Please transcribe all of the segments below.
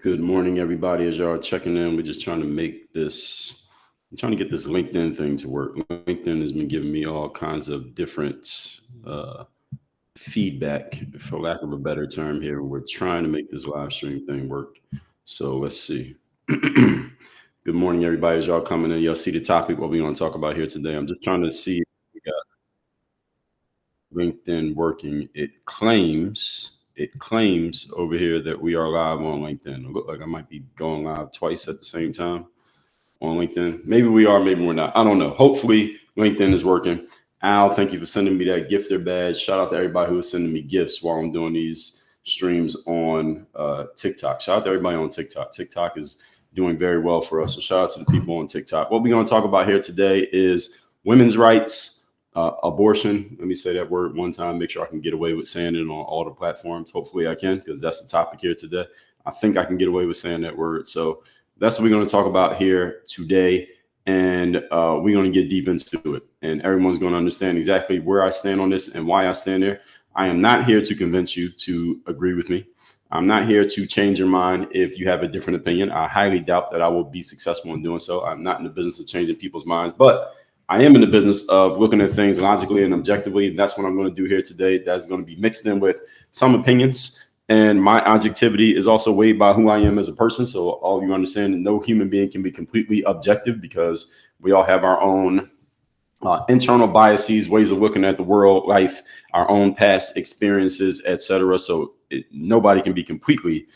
Good morning, everybody. As y'all are checking in, we're just trying to make this, I'm trying to get this LinkedIn thing to work. LinkedIn has been giving me all kinds of different feedback, for lack of a better term here. We're trying to make this live stream thing work. So let's see. Good morning, everybody. As y'all coming in, y'all see the topic, what we're going to talk about here today. I'm just trying to see if we got LinkedIn working. It claims over here that we are live on LinkedIn. It look like I might be going live twice at the same time on LinkedIn. Maybe we are, maybe we're not. I don't know. Hopefully LinkedIn is working. Al, thank you for sending me that gifter badge. Shout out to everybody who is sending me gifts while I'm doing these streams on TikTok. Shout out to everybody on TikTok. TikTok is doing very well for us. So shout out to the people on TikTok. What we're going to talk about here today is women's rights, abortion. Let me say that word one time, make sure I can get away with saying it on all the platforms. Hopefully I can, because that's the topic here today. I think I can get away with saying that word. So that's what we're going to talk about here today. And we're going to get deep into it. And everyone's going to understand exactly where I stand on this and why I stand there. I am not here to convince you to agree with me. I'm not here to change your mind if you have a different opinion. I highly doubt that I will be successful in doing so. I'm not in the business of changing people's minds, but I am in the business of looking at things logically and objectively. That's what I'm going to do here today. That's going to be mixed in with some opinions. And my objectivity is also weighed by who I am as a person. So all of you understand that no human being can be completely objective, because we all have our own internal biases, ways of looking at the world, life, our own past experiences, etc. So nobody can be completely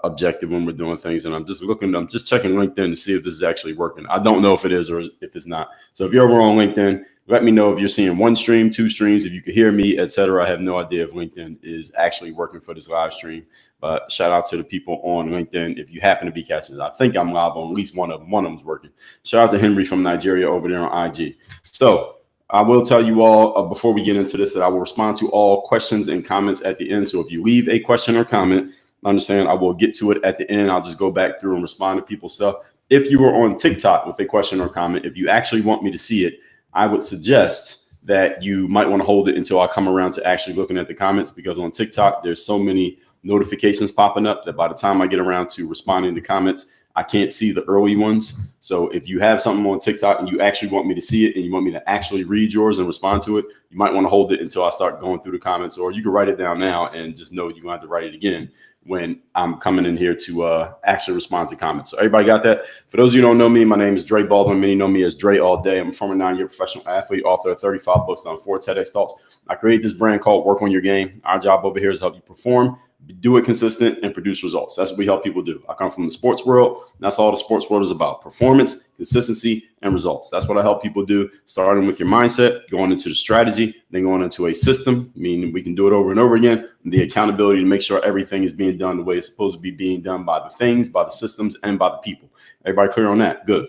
objective when we're doing things. And I'm just checking LinkedIn to see if this is actually working. I don't know if it is or if it's not. So if you're over on LinkedIn, let me know if you're seeing one stream, two streams, if you can hear me, etc. I have no idea if LinkedIn is actually working for this live stream. But shout out to the people on LinkedIn if you happen to be catching it. I think I'm live on at least one of them. One of them's working. Shout out to Henry from Nigeria over there on IG. So I will tell you all before we get into this that I will respond to all questions and comments at the end. So if you leave a question or comment, understand I will get to it at the end. I'll just go back through and respond to people's stuff. If you are on TikTok with a question or comment, if you actually want me to see it, I would suggest that you might want to hold it until I come around to actually looking at the comments, because on TikTok, there's so many notifications popping up that by the time I get around to responding to comments, I can't see the early ones. So if you have something on TikTok and you actually want me to see it and you want me to actually read yours and respond to it, you might want to hold it until I start going through the comments, or you can write it down now and just know you're going to have to write it again when I'm coming in here to actually respond to comments. So everybody got that? For those of you who don't know me, my name is Dre Baldwin. Many know me as Dre all day. I'm a former 9-year professional athlete, author of 35 books on 4 TEDx talks. I created this brand called Work on Your Game. Our job over here is to help you perform, do it consistent, and produce results. That's what we help people do. I come from the sports world. That's all the sports world is about: performance, consistency, and results. That's what I help people do, starting with your mindset, going into the strategy, then going into a system, meaning we can do it over and over again, and the accountability to make sure everything is being done the way it's supposed to be being done, by the things, by the systems, and by the people. Everybody clear on that? Good.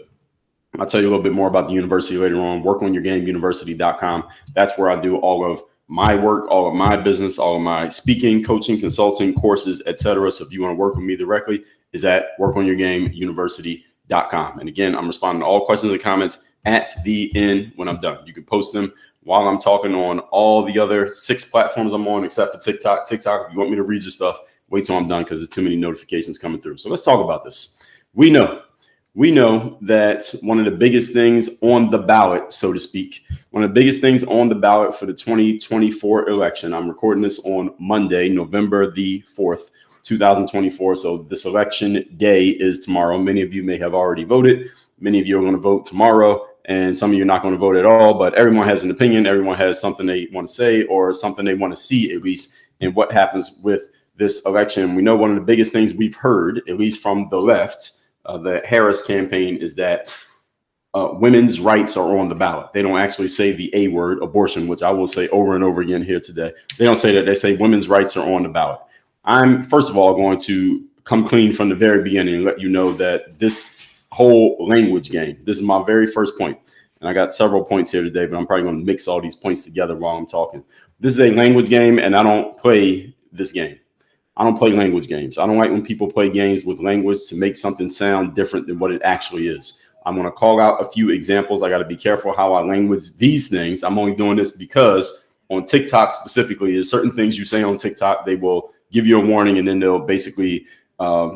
I'll tell you a little bit more about the university later on. WorkOnYourGameUniversity.com. That's where I do all of my work, all of my business, all of my speaking, coaching, consulting, courses, etc. So if you want to work with me directly, is at WorkOnYourGameUniversity.com. And again, I'm responding to all questions and comments at the end when I'm done. You can post them while I'm talking on all the other 6 platforms I'm on, except for TikTok. TikTok, if you want me to read your stuff, wait till I'm done, because there's too many notifications coming through. So let's talk about this. We know that one of the biggest things on the ballot, so to speak, one of the biggest things on the ballot for the 2024 election, I'm recording this on Monday, November the 4th, 2024. So this election day is tomorrow. Many of you may have already voted. Many of you are going to vote tomorrow, and some of you are not going to vote at all. But everyone has an opinion. Everyone has something they want to say, or something they want to see, at least, in what happens with this election. We know one of the biggest things we've heard, at least from the left, the Harris campaign, is that women's rights are on the ballot. They don't actually say the A word, abortion, which I will say over and over again here today. They don't say that. They say women's rights are on the ballot. I'm, first of all, going to come clean from the very beginning and let you know that this whole language game, this is my very first point. And I got several points here today, but I'm probably going to mix all these points together while I'm talking. This is a language game, and I don't play this game. I don't play language games. I don't like when people play games with language to make something sound different than what it actually is. I'm going to call out a few examples. I got to be careful how I language these things. I'm only doing this because on TikTok specifically, there's certain things you say on TikTok, they will give you a warning, and then they'll basically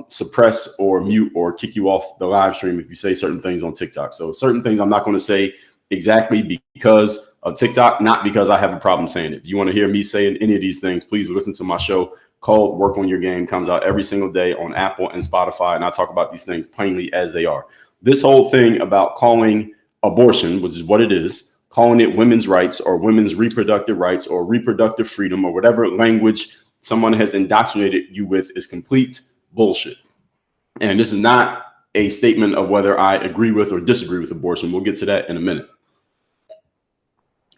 suppress or mute or kick you off the live stream if you say certain things on TikTok. So certain things I'm not going to say exactly because of TikTok, not because I have a problem saying it. If you want to hear me saying any of these things, please listen to my show called Work on Your Game. Comes out every single day on Apple and Spotify, and I talk about these things plainly as they are. This whole thing about calling abortion, which is what it is, calling it women's rights or women's reproductive rights or reproductive freedom or whatever language someone has indoctrinated you with, is complete bullshit. And this is not a statement of whether I agree with or disagree with abortion. We'll get to that in a minute.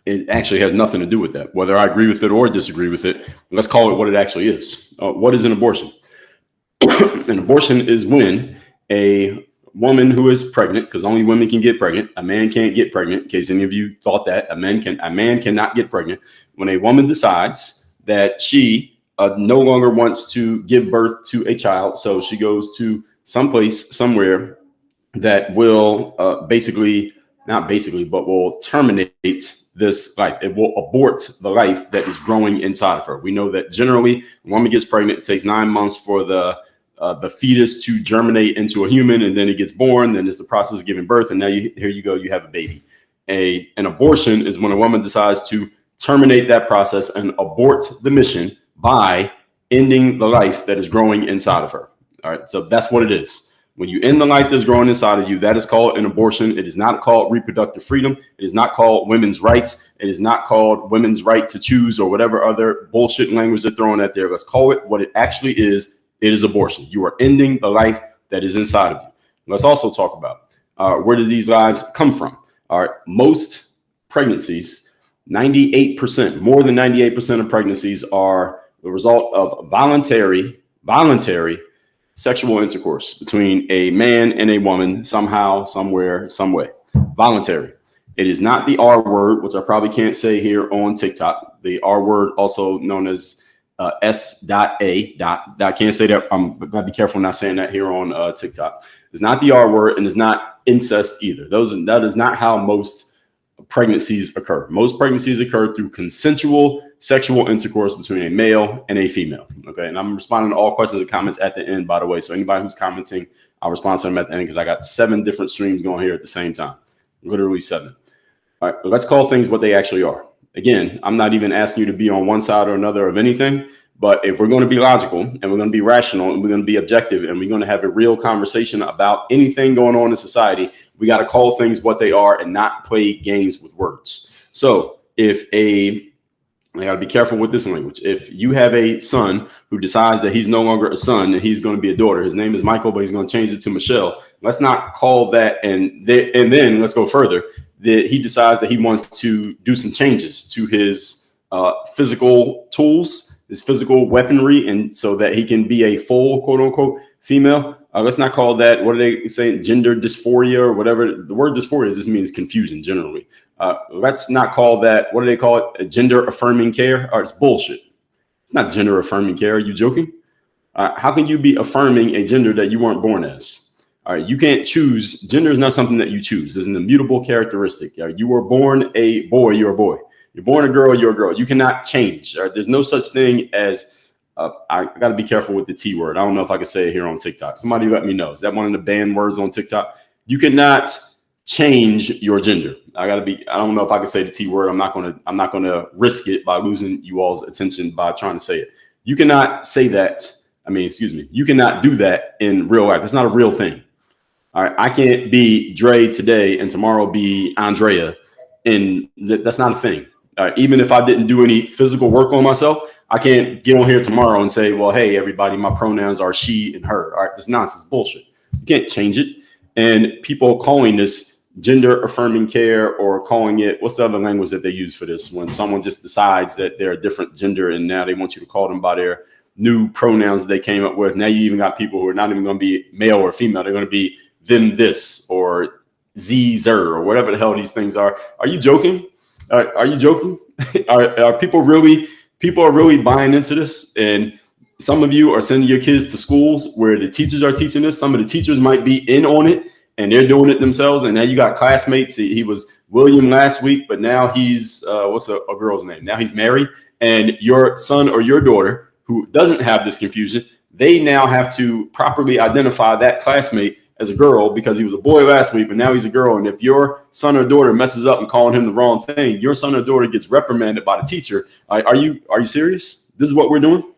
It actually has nothing to do with that, whether I agree with it or disagree with it. Let's call it what it actually is. What is an abortion? An abortion is when a woman who is pregnant, because only women can get pregnant. A man can't get pregnant. In case any of you thought that, a man cannot get pregnant. When a woman decides that she no longer wants to give birth to a child, so she goes to someplace, somewhere that will will terminate this life. It will abort the life that is growing inside of her. We know that generally, when a woman gets pregnant, it takes 9 months for the fetus to germinate into a human, and then it gets born. Then it's the process of giving birth, and now here you go, you have a baby. An abortion is when a woman decides to terminate that process and abort the mission by ending the life that is growing inside of her. All right, so that's what it is. When you end the life that's growing inside of you, that is called an abortion. It is not called reproductive freedom. It is not called women's rights. It is not called women's right to choose or whatever other bullshit language they're throwing out there. Let's call it what it actually is. It is abortion. You are ending the life that is inside of you. Let's also talk about where do these lives come from? All right, most pregnancies, 98%, more than 98% of pregnancies are the result of voluntary sexual intercourse between a man and a woman, somehow, somewhere, some way. Voluntary. It is not the R word, which I probably can't say here on TikTok. The R word, also known as S.A. I can't say that. I'm going to be careful not saying that here on TikTok. It's not the R word, and it's not incest either. That is not how most pregnancies occur. Most pregnancies occur through consensual sexual intercourse between a male and a female. Okay. And I'm responding to all questions and comments at the end, by the way. So anybody who's commenting, I'll respond to them at the end because I got 7 different streams going here at the same time. Literally 7. All right. Let's call things what they actually are. Again, I'm not even asking you to be on one side or another of anything. But if we're going to be logical and we're going to be rational and we're going to be objective and we're going to have a real conversation about anything going on in society, we got to call things what they are and not play games with words. So I got to be careful with this language. If you have a son who decides that he's no longer a son and he's going to be a daughter, his name is Michael, but he's going to change it to Michelle. Let's not call that. And then let's go further. That he decides that he wants to do some changes to his physical tools, his physical weaponry, and so that he can be a full quote unquote female. Let's not call that, what are they saying, gender dysphoria or whatever. The word dysphoria just means confusion generally. Let's not call that, what do they call it, a gender affirming care? It's bullshit. It's not gender affirming care. Are you joking? How can you be affirming a gender that you weren't born as? All right, you can't choose. Gender is not something that you choose. It's an immutable characteristic. You were born a boy, you're a boy. You're born a girl, you're a girl. You cannot change. There's no such thing as, I got to be careful with the T word. I don't know if I can say it here on TikTok. Somebody let me know. Is that one of the banned words on TikTok? You cannot change your gender. I don't know if I can say the T word. I'm not going to risk it by losing you all's attention by trying to say it. You cannot say that. You cannot do that in real life. That's not a real thing. All right. I can't be Dre today and tomorrow be Andrea. And that's not a thing. Even if I didn't do any physical work on myself, I can't get on here tomorrow and say, well, hey, everybody, my pronouns are she and her. All right. That's nonsense, bullshit. You can't change it. And people calling this gender affirming care or calling it, what's the other language that they use for this? When someone just decides that they're a different gender and now they want you to call them by their new pronouns that they came up with. Now you even got people who are not even going to be male or female. They're going to be them this or Z-zer or whatever the hell these things are. Are you joking? Are you joking? Are people are really buying into this? And some of you are sending your kids to schools where the teachers are teaching this. Some of the teachers might be in on it and they're doing it themselves. And now you got classmates. He was William last week, but now he's, what's a girl's name? Now he's Mary. And your son or your daughter who doesn't have this confusion, they now have to properly identify that classmate as a girl because he was a boy last week, but now he's a girl. And if your son or daughter messes up and calling him the wrong thing, your son or daughter gets reprimanded by the teacher. Are you serious? This is what we're doing?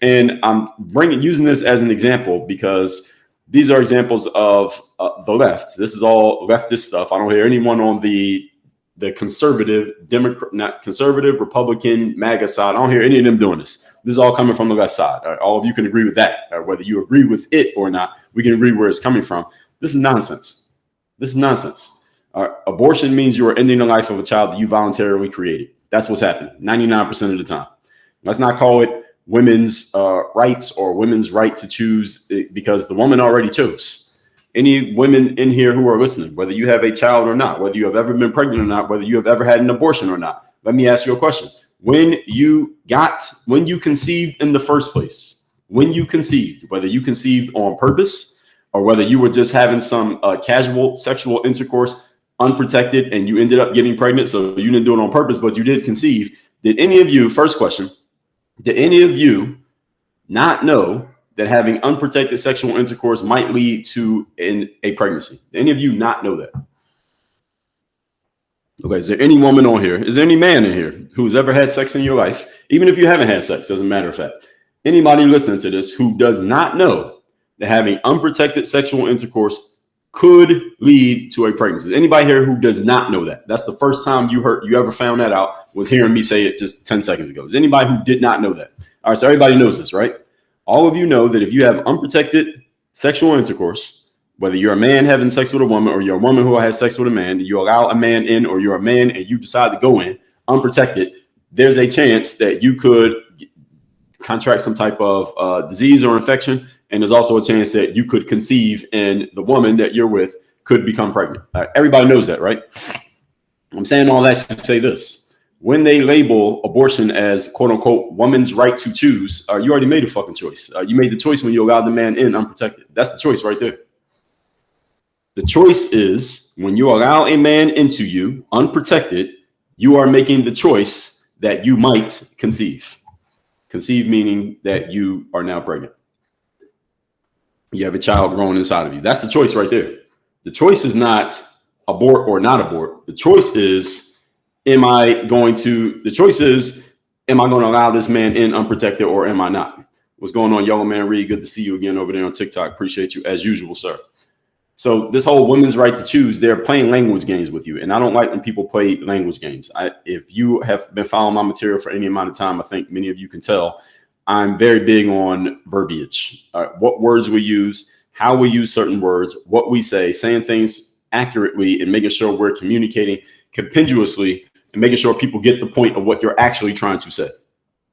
And I'm using this as an example because these are examples of the left. This is all leftist stuff. I don't hear anyone on the conservative, not conservative, Republican, MAGA side. I don't hear any of them doing this. This is all coming from the left side. All of you can agree with that. Whether you agree with it or not, we can agree where it's coming from. This is nonsense. This is nonsense. Abortion means you are ending the life of a child that you voluntarily created. That's what's happening 99% of the time. Let's not call it women's rights or women's right to choose because the woman already chose. Any women in here who are listening, whether you have a child or not, whether you have ever been pregnant or not, whether you have ever had an abortion or not, let me ask you a question. When you conceived in the first place, when you conceived, whether you conceived on purpose or whether you were just having some casual sexual intercourse unprotected and you ended up getting pregnant, so you didn't do it on purpose, but you did conceive. Did any of you, first question, did any of you not know that having unprotected sexual intercourse might lead to a pregnancy? Did any of you not know that? Okay, is there any woman on here? Is there any man in here who's ever had sex in your life? Even if you haven't had sex, doesn't matter of fact. Anybody listening to this who does not know that having unprotected sexual intercourse could lead to a pregnancy? Is anybody here who does not know that? That's the first time you ever found that out, was hearing me say it just 10 seconds ago. Is anybody who did not know that? All right, so everybody knows this, right? All of you know that if you have unprotected sexual intercourse, whether you're a man having sex with a woman or you're a woman who has sex with a man, you allow a man in, or you're a man and you decide to go in unprotected, there's a chance that you could contract some type of disease or infection. And there's also a chance that you could conceive and the woman that you're with could become pregnant. Everybody knows that, right? I'm saying all that to say this. When they label abortion as quote unquote woman's right to choose, you already made a fucking choice. You made the choice when you allowed the man in unprotected. That's the choice right there. The choice is when you allow a man into you unprotected, you are making the choice that you might conceive. Conceive meaning that you are now pregnant. You have a child growing inside of you. That's the choice right there. The choice is not abort or not abort. The choice is, am I going to allow this man in unprotected or am I not? What's going on, Yellow Man Reed? Good to see you again over there on TikTok. Appreciate you as usual, sir. So this whole women's right to choose, they're playing language games with you. And I don't like when people play language games. If you have been following my material for any amount of time, I think many of you can tell, I'm very big on verbiage. What words we use, how we use certain words, what we say, saying things accurately and making sure we're communicating compendiously and making sure people get the point of what you're actually trying to say.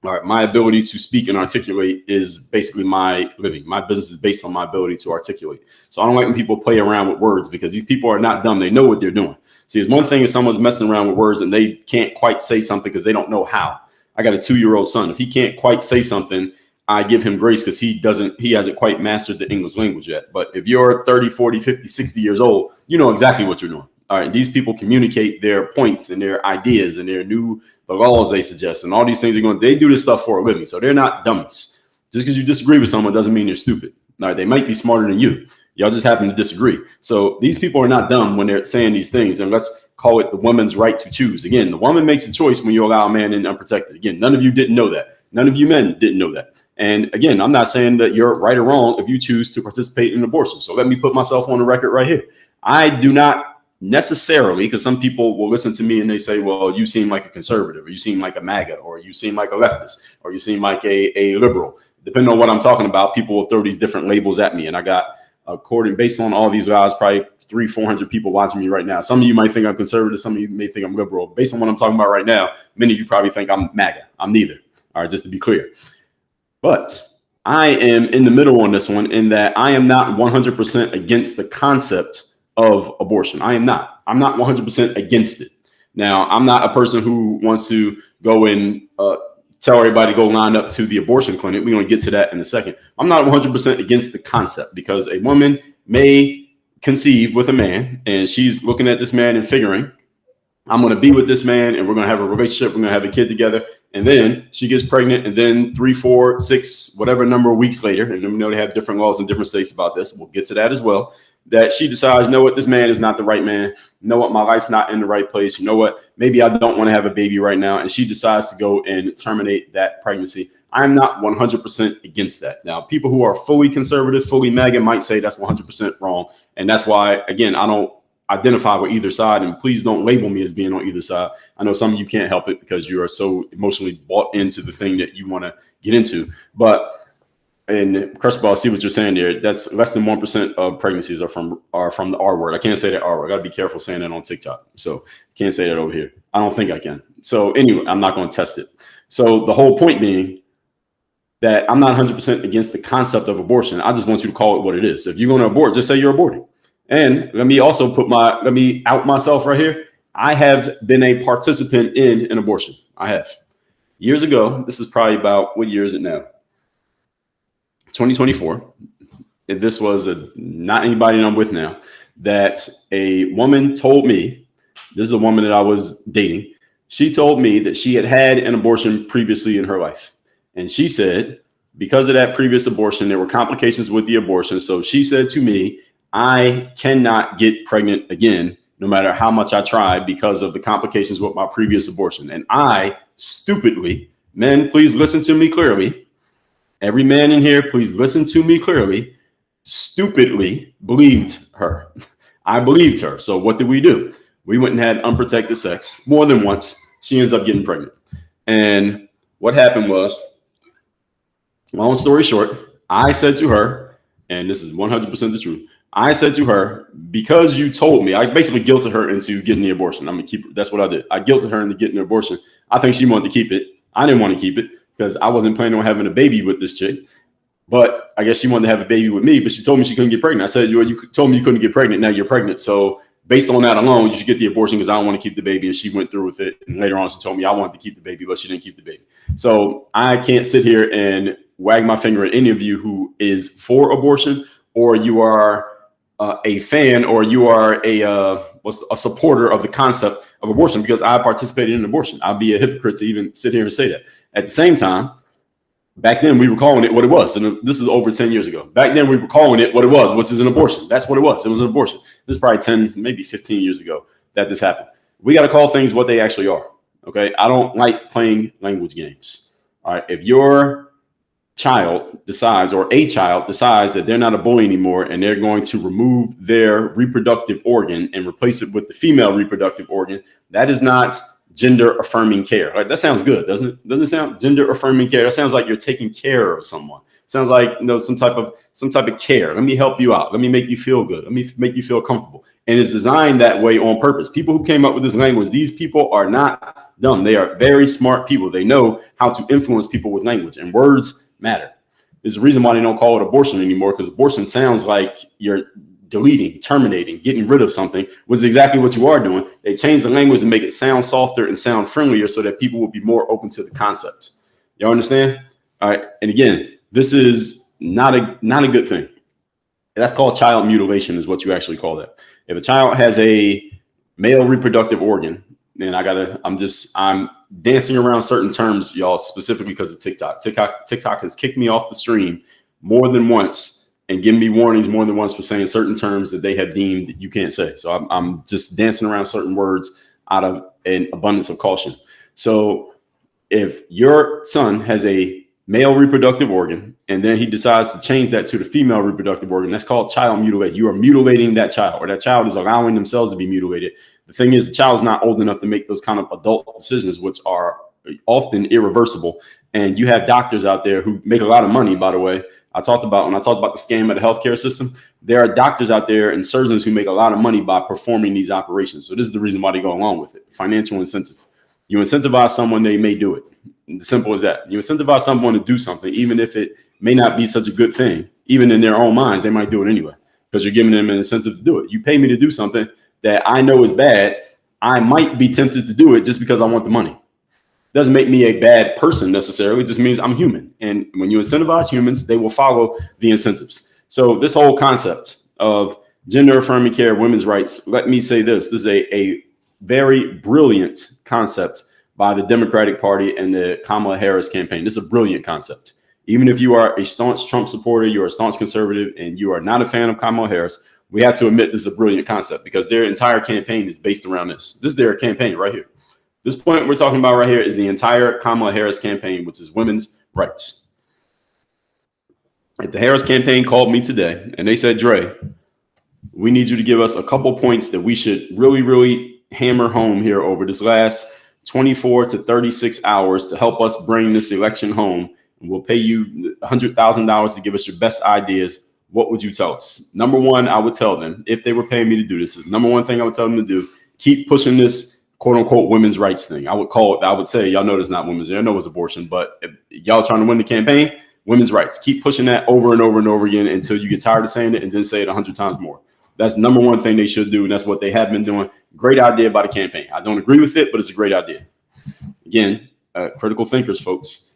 All right, my ability to speak and articulate is basically my living. My business is based on my ability to articulate. So I don't like when people play around with words because these people are not dumb. They know what they're doing. See, it's one thing if someone's messing around with words and they can't quite say something because they don't know how. I got a 2-year-old son. If he can't quite say something, I give him grace because he hasn't quite mastered the English language yet. But if you're 30, 40, 50, 60 years old, you know exactly what you're doing. All right, these people communicate their points and their ideas and the laws they suggest and all these things they do this stuff for a living. So they're not dummies. Just because you disagree with someone doesn't mean you're stupid. All right, they might be smarter than you. Y'all just happen to disagree. So these people are not dumb when they're saying these things. And let's call it the woman's right to choose. Again, the woman makes a choice when you allow a man in unprotected. Again, none of you didn't know that. None of you men didn't know that. And again, I'm not saying that you're right or wrong if you choose to participate in abortion. So let me put myself on the record right here. I do not necessarily, because some people will listen to me and they say, well, you seem like a conservative, or you seem like a MAGA, or you seem like a leftist, or you seem like a liberal. Depending on what I'm talking about, people will throw these different labels at me. And I got, based on all these guys, probably 300-400 people watching me right now. Some of you might think I'm conservative. Some of you may think I'm liberal. Based on what I'm talking about right now, many of you probably think I'm MAGA. I'm neither. All right, just to be clear. But I am in the middle on this one in that I am not 100% against the concept of abortion. I'm not 100% against it. Now, I'm not a person who wants to go and tell everybody to go line up to the abortion clinic. We're going to get to that in a second. I'm not 100% against the concept because a woman may conceive with a man and she's looking at this man and figuring, I'm going to be with this man and we're going to have a relationship. We're going to have a kid together. And then she gets pregnant, and then 3, 4, 6, whatever number of weeks later, and we know they have different laws in different states about this. We'll get to that as well. That she decides, you know what, this man is not the right man. You know what, my life's not in the right place. You know what, maybe I don't want to have a baby right now. And she decides to go and terminate that pregnancy. I'm not 100% against that. Now, people who are fully conservative, fully MAGA might say that's 100% wrong. And that's why, again, I don't identify with either side, and please don't label me as being on either side. I know some of you can't help it because you are so emotionally bought into the thing that you want to get into. But and Crestball, I see what you're saying there. That's less than 1% of pregnancies are from the R word. I can't say that R word. I got to be careful saying that on TikTok. So can't say that over here. I don't think I can. So anyway, I'm not going to test it. So the whole point being that I'm not 100% against the concept of abortion. I just want you to call it what it is. If you're going to abort, just say you're aborting. And let me also let me out myself right here. I have been a participant in an abortion. I have. Years ago, this is probably about, what year is it now? 2024. This was not anybody that I'm with now, that a woman told me, this is a woman that I was dating. She told me that she had had an abortion previously in her life. And she said, because of that previous abortion, there were complications with the abortion. So she said to me, I cannot get pregnant again, no matter how much I try, because of the complications with my previous abortion. And I stupidly, men, please listen to me clearly. Every man in here, please listen to me clearly. Stupidly believed her. I believed her. So what did we do? We went and had unprotected sex more than once. She ends up getting pregnant. And what happened was, long story short, I said to her, and this is 100% the truth, I said to her, because you told me, I basically guilted her into getting the abortion. I'm going to keep it. That's what I did. I guilted her into getting the abortion. I think she wanted to keep it. I didn't want to keep it because I wasn't planning on having a baby with this chick. But I guess she wanted to have a baby with me, but she told me she couldn't get pregnant. I said, you told me you couldn't get pregnant. Now you're pregnant. So based on that alone, you should get the abortion because I don't want to keep the baby. And she went through with it. And later on, she told me I wanted to keep the baby, but she didn't keep the baby. So I can't sit here and wag my finger at any of you who is for abortion, or you are a fan, or you are a supporter of the concept of abortion, because I participated in abortion. I'd be a hypocrite to even sit here and say that. At the same time, back then we were calling it what it was. And this is over 10 years ago. Back then we were calling it what it was, which is an abortion. That's what it was. It was an abortion. This is probably 10, maybe 15 years ago that this happened. We got to call things what they actually are. Okay. I don't like playing language games. All right. If your child decides, or a child decides, that they're not a boy anymore and they're going to remove their reproductive organ and replace it with the female reproductive organ, that is not gender affirming care. Like, that sounds good, doesn't it? Doesn't it sound gender affirming care? That sounds like you're taking care of someone. It sounds like, some type of care. Let me help you out. Let me make you feel good. Let me make you feel comfortable. And it's designed that way on purpose. People who came up with this language, these people are not dumb. They are very smart people. They know how to influence people with language, and words matter. There's a reason why they don't call it abortion anymore, because abortion sounds like you're deleting, terminating, getting rid of something, which is exactly what you are doing. They change the language and make it sound softer and sound friendlier so that people will be more open to the concept. Y'all understand? All right. And again, this is not a good thing. That's called child mutilation, is what you actually call that. If a child has a male reproductive organ, and I'm dancing around certain terms, y'all, specifically because of TikTok. TikTok has kicked me off the stream more than once and given me warnings more than once for saying certain terms that they have deemed you can't say. So I'm just dancing around certain words out of an abundance of caution. So if your son has a male reproductive organ and then he decides to change that to the female reproductive organ, that's called child mutilation. You are mutilating that child, or that child is allowing themselves to be mutilated. The thing is, the child's not old enough to make those kind of adult decisions, which are often irreversible. And you have doctors out there who make a lot of money, by the way. When I talked about the scam of the healthcare system, there are doctors out there and surgeons who make a lot of money by performing these operations. So this is the reason why they go along with it. Financial incentive. You incentivize someone, they may do it. Simple as that. You incentivize someone to do something, even if it may not be such a good thing. Even in their own minds, they might do it anyway, because you're giving them an incentive to do it. You pay me to do something that I know is bad. I might be tempted to do it just because I want the money. Doesn't make me a bad person necessarily. It just means I'm human. And when you incentivize humans, they will follow the incentives. So this whole concept of gender affirming care, women's rights, let me say this. This is a very brilliant concept by the Democratic Party and the Kamala Harris campaign. This is a brilliant concept. Even if you are a staunch Trump supporter, you're a staunch conservative, and you are not a fan of Kamala Harris, we have to admit this is a brilliant concept because their entire campaign is based around this. This is their campaign right here. This point we're talking about right here is the entire Kamala Harris campaign, which is women's rights. If the Harris campaign called me today and they said, Dre, we need you to give us a couple points that we should really, really hammer home here over this last 24 to 36 hours to help us bring this election home, and we'll pay you $100,000 to give us your best ideas, what would you tell us? Number one, I would tell them, if they were paying me to do this, is number one thing I would tell them to do, keep pushing this quote unquote women's rights thing. I would say, y'all know it's not women's, I know it's abortion, but if y'all trying to win the campaign, women's rights, keep pushing that over and over and over again until you get tired of saying it and then say it 100 times more. That's number one thing they should do, and that's what they have been doing. Great idea by the campaign. I don't agree with it, but it's a great idea. Again, critical thinkers, folks.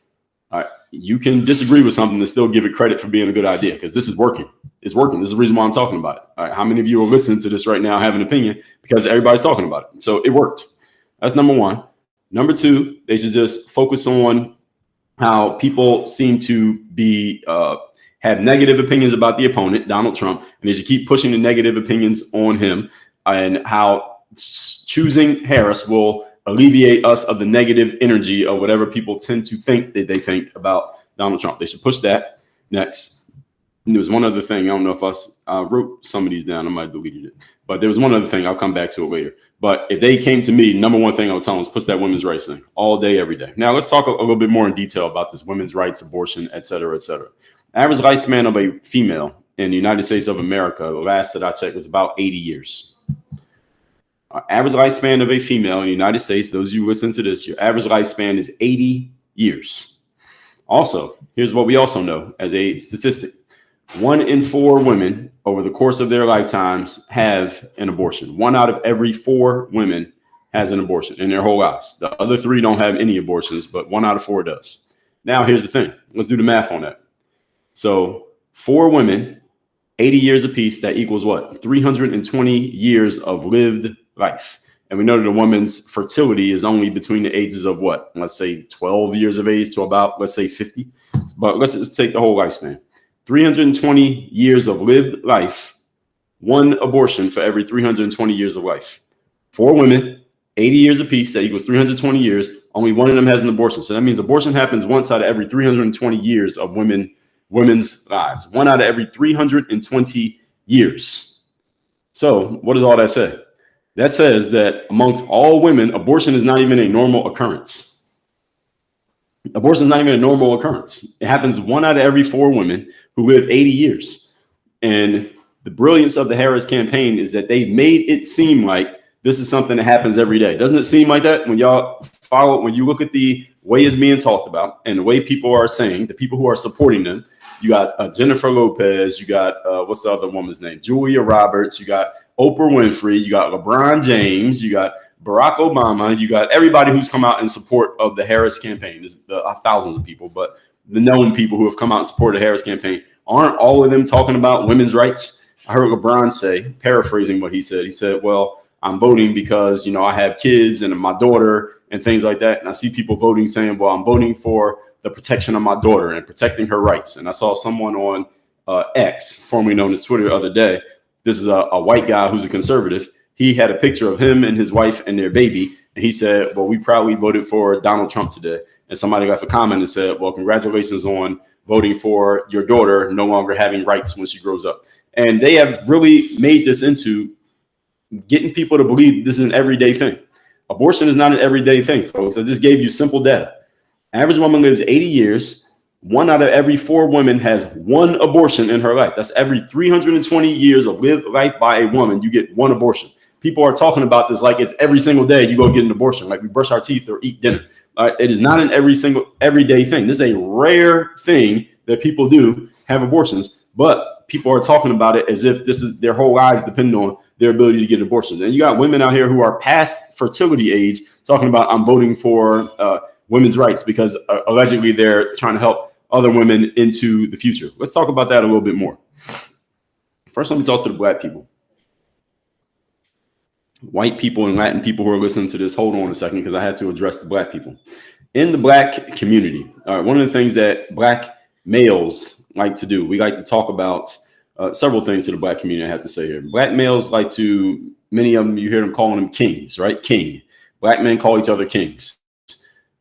All right, you can disagree with something and still give it credit for being a good idea because this is working. It's working. This is the reason why I'm talking about it. All right, how many of you are listening to this right now have an opinion because everybody's talking about it? So it worked. That's number one. Number two, they should just focus on how people seem to be have negative opinions about the opponent, Donald Trump, and they should keep pushing the negative opinions on him, and how choosing Harris will alleviate us of the negative energy of whatever people tend to think that they think about Donald Trump. They should push that. Next, and there was one other thing. I don't know if I wrote some of these down. I might have deleted it. But there was one other thing. I'll come back to it later. But if they came to me, number one thing I would tell them is push that women's rights thing all day, every day. Now, let's talk a little bit more in detail about this women's rights, abortion, et cetera, et cetera. Average lifespan of a female in the United States of America, the last that I checked, was about 80 years. Average lifespan of a female in the United States, those of you listening to this, your average lifespan is 80 years. Also, here's what we also know as a statistic. 1 in 4 women over the course of their lifetimes have an abortion. 1 out of every 4 women has an abortion in their whole lives. The other 3 don't have any abortions, but 1 out of 4 does. Now, here's the thing. Let's do the math on that. So 4 women, 80 years apiece, that equals what? 320 years of lived life. And we know that a woman's fertility is only between the ages of what? Let's say 12 years of age to about, let's say 50. But let's just take the whole lifespan. 320 years of lived life, 1 abortion for every 320 years of life. 4 women, 80 years apiece, that equals 320 years. Only 1 of them has an abortion. So that means abortion happens once out of every 320 years of women's lives. 1 out of every 320 years. So what does all that say? That says that amongst all women, abortion is not even a normal occurrence. Abortion is not even a normal occurrence. It happens 1 out of every 4 women who live 80 years. And the brilliance of the Harris campaign is that they've made it seem like this is something that happens every day. Doesn't it seem like that when when you look at the way it's being talked about and the way people are saying, the people who are supporting them, you got Jennifer Lopez, you got, what's the other woman's name? Julia Roberts, you got Oprah Winfrey, you got LeBron James, you got Barack Obama, you got everybody who's come out in support of the Harris campaign. There's thousands of people, but the known people who have come out in support of the Harris campaign, aren't all of them talking about women's rights? I heard LeBron say, paraphrasing what he said, well, I'm voting because, I have kids and my daughter and things like that. And I see people voting saying, well, I'm voting for the protection of my daughter and protecting her rights. And I saw someone on X, formerly known as Twitter, the other day. This is a white guy who's a conservative. He had a picture of him and his wife and their baby. And he said, well, we proudly voted for Donald Trump today. And somebody left a comment and said, well, congratulations on voting for your daughter no longer having rights when she grows up. And they have really made this into getting people to believe this is an everyday thing. Abortion is not an everyday thing, folks. I just gave you simple data. Average woman lives 80 years. 1 out of every 4 women has 1 abortion in her life. That's every 320 years of lived life by a woman, you get 1 abortion. People are talking about this like it's every single day you go get an abortion, like we brush our teeth or eat dinner. It is not an everyday thing. This is a rare thing that people do have abortions, but people are talking about it as if this is their whole lives depend on their ability to get abortions. And you got women out here who are past fertility age talking about, I'm voting for women's rights because allegedly they're trying to help other women into the future. Let's talk about that a little bit more. First, let me talk to the black people. white people and Latin people who are listening to this, hold on a second, because I had to address the black people. In the black community, one of the things that black males like to do, we like to talk about several things to the black community, I have to say here. Black males like to, many of them, you hear them calling them kings, right? King. Black men call each other kings.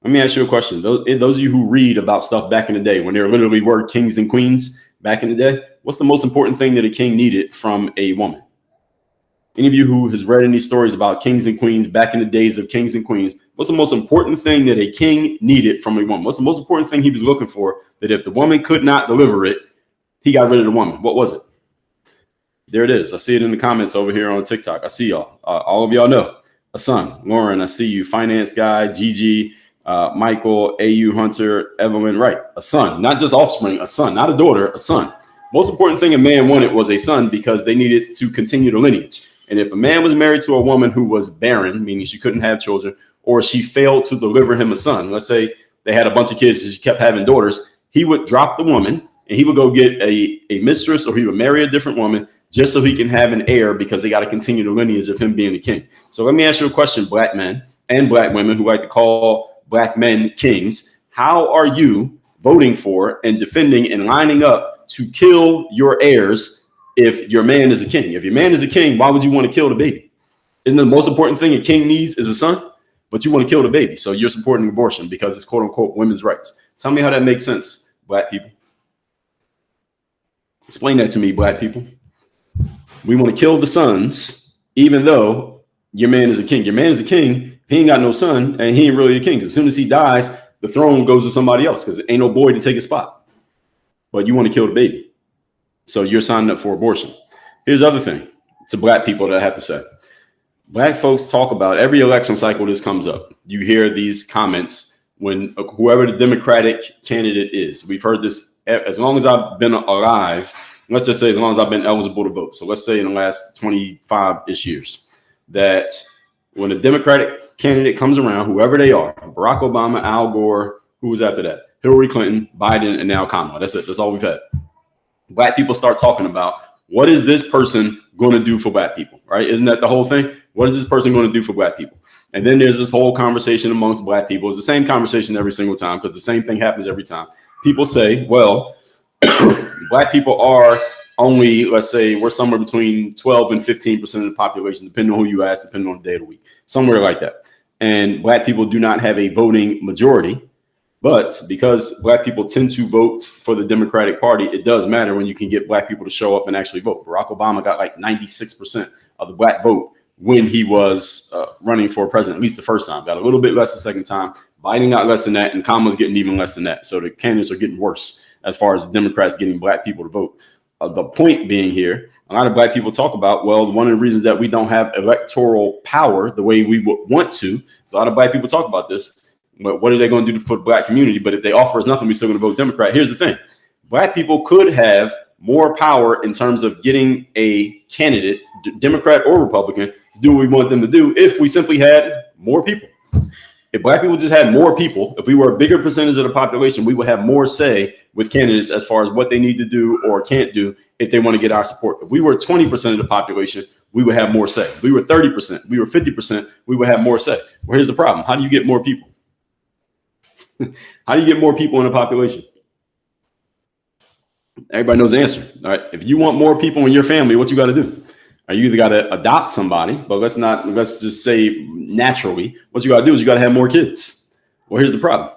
Let me ask you a question. Those of you who read about stuff back in the day, when there literally were kings and queens back in the day, what's the most important thing that a king needed from a woman? Any of you who has read any stories about kings and queens back in the days of kings and queens, what's the most important thing that a king needed from a woman? What's the most important thing he was looking for, that if the woman could not deliver it, he got rid of the woman? What was it? There it is. I see it in the comments over here on TikTok. I see y'all. All of y'all know. A son. Lauren, I see you. Finance guy, Gigi, Michael, AU Hunter, Evelyn, right. A son, not just offspring, a son, not a daughter, a son. Most important thing a man wanted was a son because they needed to continue the lineage. And if a man was married to a woman who was barren, meaning she couldn't have children, or she failed to deliver him a son, let's say they had a bunch of kids and she kept having daughters, he would drop the woman and he would go get a mistress, or he would marry a different woman just so he can have an heir, because they got to continue the lineage of him being the king. So let me ask you a question, black men and black women who like to call black men kings. How are you voting for and defending and lining up to kill your heirs if your man is a king? If your man is a king, why would you want to kill the baby? Isn't the most important thing a king needs is a son? But you want to kill the baby. So you're supporting abortion because it's quote unquote women's rights. Tell me how that makes sense, black people. Explain that to me, black people. We want to kill the sons, even though your man is a king. Your man is a king. He ain't got no son, and he ain't really a king. As soon as he dies, the throne goes to somebody else because ain't no boy to take his spot. But you want to kill the baby. So you're signing up for abortion. Here's the other thing to black people that I have to say. Black folks talk about every election cycle this comes up. You hear these comments when whoever the Democratic candidate is. We've heard this as long as I've been alive. Let's just say as long as I've been eligible to vote. So let's say in the last 25-ish years, that when a Democratic candidate comes around, whoever they are, Barack Obama, Al Gore, who was after that? Hillary Clinton, Biden, and now Kamala. That's it. That's all we've had. Black people start talking about, what is this person going to do for black people, right? Isn't that the whole thing? What is this person going to do for black people? And then there's this whole conversation amongst black people. It's the same conversation every single time because the same thing happens every time. People say, well, black people are only, let's say, we're somewhere between 12 and 15% of the population, depending on who you ask, depending on the day of the week, somewhere like that. And black people do not have a voting majority. But because black people tend to vote for the Democratic Party, it does matter when you can get black people to show up and actually vote. Barack Obama got like 96% of the black vote when he was running for president, at least the first time. Got a little bit less the second time. Biden got less than that, and Kamala's getting even less than that. So the candidates are getting worse as far as the Democrats getting black people to vote. The point being here, a lot of black people talk about, well, one of the reasons that we don't have electoral power the way we would want to, so a lot of black people talk about this. But what are they going to do for the black community? But if they offer us nothing, we're still going to vote Democrat. Here's the thing. Black people could have more power in terms of getting a candidate, Democrat or Republican, to do what we want them to do if we simply had more people. If black people just had more people, if we were a bigger percentage of the population, we would have more say with candidates as far as what they need to do or can't do if they want to get our support. If we were 20% of the population, we would have more say. If we were 30%, we were 50%, we would have more say. Well, here's the problem. How do you get more people? How do you get more people in the population? Everybody knows the answer. All right. If you want more people in your family, what you got to do? You either got to adopt somebody, but let's just say naturally, what you got to do is you got to have more kids. Well, here's the problem.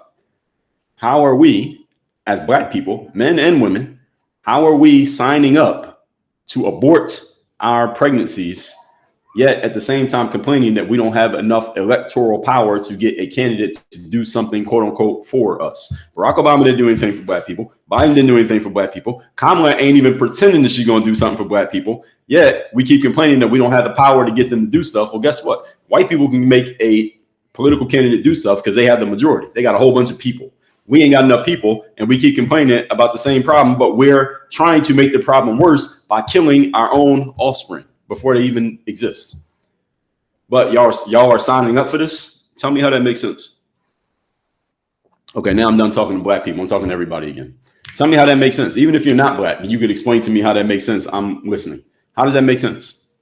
How are we as black people, men and women, how are we signing up to abort our pregnancies, yet at the same time complaining that we don't have enough electoral power to get a candidate to do something, quote unquote, for us? Barack Obama didn't do anything for black people. Biden didn't do anything for black people. Kamala ain't even pretending that she's going to do something for black people. Yet we keep complaining that we don't have the power to get them to do stuff. Well, guess what? White people can make a political candidate do stuff because they have the majority. They got a whole bunch of people. We ain't got enough people, and we keep complaining about the same problem, but we're trying to make the problem worse by killing our own offspring before they even exist. But y'all are signing up for this? Tell me how that makes sense. Okay, now I'm done talking to black people. I'm talking to everybody again. Tell me how that makes sense. Even if you're not black, you could explain to me how that makes sense. I'm listening. How does that make sense?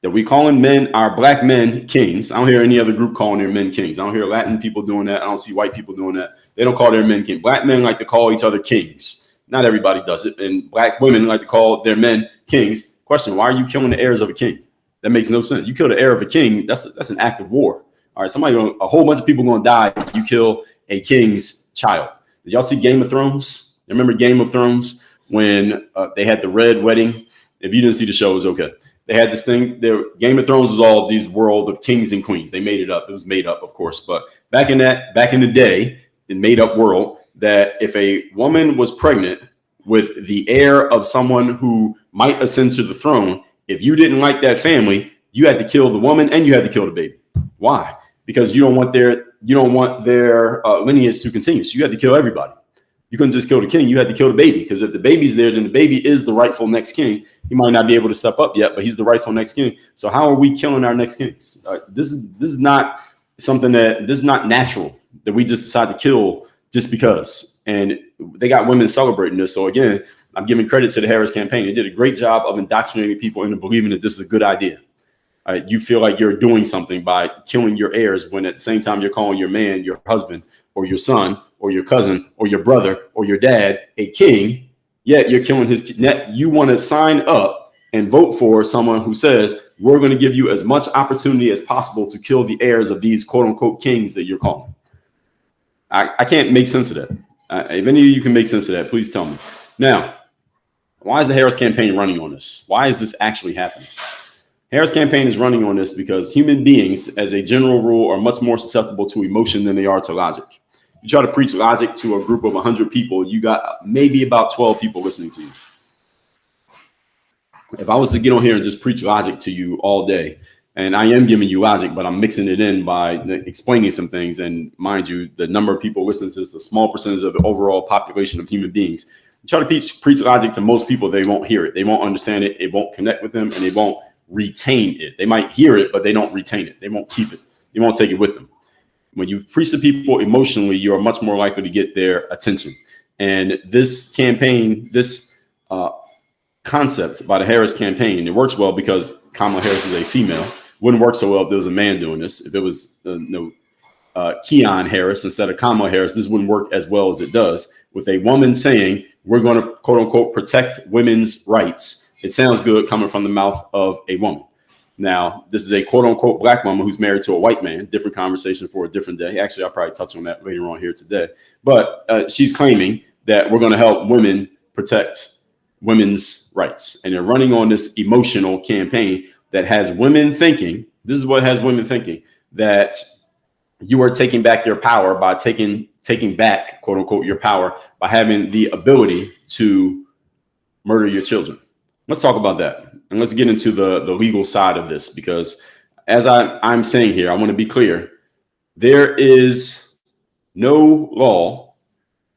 that we calling men, our black men, kings. I don't hear any other group calling their men kings. I don't hear Latin people doing that. I don't see white people doing that. They don't call their men king. Black men like to call each other kings. Not everybody does it. And black women like to call their men kings. Question, why are you killing the heirs of a king? That makes no sense. You kill the heir of a king, that's an act of war. All right, a whole bunch of people going to die. You kill a king's child. Did y'all see Game of Thrones? Remember Game of Thrones when they had the red wedding? If you didn't see the show, it was okay. They had this thing. Game of Thrones was all these world of kings and queens. They made it up. It was made up, of course. But back in the day, in made up world, that if a woman was pregnant with the heir of someone who might ascend to the throne, if you didn't like that family, you had to kill the woman and you had to kill the baby. Why? Because you don't want their lineage to continue. So you had to kill everybody. You couldn't just kill the king. You had to kill the baby, because if the baby's there, then the baby is the rightful next king. He might not be able to step up yet, but he's the rightful next king. So how are we killing our next kings? This is not something this is not natural that we just decide to kill just because. And they got women celebrating this. So again, I'm giving credit to the Harris campaign. They did a great job of indoctrinating people into believing that this is a good idea. You feel like you're doing something by killing your heirs when at the same time you're calling your man, your husband, or your son, or your cousin, or your brother, or your dad a king, yet you're killing his. You want to sign up and vote for someone who says, we're going to give you as much opportunity as possible to kill the heirs of these quote unquote kings that you're calling. I can't make sense of that. If any of you can make sense of that, please tell me. Now, why is the Harris campaign running on this? Why is this actually happening? Harris campaign is running on this because human beings, as a general rule, are much more susceptible to emotion than they are to logic. You try to preach logic to a group of 100 people, you got maybe about 12 people listening to you. If I was to get on here and just preach logic to you all day, and I am giving you logic, but I'm mixing it in by explaining some things. And mind you, the number of people listening to this is a small percentage of the overall population of human beings. You try to preach logic to most people, they won't hear it. They won't understand it. It won't connect with them, and they won't retain it. They might hear it, but they don't retain it. They won't keep it. They won't take it with them. When you preach to people emotionally, you are much more likely to get their attention. And this campaign, this concept by the Harris campaign, it works well because Kamala Harris is a female. Wouldn't work so well if there was a man doing this. If it was Keon Harris instead of Kamala Harris, this wouldn't work as well as it does. With a woman saying, we're going to, quote unquote, protect women's rights. It sounds good coming from the mouth of a woman. Now, this is a quote unquote black woman who's married to a white man. Different conversation for a different day. Actually, I'll probably touch on that later on here today. But she's claiming that we're going to help women protect women's rights. And they're running on this emotional campaign that has women thinking, this is what has women thinking, that you are taking back your power by taking back, quote unquote, your power by having the ability to murder your children. Let's talk about that. And let's get into the legal side of this, because as I'm saying here, I want to be clear. There is no law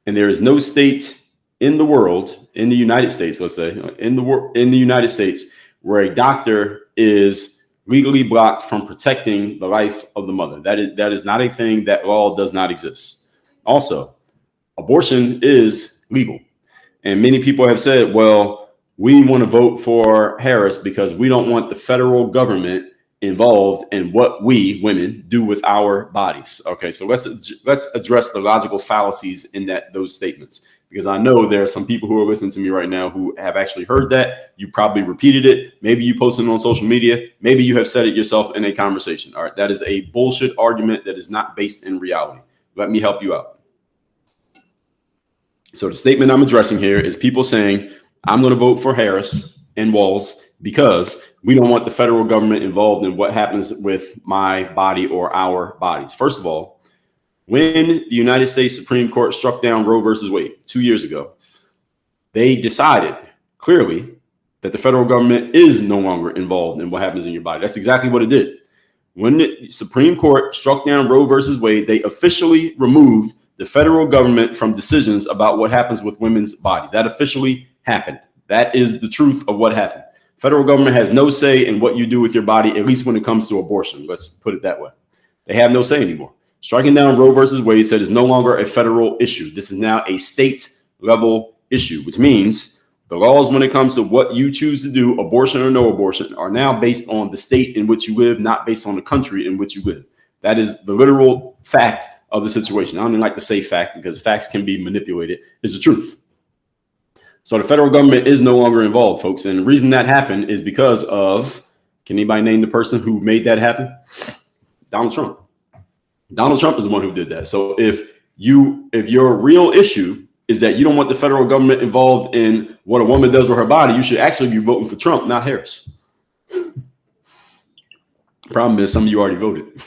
and there is no state in the world, in the United States, let's say, in the United States, where a doctor is legally blocked from protecting the life of the mother. That is not a thing. That law does not exist. Also, abortion is legal. And many people have said, well, we want to vote for Harris because we don't want the federal government involved in what we women do with our bodies. Okay, so let's address the logical fallacies in those statements, because I know there are some people who are listening to me right now who have actually heard that. You probably repeated it. Maybe you posted it on social media. Maybe you have said it yourself in a conversation. All right, that is a bullshit argument that is not based in reality. Let me help you out. So the statement I'm addressing here is people saying, I'm going to vote for Harris and Walz because we don't want the federal government involved in what happens with my body or our bodies. First of all, when the United States Supreme Court struck down Roe versus Wade 2 years ago, they decided clearly that the federal government is no longer involved in what happens in your body. That's exactly what it did. When the Supreme Court struck down Roe versus Wade, they officially removed the federal government from decisions about what happens with women's bodies. That officially happened. That is the truth of what happened. Federal government has no say in what you do with your body, at least when it comes to abortion. Let's put it that way. They have no say anymore. Striking down Roe versus Wade said is no longer a federal issue. This is now a state level issue, which means The laws when it comes to what you choose to do, abortion or no abortion, are now based on the state in which you live, not based on the country in which you live. That is the literal fact of the situation. I don't even like to say fact because facts can be manipulated. It's the truth. So the federal government is no longer involved, folks. And the reason that happened is because of, can anybody name the person who made that happen? Donald Trump. Donald Trump is the one who did that. So if your real issue is that you don't want the federal government involved in what a woman does with her body, you should actually be voting for Trump, not Harris. Problem is, some of you already voted.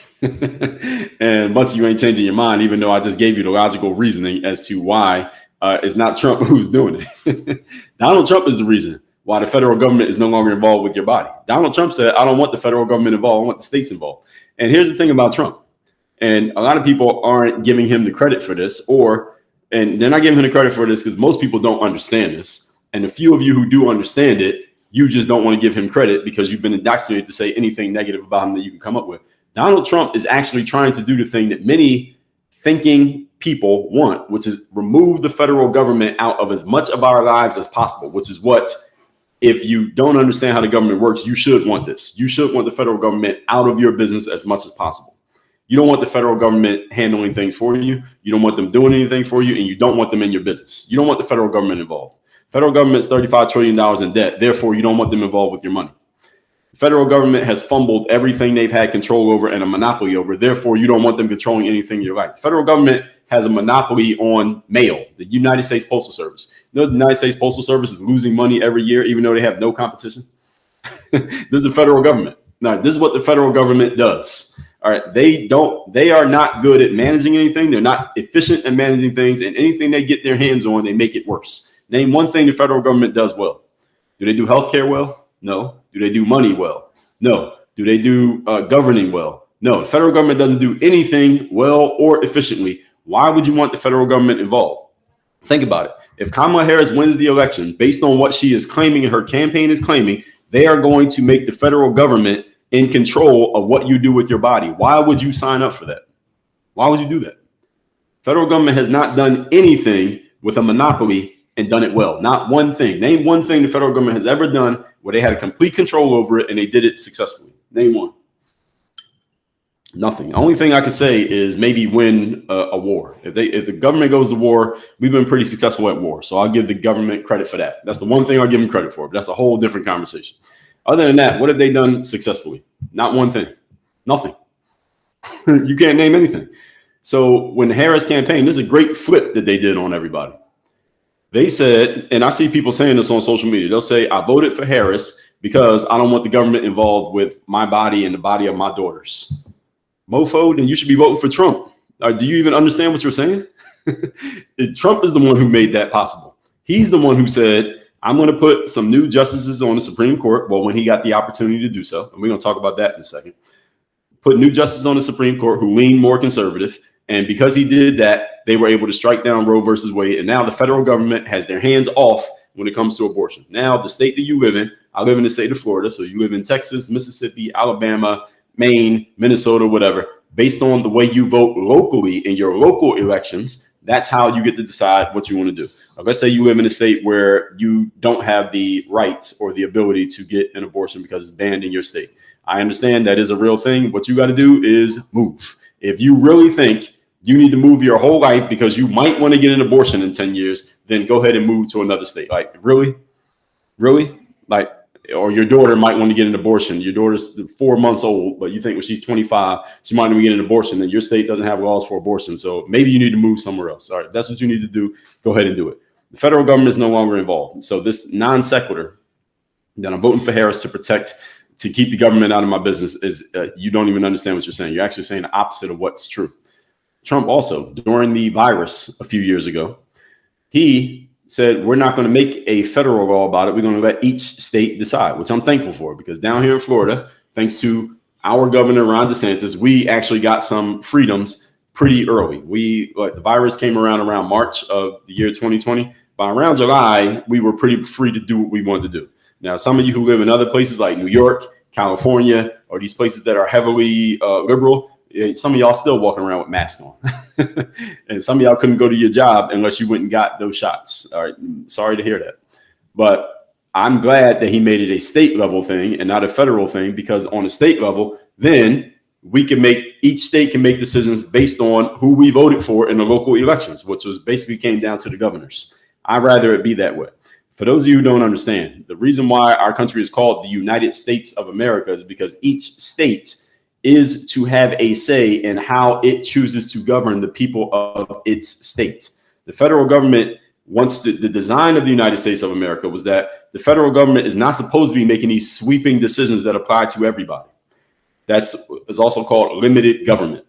And a bunch of you ain't changing your mind, even though I just gave you the logical reasoning as to why it's not Trump who's doing it. Donald Trump is the reason why the federal government is no longer involved with your body. Donald Trump said, I don't want the federal government involved. I want the states involved. And here's the thing about Trump. And a lot of people aren't giving him the credit for this, and they're not giving him the credit for this because most people don't understand this. And the few of you who do understand it, you just don't want to give him credit because you've been indoctrinated to say anything negative about him that you can come up with. Donald Trump is actually trying to do the thing that many thinking people want, which is remove the federal government out of as much of our lives as possible, which is what, if you don't understand how the government works, you should want this. You should want the federal government out of your business as much as possible. You don't want the federal government handling things for you. You don't want them doing anything for you, and you don't want them in your business. You don't want the federal government involved. Federal government's $35 trillion in debt. Therefore, you don't want them involved with your money. The federal government has fumbled everything they've had control over and a monopoly over. Therefore, you don't want them controlling anything in your life. The federal government has a monopoly on mail, the United States Postal Service. You know, the United States Postal Service is losing money every year, even though they have no competition. This is the federal government. Now, this is what the federal government does. All right. They are not good at managing anything. They're not efficient at managing things, and anything they get their hands on, they make it worse. Name one thing the federal government does well. Do they do healthcare well? No. Do they do money well? No. Do they do governing well? No. The federal government doesn't do anything well or efficiently. Why would you want the federal government involved? Think about it. If Kamala Harris wins the election based on what she is claiming and her campaign is claiming, they are going to make the federal government in control of what you do with your body. Why would you sign up for that? Why would you do that? Federal government has not done anything with a monopoly and done it well. Not one thing. Name one thing the federal government has ever done where they had a complete control over it and they did it successfully. Name one. Nothing. The only thing I could say is maybe win a war. If the government goes to war, we've been pretty successful at war. So I'll give the government credit for that. That's the one thing I'll give them credit for. But that's a whole different conversation. Other than that, what have they done successfully? Not one thing. Nothing. You can't name anything. So when the Harris campaign, this is a great flip that they did on everybody. They said, and I see people saying this on social media, they'll say, I voted for Harris because I don't want the government involved with my body and the body of my daughters. Mofo, then you should be voting for Trump. Do you even understand what you're saying? Trump is the one who made that possible. He's the one who said, I'm going to put some new justices on the Supreme Court. Well, when he got the opportunity to do so, and we're going to talk about that in a second, put new justices on the Supreme Court who lean more conservative. And because he did that, they were able to strike down Roe versus Wade. And now the federal government has their hands off when it comes to abortion. Now, the state that you live in, I live in the state of Florida. So you live in Texas, Mississippi, Alabama, Maine, Minnesota, whatever. Based on the way you vote locally in your local elections, that's how you get to decide what you want to do. Let's say you live in a state where you don't have the right or the ability to get an abortion because it's banned in your state. I understand that is a real thing. What you got to do is move. If you really think you need to move your whole life because you might want to get an abortion in 10 years, then go ahead and move to another state. Like, really? Like, or your daughter might want to get an abortion. Your daughter's 4 months old, but you think when she's 25, she might want to get an abortion, and your state doesn't have laws for abortion. So maybe you need to move somewhere else. All right, that's what you need to do. Go ahead and do it. The federal government is no longer involved. So this non sequitur that I'm voting for Harris to keep the government out of my business is you don't even understand what you're saying. You're actually saying the opposite of what's true. Trump also, during the virus a few years ago, he said, we're not going to make a federal law about it. We're going to let each state decide, which I'm thankful for, because down here in Florida, thanks to our governor, Ron DeSantis, we actually got some freedoms pretty early. The virus came around March of the year 2020. By around July, we were pretty free to do what we wanted to do. Now, some of you who live in other places like New York, California, or these places that are heavily liberal, some of y'all still walking around with masks on. And some of y'all couldn't go to your job unless you went and got those shots. All right. Sorry to hear that. But I'm glad that he made it a state level thing and not a federal thing, because on a state level, then each state can make decisions based on who we voted for in the local elections, which was basically came down to the governors. I'd rather it be that way. For those of you who don't understand, the reason why our country is called the United States of America is because each state is to have a say in how it chooses to govern the people of its state. The federal government the design of the United States of America was that the federal government is not supposed to be making these sweeping decisions that apply to everybody. Is also called limited government.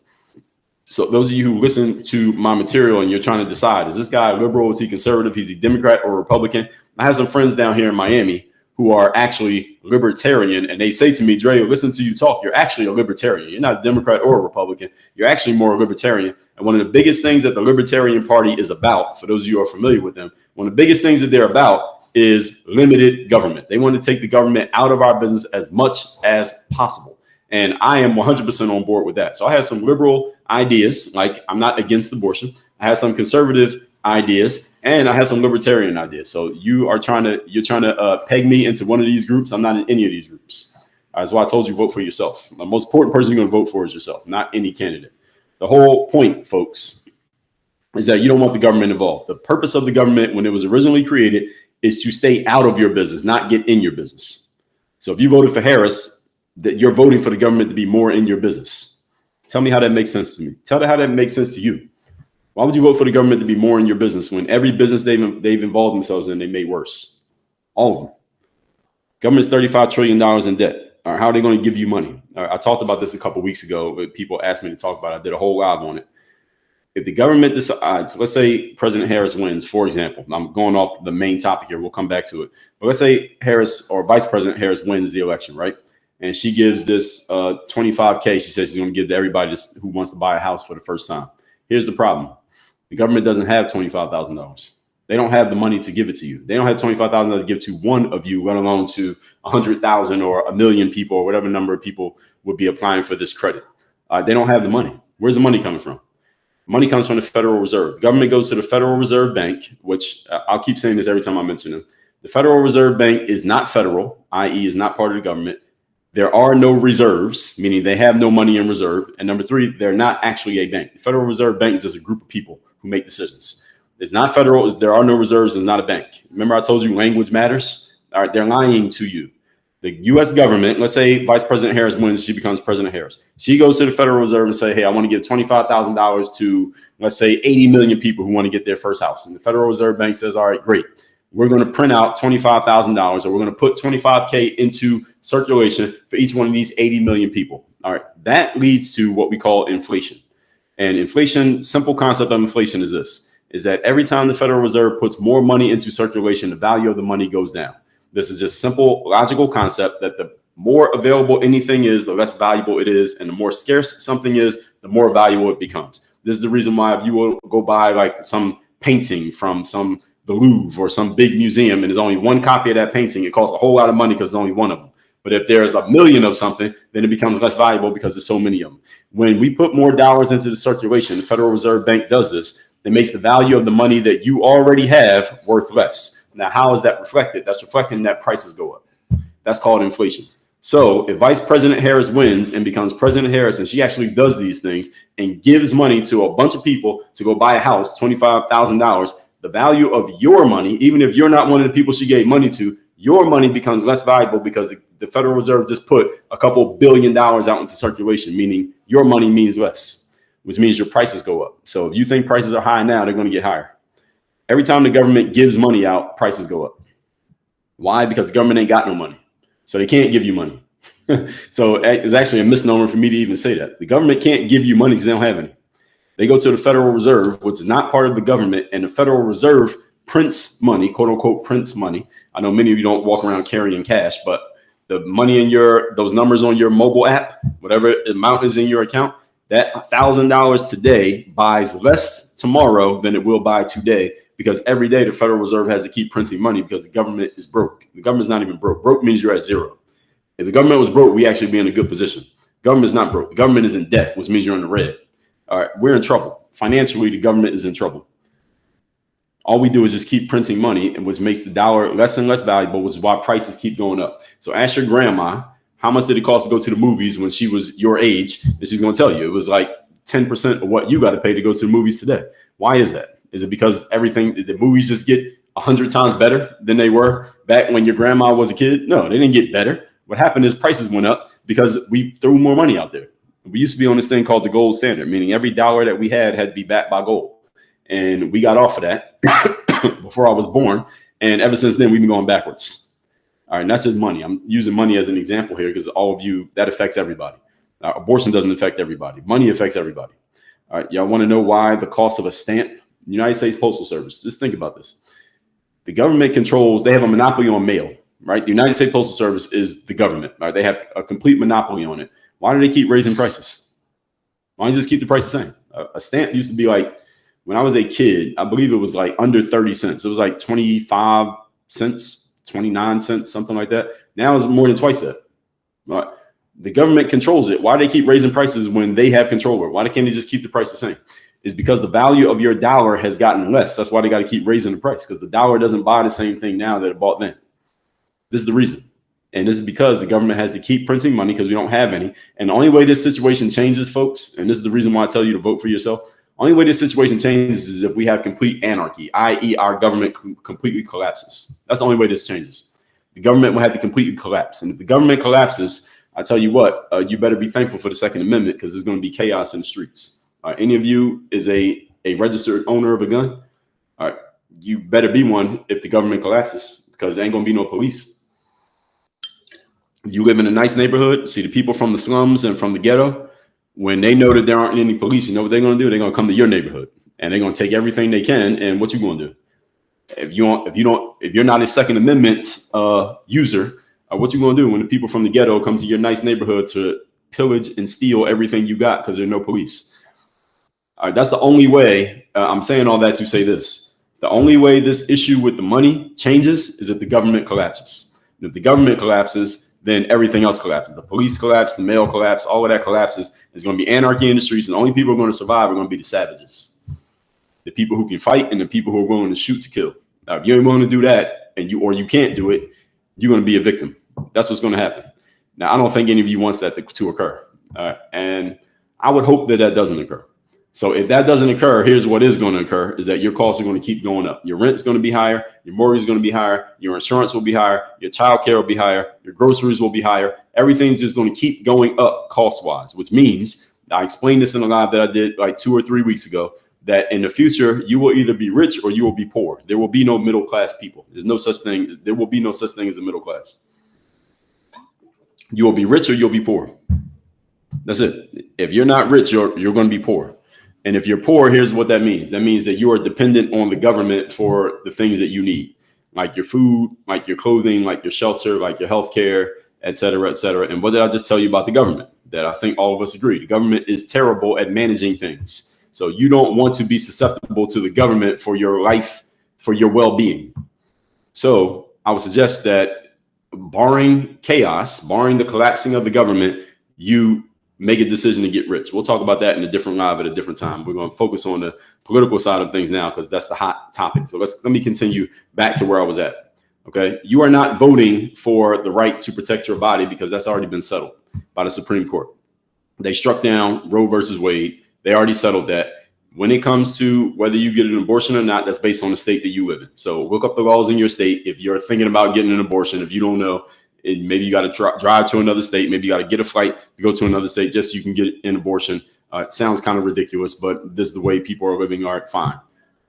So those of you who listen to my material and you're trying to decide, is this guy liberal? Is he conservative? Is he Democrat or Republican? I have some friends down here in Miami who are actually libertarian. And they say to me, Dre, listen to you talk. You're actually a libertarian. You're not a Democrat or a Republican. You're actually more a libertarian. And one of the biggest things that the Libertarian Party is about, for those of you who are familiar with them, one of the biggest things that they're about is limited government. They want to take the government out of our business as much as possible. And I am 100% on board with that. So I have some liberal ideas, like I'm not against abortion. I have some conservative ideas, and I have some libertarian ideas. So you're trying to peg me into one of these groups. I'm not in any of these groups. That's why I told you vote for yourself. The most important person you're going to vote for is yourself, not any candidate. The whole point, folks, is that you don't want the government involved. The purpose of the government when it was originally created is to stay out of your business, not get in your business. So if you voted for Harris, that you're voting for the government to be more in your business. Tell me how that makes sense to me. Tell me how that makes sense to you. Why would you vote for the government to be more in your business when every business they've involved themselves in, they made worse? All of them. Government's $35 trillion in debt. All right, how are they going to give you money? I talked about this a couple of weeks ago, but people asked me to talk about it. I did a whole live on it. If the government decides, let's say President Harris wins, for example, I'm going off the main topic here. We'll come back to it. But let's say Harris or Vice President Harris wins the election, right? And she gives this $25K. She says she's going to give to everybody who wants to buy a house for the first time. Here's the problem. The government doesn't have $25,000. They don't have the money to give it to you. They don't have $25,000 to give to one of you, let alone to 100,000 or 1,000,000 people or whatever number of people would be applying for this credit. They don't have the money. Where's the money coming from? Money comes from the Federal Reserve. The government goes to the Federal Reserve Bank, which I'll keep saying this every time I mention them. The Federal Reserve Bank is not federal, i.e. is not part of the government. There are no reserves, meaning they have no money in reserve. And number three, they're not actually a bank. The Federal Reserve Bank is just a group of people who make decisions. It's not federal. There are no reserves. It's not a bank. Remember I told you language matters? All right, they're lying to you. The U.S. government, let's say Vice President Harris wins, she becomes President Harris. She goes to the Federal Reserve and say, hey, I want to give $25,000 to, let's say, 80 million people who want to get their first house. And the Federal Reserve Bank says, all right, great. We're going to print out $25,000 or we're going to put 25K into circulation for each one of these 80 million people. All right. That leads to what we call inflation. And inflation, simple concept of inflation is this, is that every time the Federal Reserve puts more money into circulation, the value of the money goes down. This is just simple logical concept that the more available anything is, the less valuable it is. And the more scarce something is, the more valuable it becomes. This is the reason why if you will go buy like some painting from the Louvre or some big museum and there's only one copy of that painting, it costs a whole lot of money because there's only one of them. But if there's a million of something, then it becomes less valuable because there's so many of them. When we put more dollars into the circulation, the Federal Reserve Bank does this. It makes the value of the money that you already have worth less. Now, how is that reflected? That's reflecting that prices go up. That's called inflation. So if Vice President Harris wins and becomes President Harris, and she actually does these things and gives money to a bunch of people to go buy a house, $25,000, the value of your money, even if you're not one of the people she gave money to, your money becomes less valuable because the Federal Reserve just put a couple $1 billion out into circulation, meaning your money means less, which means your prices go up. So if you think prices are high now, they're going to get higher. Every time the government gives money out, prices go up. Why? Because the government ain't got no money. So they can't give you money. So it's actually a misnomer for me to even say that. The government can't give you money because they don't have any. They go to the Federal Reserve, which is not part of the government, and the Federal Reserve prints money, quote unquote, prints money. I know many of you don't walk around carrying cash, but the money in those numbers on your mobile app, whatever amount is in your account, that $1,000 today buys less tomorrow than it will buy today, because every day the Federal Reserve has to keep printing money because the government is broke. The government's not even broke. Broke means you're at zero. If the government was broke, we actually be in a good position. Government's not broke. The government is in debt, which means you're in the red. All right, we're in trouble. Financially, the government is in trouble. All we do is just keep printing money, and which makes the dollar less and less valuable, which is why prices keep going up. So ask your grandma, how much did it cost to go to the movies when she was your age? And she's going to tell you it was like 10% of what you got to pay to go to the movies today. Why is that? Is it because the movies just get 100 times better than they were back when your grandma was a kid? No, they didn't get better. What happened is prices went up because we threw more money out there. We used to be on this thing called the gold standard, meaning every dollar that we had to be backed by gold. And we got off of that before I was born. And ever since then, we've been going backwards. All right, and that's just money. I'm using money as an example here because all of you, that affects everybody. Abortion doesn't affect everybody. Money affects everybody. All right, y'all want to know why the cost of a stamp? United States Postal Service. Just think about this. The government controls, they have a monopoly on mail, right? The United States Postal Service is the government, right? They have a complete monopoly on it. Why do they keep raising prices? Why don't you just keep the price the same? A stamp used to be like, when I was a kid, I believe it was like under 30 cents. It was like 25 cents, 29 cents, something like that. Now it's more than twice that. Right? The government controls it. Why do they keep raising prices when they have control over it? Why can't they just keep the price the same? It's because the value of your dollar has gotten less. That's why they got to keep raising the price, because the dollar doesn't buy the same thing now that it bought then. This is the reason. And this is because the government has to keep printing money because we don't have any. And the only way this situation changes, folks, and this is the reason why I tell you to vote for yourself, only way this situation changes is if we have complete anarchy, i.e. our government completely collapses. That's the only way this changes. The government will have to completely collapse. And if the government collapses, I tell you what, you better be thankful for the Second Amendment, because there's going to be chaos in the streets. Any of you is a registered owner of a gun? All right, you better be one if the government collapses, because there ain't going to be no police. You live in a nice neighborhood, see the people from the slums and from the ghetto, when they know that there aren't any police, you know what they're going to do? They're going to come to your neighborhood and they're going to take everything they can. And what you going to do? If you're not a Second Amendment user, what you going to do when the people from the ghetto come to your nice neighborhood to pillage and steal everything you got because there are no police? All right, that's the only way. I'm saying all that to say this. The only way this issue with the money changes is if the government collapses. And if the government collapses, then everything else collapses. The police collapse, the mail collapse, all of that collapses. There's going to be anarchy in the streets, and the only people who are going to survive are going to be the savages, the people who can fight and the people who are willing to shoot to kill. Now, if you ain't willing to do that, and you can't do it, you're going to be a victim. That's what's going to happen. Now, I don't think any of you wants that to occur, and I would hope that that doesn't occur. So if that doesn't occur, here's what is going to occur is that your costs are going to keep going up. Your rent's going to be higher. Your mortgage is going to be higher. Your insurance will be higher. Your child care will be higher. Your groceries will be higher. Everything's just going to keep going up cost-wise, which means I explained this in a live that I did like 2 or 3 weeks ago, that in the future, you will either be rich or you will be poor. There will be no middle-class people. There will be no such thing as a middle class. You will be rich or you'll be poor. That's it. If you're not rich, you're going to be poor. And if you're poor, here's what that means. That means that you are dependent on the government for the things that you need, like your food, like your clothing, like your shelter, like your health care, et cetera, et cetera. And what did I just tell you about the government? That I think all of us agree. The government is terrible at managing things. So you don't want to be susceptible to the government for your life, for your well-being. So I would suggest that barring chaos, barring the collapsing of the government, you make a decision to get rich. We'll talk about that in a different live at a different time. We're going to focus on the political side of things now because that's the hot topic. So let me continue back to where I was at. Okay. You are not voting for the right to protect your body because that's already been settled by the Supreme Court. They struck down Roe versus Wade. They already settled that. When it comes to whether you get an abortion or not, that's based on the state that you live in. So look up the laws in your state. If you're thinking about getting an abortion, if you don't know, maybe you got to drive to another state. Maybe you got to get a flight to go to another state just so you can get an abortion. It sounds kind of ridiculous, but this is the way people are living. All right, fine.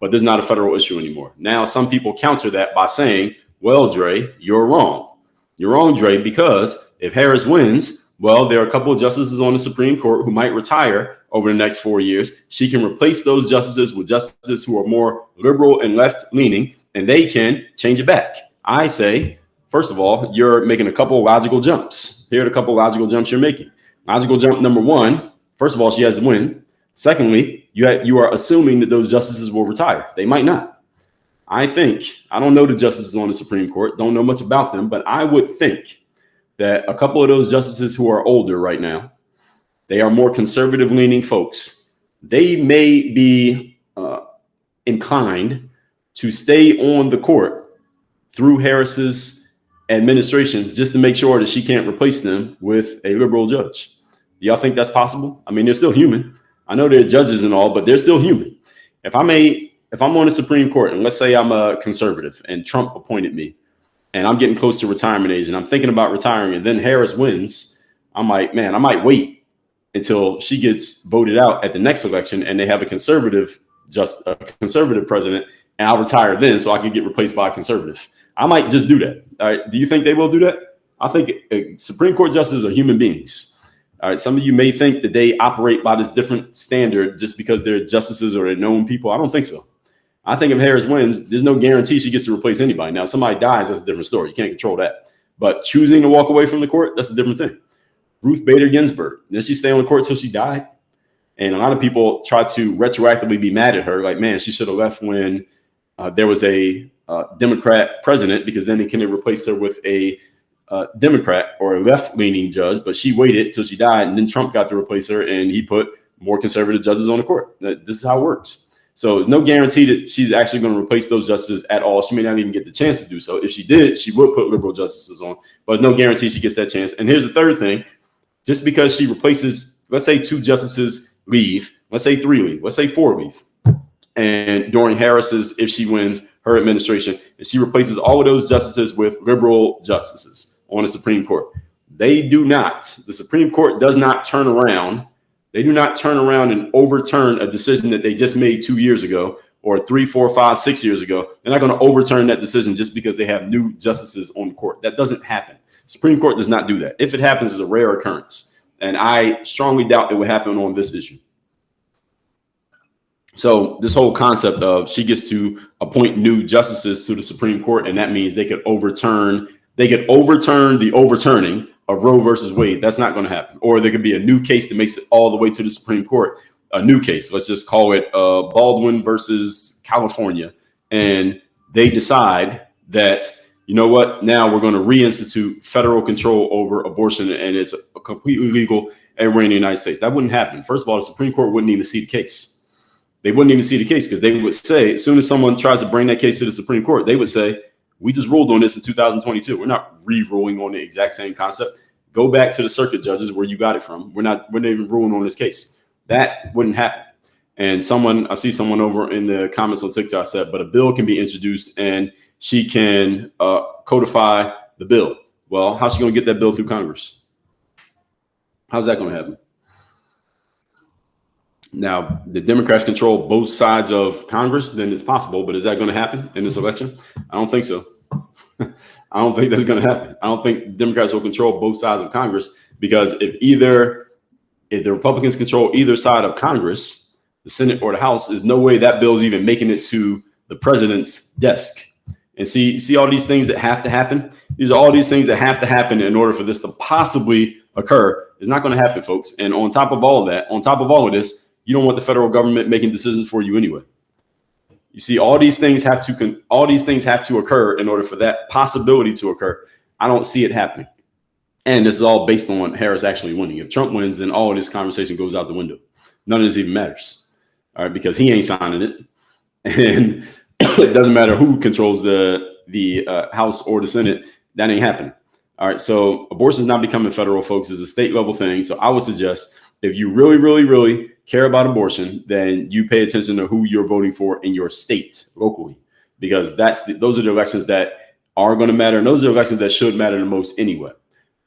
But this is not a federal issue anymore. Now, some people counter that by saying, well, Dre, you're wrong. You're wrong, Dre, because if Harris wins, well, there are a couple of justices on the Supreme Court who might retire over the next 4 years. She can replace those justices with justices who are more liberal and left leaning, and they can change it back. I say, first of all, you're making a couple of logical jumps. Here are the couple of logical jumps you're making. Logical jump number one, first of all, she has to win. Secondly, you are assuming that those justices will retire. They might not. I don't know the justices on the Supreme Court, don't know much about them, but I would think that a couple of those justices who are older right now, they are more conservative leaning folks. They may be inclined to stay on the court through Harris's administration just to make sure that she can't replace them with a liberal judge. Do y'all think that's possible? I mean, they're still human. I know they're judges and all, but they're still human. If I'm on the Supreme Court, and let's say I'm a conservative and Trump appointed me, and I'm getting close to retirement age and I'm thinking about retiring, and then Harris wins, I'm like, man, I might wait until she gets voted out at the next election and they have a conservative president, and I'll retire then so I can get replaced by a conservative. I might just do that. All right. Do you think they will do that? I think Supreme Court justices are human beings. All right. Some of you may think that they operate by this different standard just because they're justices or they're known people. I don't think so. I think if Harris wins, there's no guarantee she gets to replace anybody. Now, if somebody dies, that's a different story. You can't control that. But choosing to walk away from the court, that's a different thing. Ruth Bader Ginsburg, did she stay on the court till she died? And a lot of people try to retroactively be mad at her, like, man, she should have left when there was a Democrat president, because then they can replace her with a Democrat or a left-leaning judge. But she waited till she died, and then Trump got to replace her, and he put more conservative judges on the court. This is how it works. So there's no guarantee that she's actually going to replace those justices at all. She may not even get the chance to do so. If she did, she would put liberal justices on, but there's no guarantee she gets that chance. And here's the third thing. Just because she replaces, let's say 2 justices leave, let's say 3 leave, let's say 4 leave. And during Harris's, if she wins her administration, and she replaces all of those justices with liberal justices on the Supreme Court, the Supreme Court does not turn around. They do not turn around and overturn a decision that they just made 2 years ago or 3, 4, 5, 6 years ago. They're not going to overturn that decision just because they have new justices on the court. That doesn't happen. Supreme Court does not do that. If it happens, it's a rare occurrence. And I strongly doubt it would happen on this issue. So this whole concept of she gets to appoint new justices to the Supreme Court, and that means they could overturn the overturning of Roe versus Wade. That's not going to happen. Or there could be a new case that makes it all the way to the Supreme Court. A new case. Let's just call it Baldwin versus California. And they decide that, you know what, now we're going to reinstitute federal control over abortion, and it's completely legal everywhere in the United States. That wouldn't happen. First of all, the Supreme Court wouldn't even see the case. They wouldn't even see the case because they would say, as soon as someone tries to bring that case to the Supreme Court, they would say, we just ruled on this in 2022. We're not re-ruling on the exact same concept. Go back to the circuit judges where you got it from. We're not even ruling on this case. That wouldn't happen. And I see someone over in the comments on TikTok said, but a bill can be introduced and she can codify the bill. Well, how's she going to get that bill through Congress? How's that going to happen? Now, the Democrats control both sides of Congress, then it's possible. But is that going to happen in this election? I don't think so. I don't think that's going to happen. I don't think Democrats will control both sides of Congress, because if the Republicans control either side of Congress, the Senate or the House, there's no way that bill is even making it to the president's desk. And see all these things that have to happen. These are all these things that have to happen in order for this to possibly occur. It's not going to happen, folks. And on top of all of that, on top of all of this, you don't want the federal government making decisions for you anyway. You see, all these things have to occur in order for that possibility to occur. I don't see it happening. And this is all based on Harris actually winning. If Trump wins, then all of this conversation goes out the window. None of this even matters. All right, because he ain't signing it. And it doesn't matter who controls the House or the Senate. That ain't happening. All right, so abortion is not becoming federal, folks. It's a state level thing. So I would suggest, if you really, really, really care about abortion, then you pay attention to who you're voting for in your state locally, because those are the elections that are going to matter. And those are the elections that should matter the most anyway.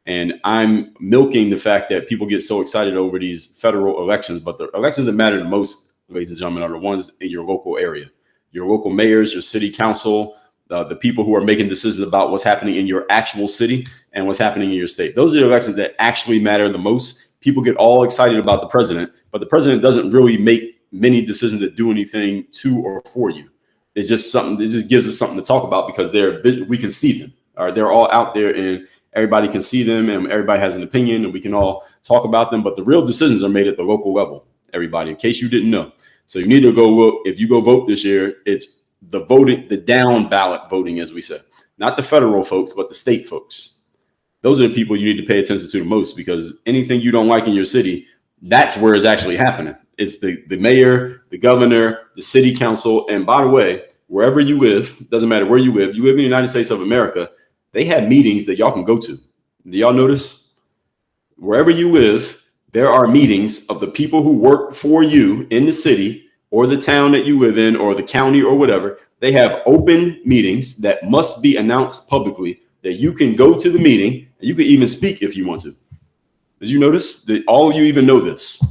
And I'm milking the fact that people get so excited over these federal elections, but the elections that matter the most, ladies and gentlemen, are the ones in your local area, your local mayors, your city council, the people who are making decisions about what's happening in your actual city and what's happening in your state. Those are the elections that actually matter the most. People get all excited about the president, but the president doesn't really make many decisions that do anything to or for you. It's just something. It just gives us something to talk about because we can see them. All right, they're all out there and everybody can see them, and everybody has an opinion, and we can all talk about them. But the real decisions are made at the local level. Everybody, in case you didn't know, so you need to go vote. If you go vote this year, it's the voting, the down ballot voting, as we said, not the federal folks, but the state folks. Those are the people you need to pay attention to the most, because anything you don't like in your city, that's where it's actually happening. It's the mayor, the governor, the city council. And by the way, wherever you live, doesn't matter where you live in the United States of America, they have meetings that y'all can go to. Do y'all notice? Wherever you live, there are meetings of the people who work for you in the city or the town that you live in or the county or whatever. They have open meetings that must be announced publicly that you can go to the meeting and you can even speak if you want to. Did you notice that all of you even know this?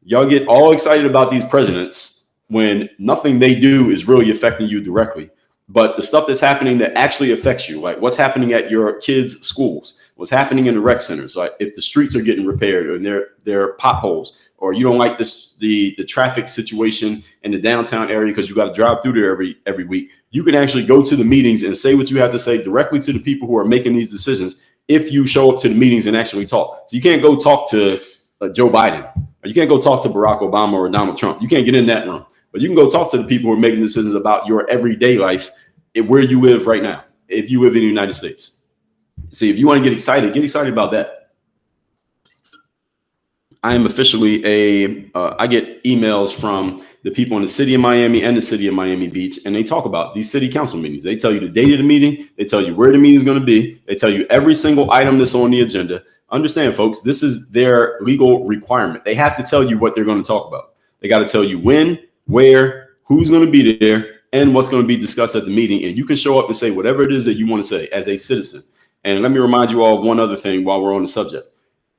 Y'all get all excited about these presidents when nothing they do is really affecting you directly. But the stuff that's happening that actually affects you, like what's happening at your kids' schools, what's happening in the rec centers, like if the streets are getting repaired or there are potholes, or you don't like the traffic situation in the downtown area because you got to drive through there every week, you can actually go to the meetings and say what you have to say directly to the people who are making these decisions if you show up to the meetings and actually talk. So you can't go talk to Joe Biden, or you can't go talk to Barack Obama or Donald Trump. You can't get in that room. But you can go talk to the people who are making decisions about your everyday life, where you live right now, if you live in the United States. See, if you want to get excited about that. I am officially I get emails from the people in the city of Miami and the city of Miami Beach, and they talk about these city council meetings. They tell you the date of the meeting. They tell you where the meeting is going to be. They tell you every single item that's on the agenda. Understand, folks, this is their legal requirement. They have to tell you what they're going to talk about. They got to tell you when, where, who's going to be there, and what's going to be discussed at the meeting. And you can show up and say whatever it is that you want to say as a citizen. And let me remind you all of one other thing while we're on the subject.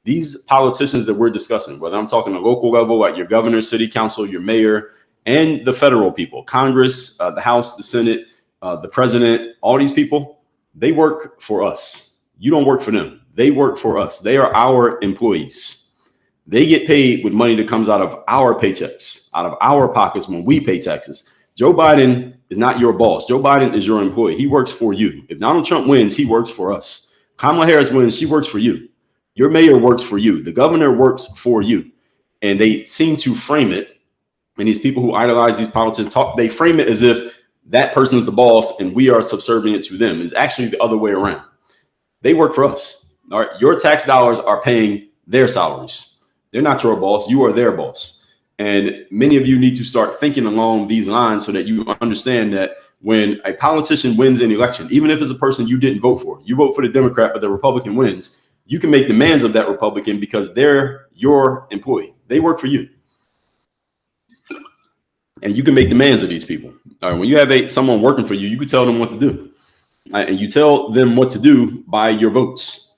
These politicians that we're discussing, whether I'm talking at local level, like your governor, city council, your mayor, and the federal people, Congress, the House, the Senate, the president, all these people, they work for us. You don't work for them. They work for us. They are our employees. They get paid with money that comes out of our paychecks, out of our pockets when we pay taxes. Joe Biden is not your boss. Joe Biden is your employee. He works for you. If Donald Trump wins, he works for us. Kamala Harris wins, she works for you. Your mayor works for you. The governor works for you. And they seem to frame it, and these people who idolize these politicians they frame it as if that person's the boss and we are subservient to them. It's actually the other way around. They work for us. All right. Your tax dollars are paying their salaries. They're not your boss. You are their boss. And many of you need to start thinking along these lines so that you understand that when a politician wins an election, even if it's a person you didn't vote for, you vote for the Democrat, but the Republican wins, you can make demands of that Republican because they're your employee. They work for you. And you can make demands of these people. All right, when you have someone working for you, you can tell them what to do. Right, and you tell them what to do by your votes.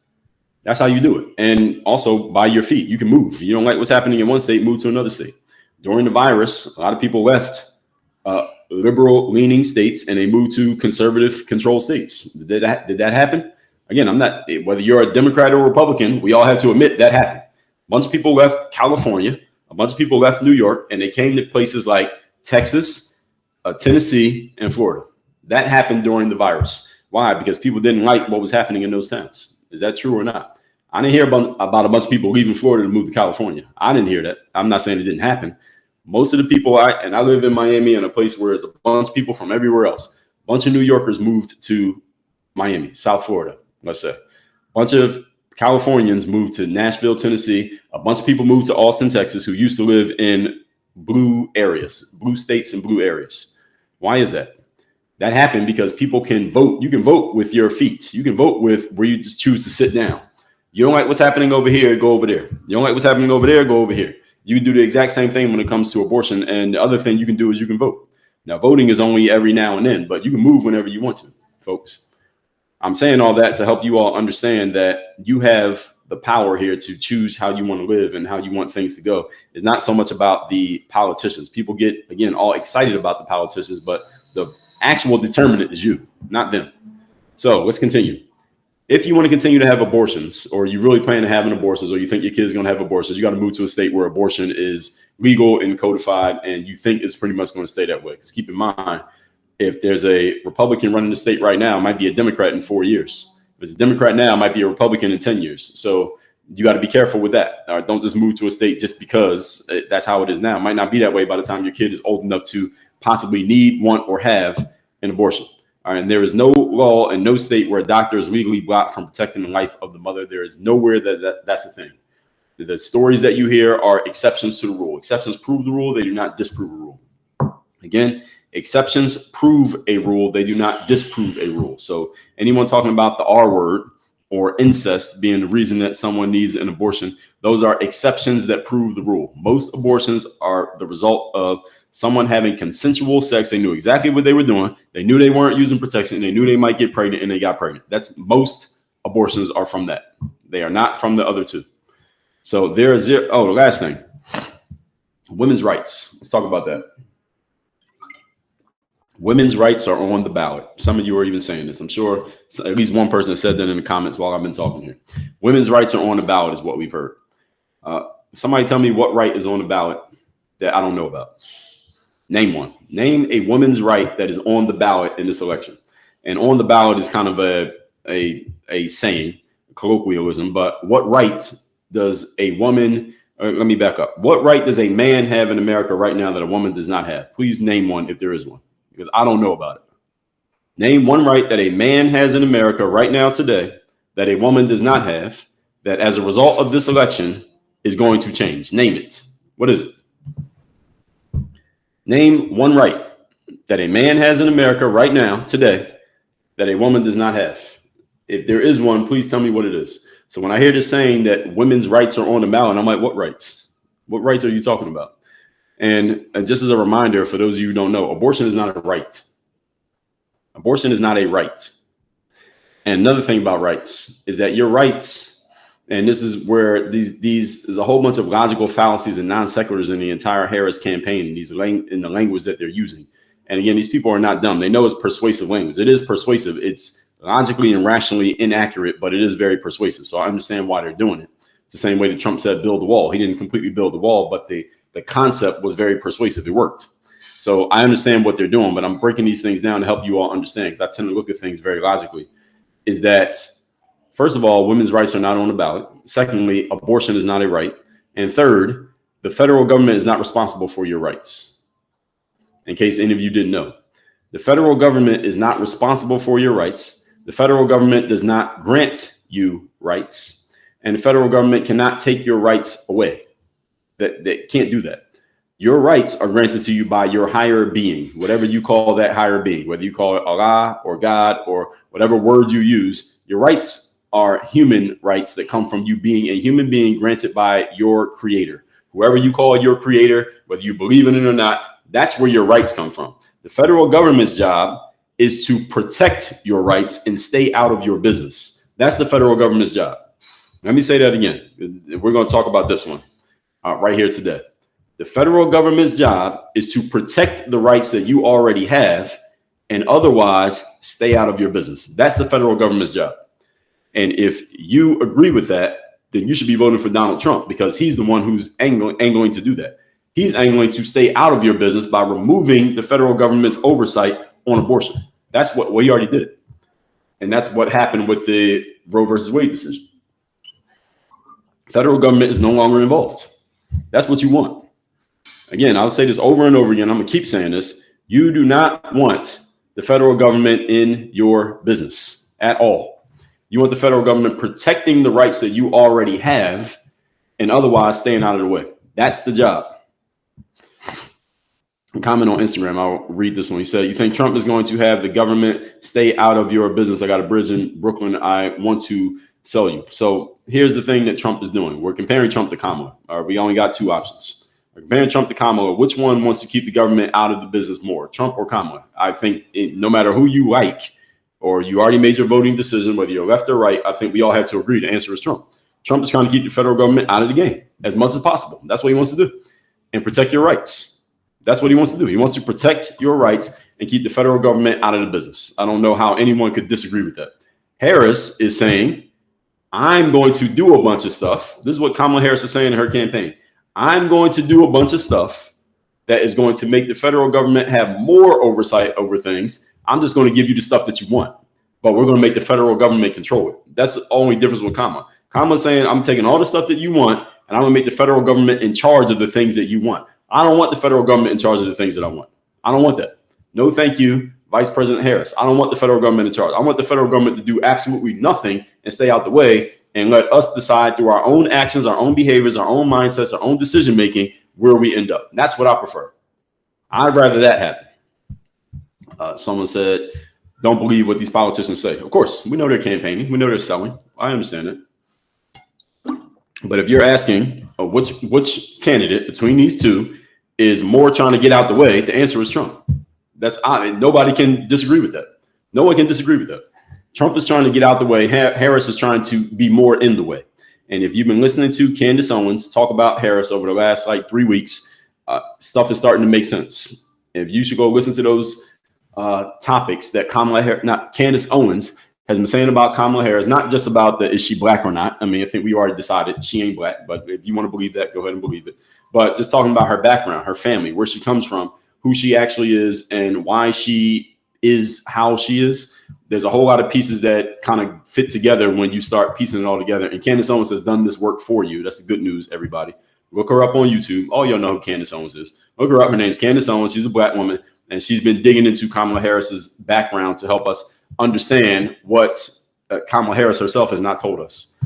That's how you do it. And also by your feet. You can move. If you don't like what's happening in one state, move to another state. During the virus, a lot of people left liberal leaning states and they moved to conservative controlled states. Did that happen? Again, I'm not, whether you're a Democrat or Republican, we all have to admit that happened. A bunch of people left California, a bunch of people left New York, and they came to places like Texas, Tennessee, and Florida. That happened during the virus. Why? Because people didn't like what was happening in those towns. Is that true or not? I didn't hear about a bunch of people leaving Florida to move to California. I didn't hear that. I'm not saying it didn't happen. Most of the people I live in Miami, in a place where there's a bunch of people from everywhere else. A bunch of New Yorkers moved to Miami, South Florida, let's say. A bunch of Californians moved to Nashville, Tennessee. A bunch of people moved to Austin, Texas, who used to live in blue areas, blue states and blue areas. Why is that? That happened because people can vote. You can vote with your feet. You can vote with where you just choose to sit down. You don't like what's happening over here, go over there. You don't like what's happening over there, go over here. You can do the exact same thing when it comes to abortion. And the other thing you can do is you can vote. Now, voting is only every now and then, but you can move whenever you want to, folks. I'm saying all that to help you all understand that you have the power here to choose how you want to live and how you want things to go. It's not so much about the politicians. People get, again, all excited about the politicians, but the actual determinant is you, not them. So let's continue. If you want to continue to have abortions, or you really plan to having abortions, or you think your kid's going to have abortions, you got to move to a state where abortion is legal and codified, and you think it's pretty much going to stay that way. Because keep in mind, if there's a Republican running the state right now, it might be a Democrat in 4 years. If it's a Democrat now, it might be a Republican in 10 years. So you got to be careful with that. Don't just move to a state just because that's how it is now. It might not be that way by the time your kid is old enough to possibly need, want, or have an abortion. All right, and there is no law in no state where a doctor is legally blocked from protecting the life of the mother. There is nowhere that's a thing. The stories that you hear are exceptions to the rule. Exceptions prove the rule. They do not disprove the rule. Again, Exceptions prove a rule. They do not disprove a rule. So anyone talking about the R word or incest being the reason that someone needs an abortion, those are exceptions that prove the rule. Most abortions are the result of someone having consensual sex. They knew exactly what they were doing. They knew they weren't using protection. They knew they might get pregnant, and they got pregnant. That's most abortions are from that. They are not from the other two. So there is zero. Oh, the last thing, women's rights. Let's talk about that. Women's rights are on the ballot. Some of you are even saying this. I'm sure at least one person said that in the comments while I've been talking here. Women's rights are on the ballot is what we've heard. Somebody tell me what right is on the ballot that I don't know about. Name one. Name a woman's right that is on the ballot in this election. And on the ballot is kind of a saying, colloquialism, but what right does a woman, let me back up. What right does a man have in America right now that a woman does not have? Please name one if there is one, because I don't know about it. Name one right that a man has in America right now today that a woman does not have, that as a result of this election is going to change. Name it. What is it? Name one right that a man has in America right now today that a woman does not have. If there is one, please tell me what it is. So when I hear this saying that women's rights are on the ballot, I'm like, what rights? What rights are you talking about? And just as a reminder, for those of you who don't know, abortion is not a right. Abortion is not a right. And another thing about rights is that your rights, and this is where there's a whole bunch of logical fallacies and non sequiturs in the entire Harris campaign, in the language that they're using. And again, these people are not dumb. They know it's persuasive language. It is persuasive. It's logically and rationally inaccurate, but it is very persuasive. So I understand why they're doing it. It's the same way that Trump said, build the wall. He didn't completely build the wall, but the concept was very persuasive. It worked. So I understand what they're doing, but I'm breaking these things down to help you all understand, because I tend to look at things very logically. Is that, first of all, women's rights are not on the ballot. Secondly, abortion is not a right. And third, the federal government is not responsible for your rights. In case any of you didn't know, the federal government is not responsible for your rights. The federal government does not grant you rights, and the federal government cannot take your rights away. They can't do that. Your rights are granted to you by your higher being, whatever you call that higher being, whether you call it Allah or God or whatever word you use. Your rights are human rights that come from you being a human being granted by your creator. Whoever you call your creator, whether you believe in it or not, that's where your rights come from. The federal government's job is to protect your rights and stay out of your business. That's the federal government's job. Let me say that again. We're going to talk about this one right here today. The federal government's job is to protect the rights that you already have and otherwise stay out of your business. That's the federal government's job. And if you agree with that, then you should be voting for Donald Trump, because he's the one who's angling to do that. He's angling to stay out of your business by removing the federal government's oversight on abortion. That's what he already did. And that's what happened with the Roe versus Wade decision. Federal government is no longer involved. That's what you want. Again, I'll say this over and over again. I'm going to keep saying this. You do not want the federal government in your business at all. You want the federal government protecting the rights that you already have and otherwise staying out of the way. That's the job. A comment on Instagram. I'll read this one. He said, you think Trump is going to have the government stay out of your business? I got a bridge in Brooklyn. I want to sell you. So here's the thing that Trump is doing. We're comparing Trump to Kamala. We only got two options. We're comparing Trump to Kamala. Which one wants to keep the government out of the business more, Trump or Kamala? I think no matter who you like, or you already made your voting decision, whether you're left or right, I think we all have to agree the answer is Trump. Trump is trying to keep the federal government out of the game as much as possible. That's what he wants to do, and protect your rights. That's what he wants to do. He wants to protect your rights and keep the federal government out of the business. I don't know how anyone could disagree with that. Harris is saying, I'm going to do a bunch of stuff. This is what Kamala Harris is saying in her campaign. I'm going to do a bunch of stuff that is going to make the federal government have more oversight over things. I'm just going to give you the stuff that you want, but we're going to make the federal government control it. That's the only difference with Kamala. Kamala's saying, I'm taking all the stuff that you want, and I'm going to make the federal government in charge of the things that you want. I don't want the federal government in charge of the things that I want. I don't want that. No, thank you, Vice President Harris. I don't want the federal government in charge. I want the federal government to do absolutely nothing and stay out the way and let us decide through our own actions, our own behaviors, our own mindsets, our own decision making where we end up. And that's what I prefer. I'd rather that happen. Someone said, don't believe what these politicians say. Of course, we know they're campaigning. We know they're selling. I understand it. But if you're asking which candidate between these two is more trying to get out the way, the answer is Trump. Nobody can disagree with that. No one can disagree with that. Trump is trying to get out the way. Harris is trying to be more in the way. And if you've been listening to Candace Owens talk about Harris over the last 3 weeks, stuff is starting to make sense. If you should go listen to those topics that Candace Owens has been saying about Kamala Harris, not just about is she black or not. I mean, I think we already decided she ain't black, but if you want to believe that, go ahead and believe it. But just talking about her background, her family, where she comes from, who she actually is, and why she is how she is. There's a whole lot of pieces that kind of fit together when you start piecing it all together. And Candace Owens has done this work for you. That's the good news, everybody. Look her up on YouTube. All y'all know who Candace Owens is. Look her up. Her name's Candace Owens. She's a black woman, and she's been digging into Kamala Harris's background to help us understand what Kamala Harris herself has not told us.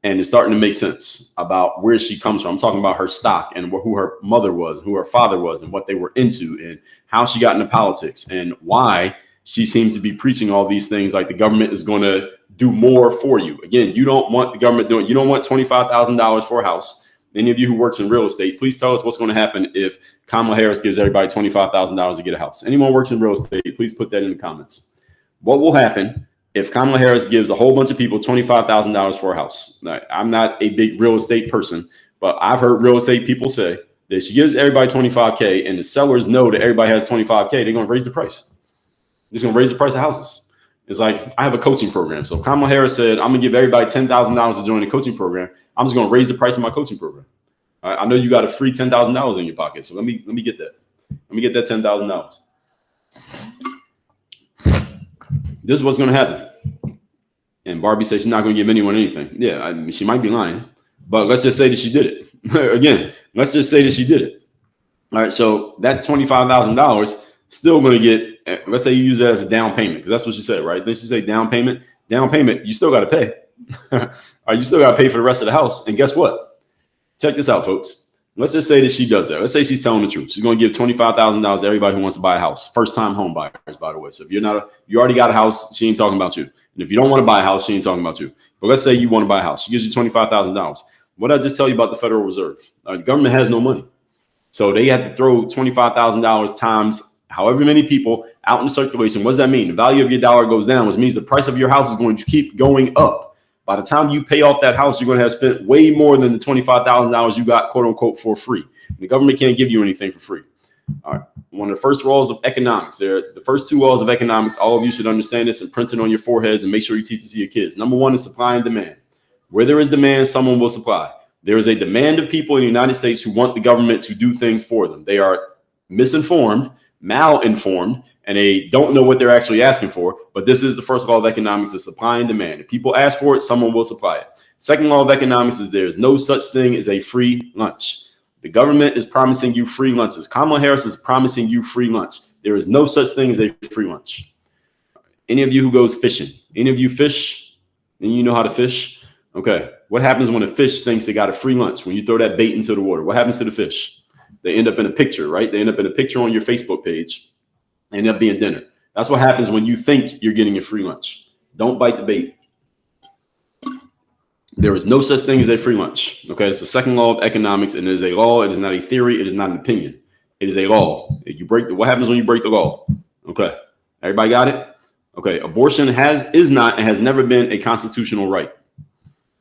And it's starting to make sense about where she comes from. I'm talking about her stock and who her mother was, who her father was, and what they were into, and how she got into politics, and why she seems to be preaching all these things like the government is going to do more for you. Again, you don't want the government doing, you don't want $25,000 for a house. Any of you who works in real estate, please tell us what's going to happen if Kamala Harris gives everybody $25,000 to get a house. Anyone who works in real estate, please put that in the comments. What will happen if Kamala Harris gives a whole bunch of people $25,000 for a house? Now, I'm not a big real estate person, but I've heard real estate people say that she gives everybody $25K and the sellers know that everybody has $25K, they're going to raise the price. They're going to raise the price of houses. It's like, I have a coaching program. So Kamala Harris said, I'm going to give everybody $10,000 to join the coaching program. I'm just going to raise the price of my coaching program. All right, I know you got a free $10,000 in your pocket. So let me get that. Let me get that $10,000. This is what's going to happen. And Barbie says she's not going to give anyone anything. Yeah, I mean, she might be lying, but let's just say that she did it. Again, let's just say that she did it. All right, so that $25,000 still going to get, let's say you use that as a down payment, because that's what she said, right? Then she say down payment, you still got to pay. All right, you still got to pay for the rest of the house. And guess what? Check this out, folks. Let's just say that she does that. Let's say she's telling the truth. She's going to give $25,000 to everybody who wants to buy a house. First-time home buyers, by the way. So if you already got a house, she ain't talking about you. And if you don't want to buy a house, she ain't talking about you. But let's say you want to buy a house. She gives you $25,000. What did I just tell you about the Federal Reserve? The government has no money. So they have to throw $25,000 times however many people out in circulation. What does that mean? The value of your dollar goes down, which means the price of your house is going to keep going up. By the time you pay off that house, you're going to have spent way more than the $25,000 you got, quote unquote, for free. The government can't give you anything for free. All right. One of the first laws of economics, the first two laws of economics, all of you should understand this and print it on your foreheads and make sure you teach it to your kids. Number one is supply and demand. Where there is demand, someone will supply. There is a demand of people in the United States who want the government to do things for them. They are misinformed, malinformed, and they don't know what they're actually asking for. But this is the first law of economics, is supply and demand. If people ask for it, someone will supply it. Second law of economics is there is no such thing as a free lunch. The government is promising you free lunches. Kamala Harris is promising you free lunch. There is no such thing as a free lunch. Any of you who goes fishing, any of you fish, and you know how to fish? Okay. What happens when a fish thinks they got a free lunch? When you throw that bait into the water, what happens to the fish? They end up in a picture, right? They end up in a picture on your Facebook page. They end up being dinner. That's what happens when you think you're getting a free lunch. Don't bite the bait. There is no such thing as a free lunch. Okay, it's the second law of economics, and it is a law. It is not a theory. It is not an opinion. It is a law. If you break what happens when you break the law? Okay, everybody got it? Okay, abortion is not and has never been a constitutional right.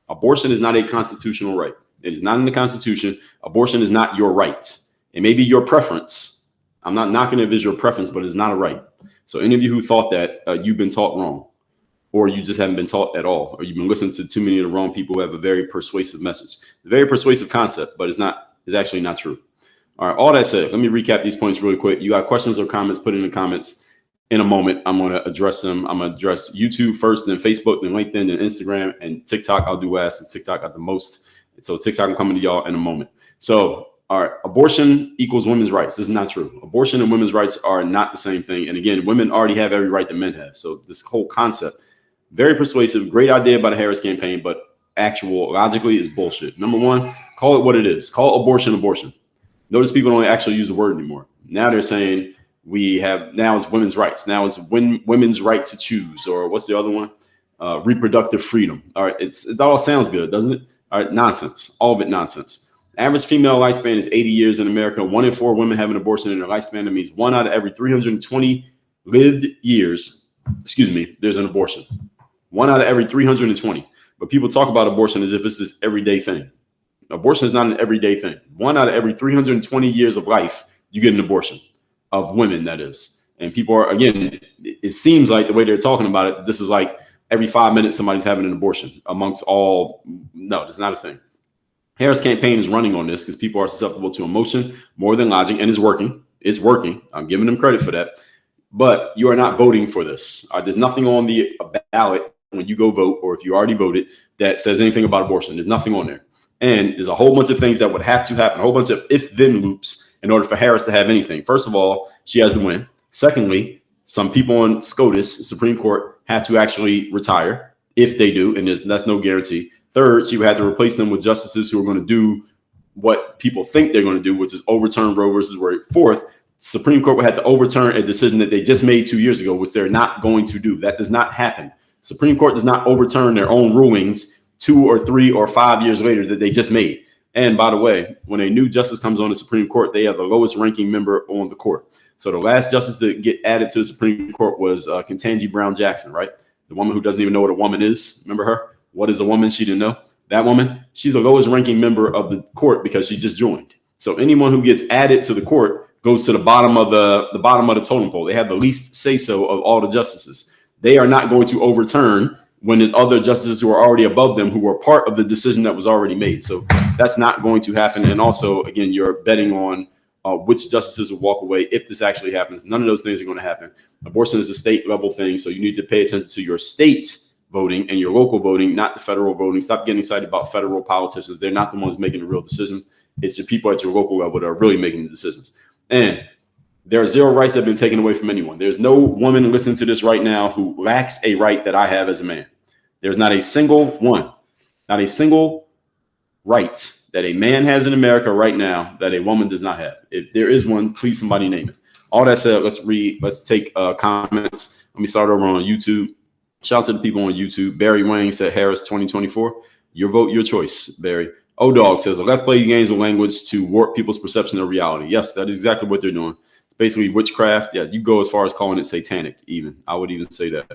Abortion is not a constitutional right. It is not in the Constitution. Abortion is not your right. It may be your preference. I'm not knocking it if it's your preference, but it's not a right. So any of you who thought that, you've been taught wrong, or you just haven't been taught at all, or you've been listening to too many of the wrong people who have a very persuasive message. A very persuasive concept, but it's actually not true. All right, all that said, let me recap these points really quick. You got questions or comments, put in the comments. In a moment, I'm going to address them. I'm going to address YouTube first, then Facebook, then LinkedIn, then Instagram, and TikTok. I'll do last, and TikTok got the most. So TikTok, I'm coming to y'all in a moment. So, all right, abortion equals women's rights. This is not true. Abortion and women's rights are not the same thing. And again, women already have every right that men have. So this whole concept, very persuasive, great idea by the Harris campaign, but actual logically is bullshit. Number one, call it what it is. Call abortion abortion. Notice people don't actually use the word anymore. Now they're saying We have now it's women's rights. Now it's women's right to choose, or what's the other one? Reproductive freedom. All right. It all sounds good, doesn't it? All right. Nonsense. All of it nonsense. Average female lifespan is 80 years in America. 1 in 4 women have an abortion in their lifespan. That means 1 out of every 320 lived years, there's an abortion. 1 out of every 320. But people talk about abortion as if it's this everyday thing. Abortion is not an everyday thing. 1 out of every 320 years of life, you get an abortion. Of women, that is. And people are, again, it seems like the way they're talking about it, this is like every 5 minutes somebody's having an abortion amongst all. No, it's not a thing. Harris' campaign is running on this because people are susceptible to emotion more than logic, and it's working. It's working. I'm giving them credit for that. But you are not voting for this. There's nothing on the ballot when you go vote, or if you already voted, that says anything about abortion. There's nothing on there. And there's a whole bunch of things that would have to happen, a whole bunch of if-then loops in order for Harris to have anything. First of all, she has to win. Secondly, some people on SCOTUS, Supreme Court, have to actually retire. If they do, and that's no guarantee. Third, she would have to replace them with justices who are going to do what people think they're going to do, which is overturn Roe versus Wade. Fourth, Supreme Court would have to overturn a decision that they just made 2 years ago, which they're not going to do. That does not happen. Supreme Court does not overturn their own rulings 2 or 3 or 5 years later that they just made. And by the way, when a new justice comes on the Supreme Court, they are the lowest ranking member on the court. So the last justice to get added to the Supreme Court was Ketanji Brown Jackson, right? The woman who doesn't even know what a woman is. Remember her? What is a woman? She didn't know. That woman, she's the lowest ranking member of the court because she just joined. So anyone who gets added to the court goes to the bottom of the totem pole. They have the least say so of all the justices. They are not going to overturn when there's other justices who are already above them who were part of the decision that was already made. So that's not going to happen. And also, again, you're betting on which justices will walk away if this actually happens. None of those things are going to happen. Abortion is a state level thing. So you need to pay attention to your state voting and your local voting, not the federal voting. Stop getting excited about federal politicians. They're not the ones making the real decisions. It's your people at your local level that are really making the decisions. And there are 0 rights that have been taken away from anyone. There's no woman listening to this right now who lacks a right that I have as a man. There's not a single one, not a single right that a man has in America right now that a woman does not have. If there is one, please somebody name it. All that said, let's take comments. Let me start over on YouTube. Shout out to the people on YouTube. Barry Wang said Harris 2024. Your vote, your choice, Barry. O-Dog says the left plays games with language to warp people's perception of reality. Yes, that is exactly what they're doing. It's basically witchcraft. Yeah, you go as far as calling it satanic even. I would even say that.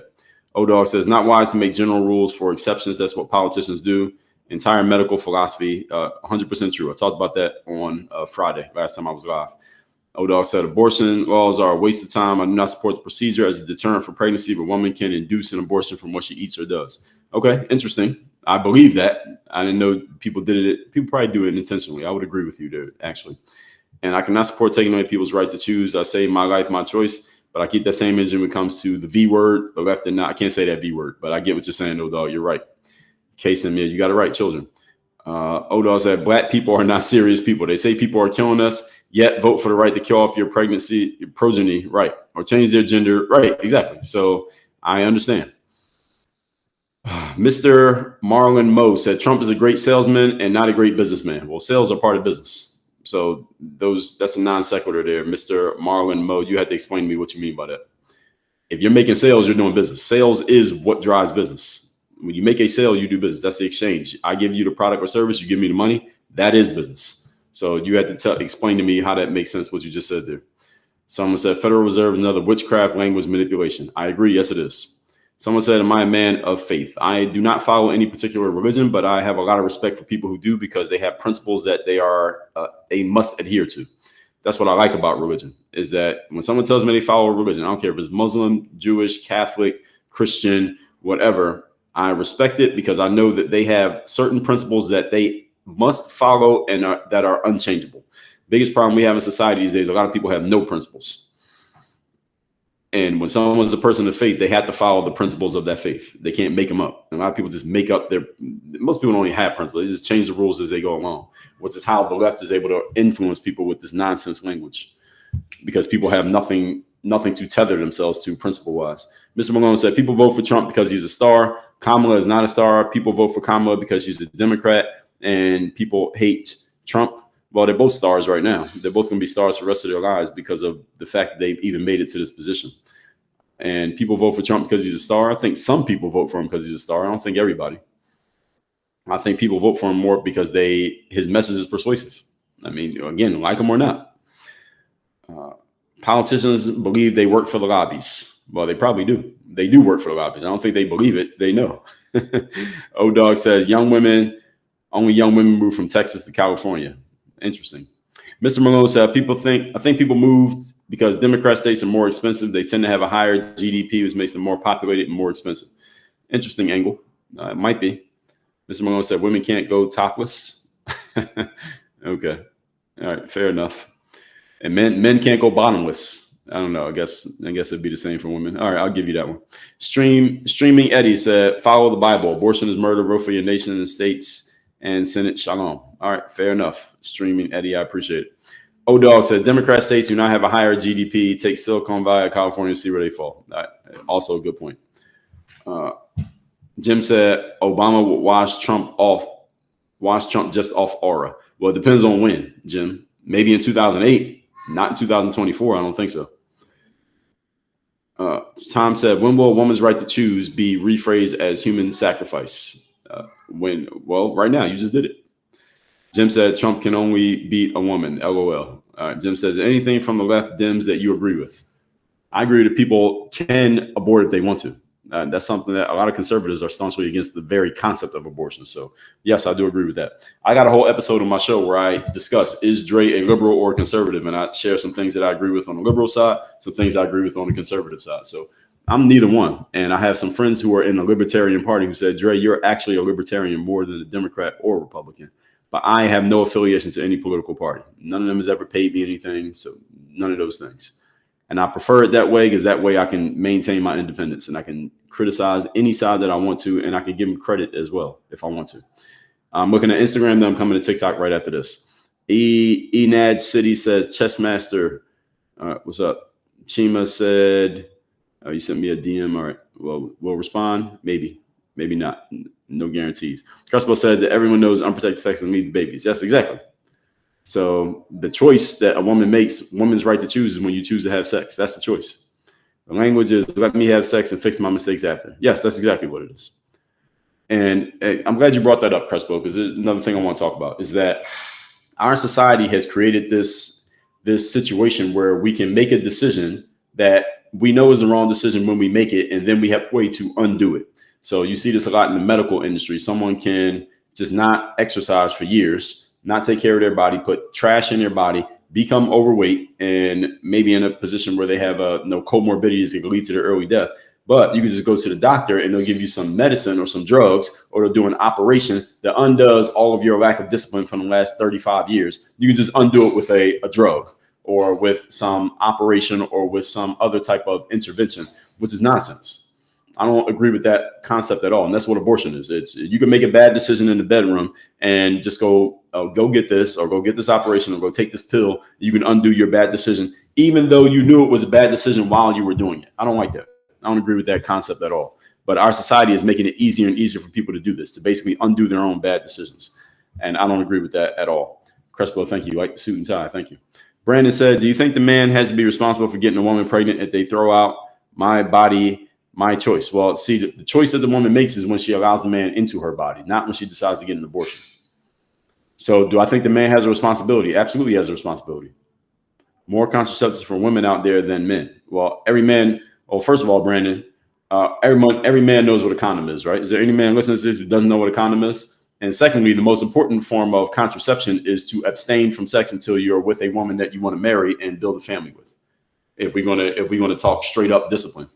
O-Dog says not wise to make general rules for exceptions. That's what politicians do. Entire medical philosophy, 100% true. I talked about that on Friday, last time I was live. O-Dog said abortion laws are a waste of time. I do not support the procedure as a deterrent for pregnancy, but a woman can induce an abortion from what she eats or does. Okay, interesting. I believe that. I didn't know people did it. People probably do it intentionally. I would agree with you there, actually. And I cannot support taking away people's right to choose. I say my life, my choice, but I keep that same energy when it comes to the V word, the left and not. I can't say that V word, but I get what you're saying, O-Dog. You're right. Case in me, you got it right, children. O-Dog said black people are not serious people. They say people are killing us, yet vote for the right to kill off your pregnancy, your progeny, right? Or change their gender, right? Exactly. So I understand. Mr. Marlon Moe said Trump is a great salesman and not a great businessman. Well, sales are part of business. So that's a non sequitur there. Mr. Marlon Moe, you had to explain to me what you mean by that. If you're making sales, you're doing business. Sales is what drives business. When you make a sale, you do business. That's the exchange. I give you the product or service. You give me the money. That is business. So you had to explain to me how that makes sense, what you just said there. Someone said Federal Reserve is another witchcraft language manipulation. I agree. Yes, it is. Someone said, am I a man of faith? I do not follow any particular religion, but I have a lot of respect for people who do because they have principles that they must adhere to. That's what I like about religion, is that when someone tells me they follow a religion, I don't care if it's Muslim, Jewish, Catholic, Christian, whatever, I respect it because I know that they have certain principles that they must follow and that are unchangeable. Biggest problem we have in society these days, a lot of people have no principles. And when someone's a person of faith, they have to follow the principles of that faith. They can't make them up. And a lot of people just make up most people don't even have principles. They just change the rules as they go along, which is how the left is able to influence people with this nonsense language, because people have nothing to tether themselves to principle wise. Mr. Malone said people vote for Trump because he's a star. Kamala is not a star. People vote for Kamala because she's a Democrat, and people hate Trump. Well, they're both stars right now. They're both going to be stars for the rest of their lives because of the fact that they've even made it to this position. And people vote for Trump because he's a star. I think some people vote for him because he's a star. I don't think everybody. I think people vote for him more because his message is persuasive. I mean, again, like him or not. Politicians believe they work for the lobbies. Well, they probably do. They do work for the lobbies. I don't think they believe it. They know. O-Dog says, only young women move from Texas to California. Interesting. Mr. Malone said, I think people moved because Democrat states are more expensive. They tend to have a higher GDP, which makes them more populated and more expensive. Interesting angle. It might be. Mr. Malone said, women can't go topless. Okay. All right. Fair enough. And men can't go bottomless. I don't know. I guess it'd be the same for women. All right. I'll give you that one. Streaming Eddie said, follow the Bible. Abortion is murder. Vote for your nation and states and Senate. Shalom. All right. Fair enough. Streaming Eddie. I appreciate it. O-Dog said, Democrat states do not have a higher GDP. Take Silicon Valley, California, see where they fall. All right. Also a good point. Jim said Obama would wash Trump just off aura. Well, it depends on when, Jim. Maybe in 2008, not in 2024. I don't think so. Tom said, when will a woman's right to choose be rephrased as human sacrifice? Right now, you just did it. Jim said Trump can only beat a woman. LOL. Jim says, anything from the left Dems that you agree with? I agree that people can abort if they want to. That's something that a lot of conservatives are staunchly against the very concept of abortion. So, yes, I do agree with that. I got a whole episode on my show where I discuss, is Dre a liberal or conservative? And I share some things that I agree with on the liberal side, some things I agree with on the conservative side. So I'm neither one. And I have some friends who are in the Libertarian Party who said, Dre, you're actually a libertarian more than a Democrat or Republican. But I have no affiliation to any political party. None of them has ever paid me anything. So none of those things. And I prefer it that way because that way I can maintain my independence and I can criticize any side that I want to, and I can give them credit as well if I want to. I'm looking at Instagram, then I'm coming to TikTok right after this. Enad City says, Chessmaster, what's up? Chima said, you sent me a DM. All right, well, we'll respond. Maybe not. No guarantees. Crespo said that everyone knows unprotected sex and lead babies. Yes, exactly. So the choice that a woman makes, woman's right to choose, is when you choose to have sex. That's the choice. The language is let me have sex and fix my mistakes after. Yes, that's exactly what it is. And I'm glad you brought that up, Crespo, because there's another thing I want to talk about is that our society has created this situation where we can make a decision that we know is the wrong decision when we make it, and then we have a way to undo it. So you see this a lot in the medical industry. Someone can just not exercise for years, not take care of their body, put trash in their body, become overweight, and maybe in a position where they have comorbidities that can lead to their early death. But you can just go to the doctor and they'll give you some medicine or some drugs, or they'll do an operation that undoes all of your lack of discipline from the last 35 years. You can just undo it with a drug or with some operation or with some other type of intervention, which is nonsense. I don't agree with that concept at all. And that's what abortion is. You can make a bad decision in the bedroom and just go get this, or go get this operation, or go take this pill. You can undo your bad decision, even though you knew it was a bad decision while you were doing it. I don't like that. I don't agree with that concept at all. But our society is making it easier and easier for people to do this, to basically undo their own bad decisions. And I don't agree with that at all. Crespo, thank you. Like the suit and tie. Thank you. Brandon said, do you think the man has to be responsible for getting a woman pregnant if they throw out my body, my choice? Well, see, the choice that the woman makes is when she allows the man into her body, not when she decides to get an abortion. So do I think the man has a responsibility? Absolutely has a responsibility. More contraceptives for women out there than men. Well, first of all, Brandon, every man knows what a condom is, right? Is there any man listening to this who doesn't know what a condom is? And secondly, the most important form of contraception is to abstain from sex until you're with a woman that you want to marry and build a family with. If we're gonna talk straight up discipline.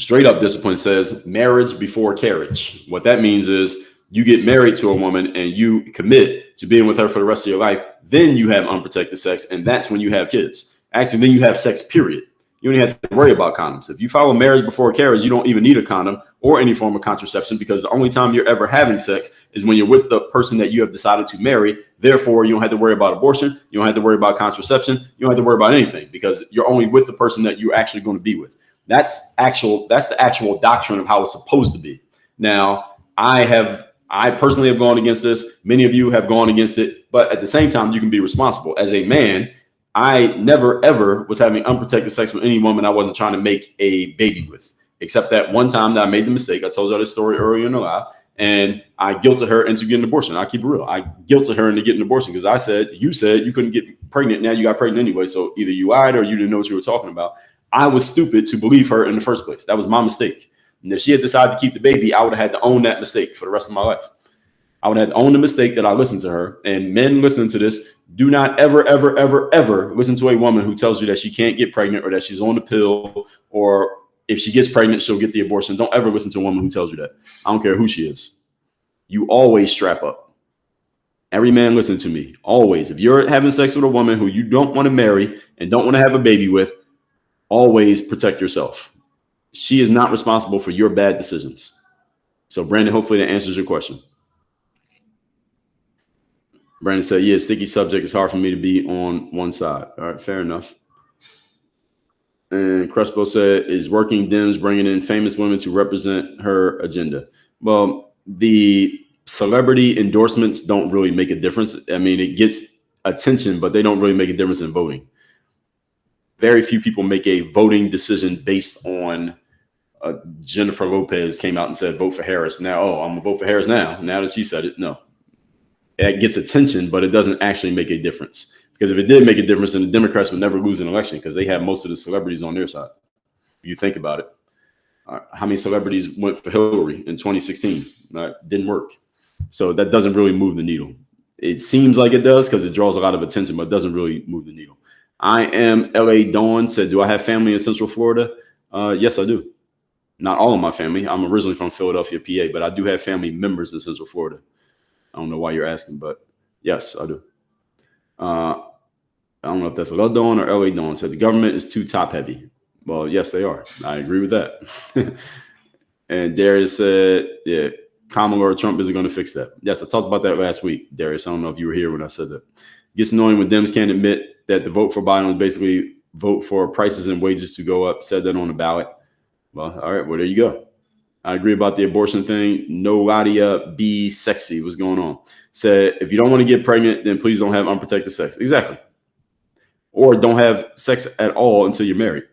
Straight up discipline says marriage before carriage. What that means is you get married to a woman and you commit to being with her for the rest of your life. Then you have unprotected sex, and that's when you have kids. Actually, then you have sex, period. You don't have to worry about condoms. If you follow marriage before carriage, you don't even need a condom or any form of contraception, because the only time you're ever having sex is when you're with the person that you have decided to marry. Therefore, you don't have to worry about abortion. You don't have to worry about contraception. You don't have to worry about anything, because you're only with the person that you're actually going to be with. That's the actual doctrine of how it's supposed to be. Now, I I personally have gone against this. Many of you have gone against it. But at the same time, you can be responsible. As a man, I never, ever was having unprotected sex with any woman I wasn't trying to make a baby with, except that one time that I made the mistake. I told you this story earlier in the live, and I guilted her into getting an abortion. I keep it real. I guilted her into getting an abortion because you said you couldn't get pregnant. Now you got pregnant anyway. So either you lied or you didn't know what you were talking about. I was stupid to believe her in the first place. That was my mistake. And if she had decided to keep the baby, I would have had to own that mistake for the rest of my life. I would have to own the mistake that I listened to her. And men listening to this, do not ever, ever, ever, ever listen to a woman who tells you that she can't get pregnant or that she's on the pill, or if she gets pregnant, she'll get the abortion. Don't ever listen to a woman who tells you that. I don't care who she is. You always strap up. Every man listen to me. Always. If you're having sex with a woman who you don't want to marry and don't want to have a baby with, always protect yourself. She is not responsible for your bad decisions. So Brandon, hopefully that answers your question. Brandon said, yeah, sticky subject. It's hard for me to be on one side. All right, fair enough. And Crespo said, is working Dems bringing in famous women to represent her agenda? Well, the celebrity endorsements don't really make a difference. I mean, it gets attention, but they don't really make a difference in voting. Very few people make a voting decision based on Jennifer Lopez came out and said, vote for Harris. Now, I'm going to vote for Harris now that she said it. No. It gets attention, but it doesn't actually make a difference. Because if it did make a difference, then the Democrats would never lose an election because they have most of the celebrities on their side. You think about it. How many celebrities went for Hillary in 2016? Didn't work. So that doesn't really move the needle. It seems like it does because it draws a lot of attention, but it doesn't really move the needle. I am LA Dawn said, do I have family in Central Florida? Yes, I do. Not all of my family. I'm originally from Philadelphia, PA, but I do have family members in Central Florida. I don't know why you're asking, but yes, I do. I don't know if that's LA Dawn or LA Dawn said the government is too top heavy. Well, yes, they are. I agree with that. And Darius said, yeah, Kamala or Trump isn't going to fix that. Yes, I talked about that last week, Darius. I don't know if you were here when I said that. It gets annoying when Dems can't admit that the vote for Biden was basically vote for prices and wages to go up, said that on the ballot. Well, all right, well, there you go. I agree about the abortion thing. No Ladia be sexy. What's going on? Said, if you don't want to get pregnant, then please don't have unprotected sex. Exactly. Or don't have sex at all until you're married.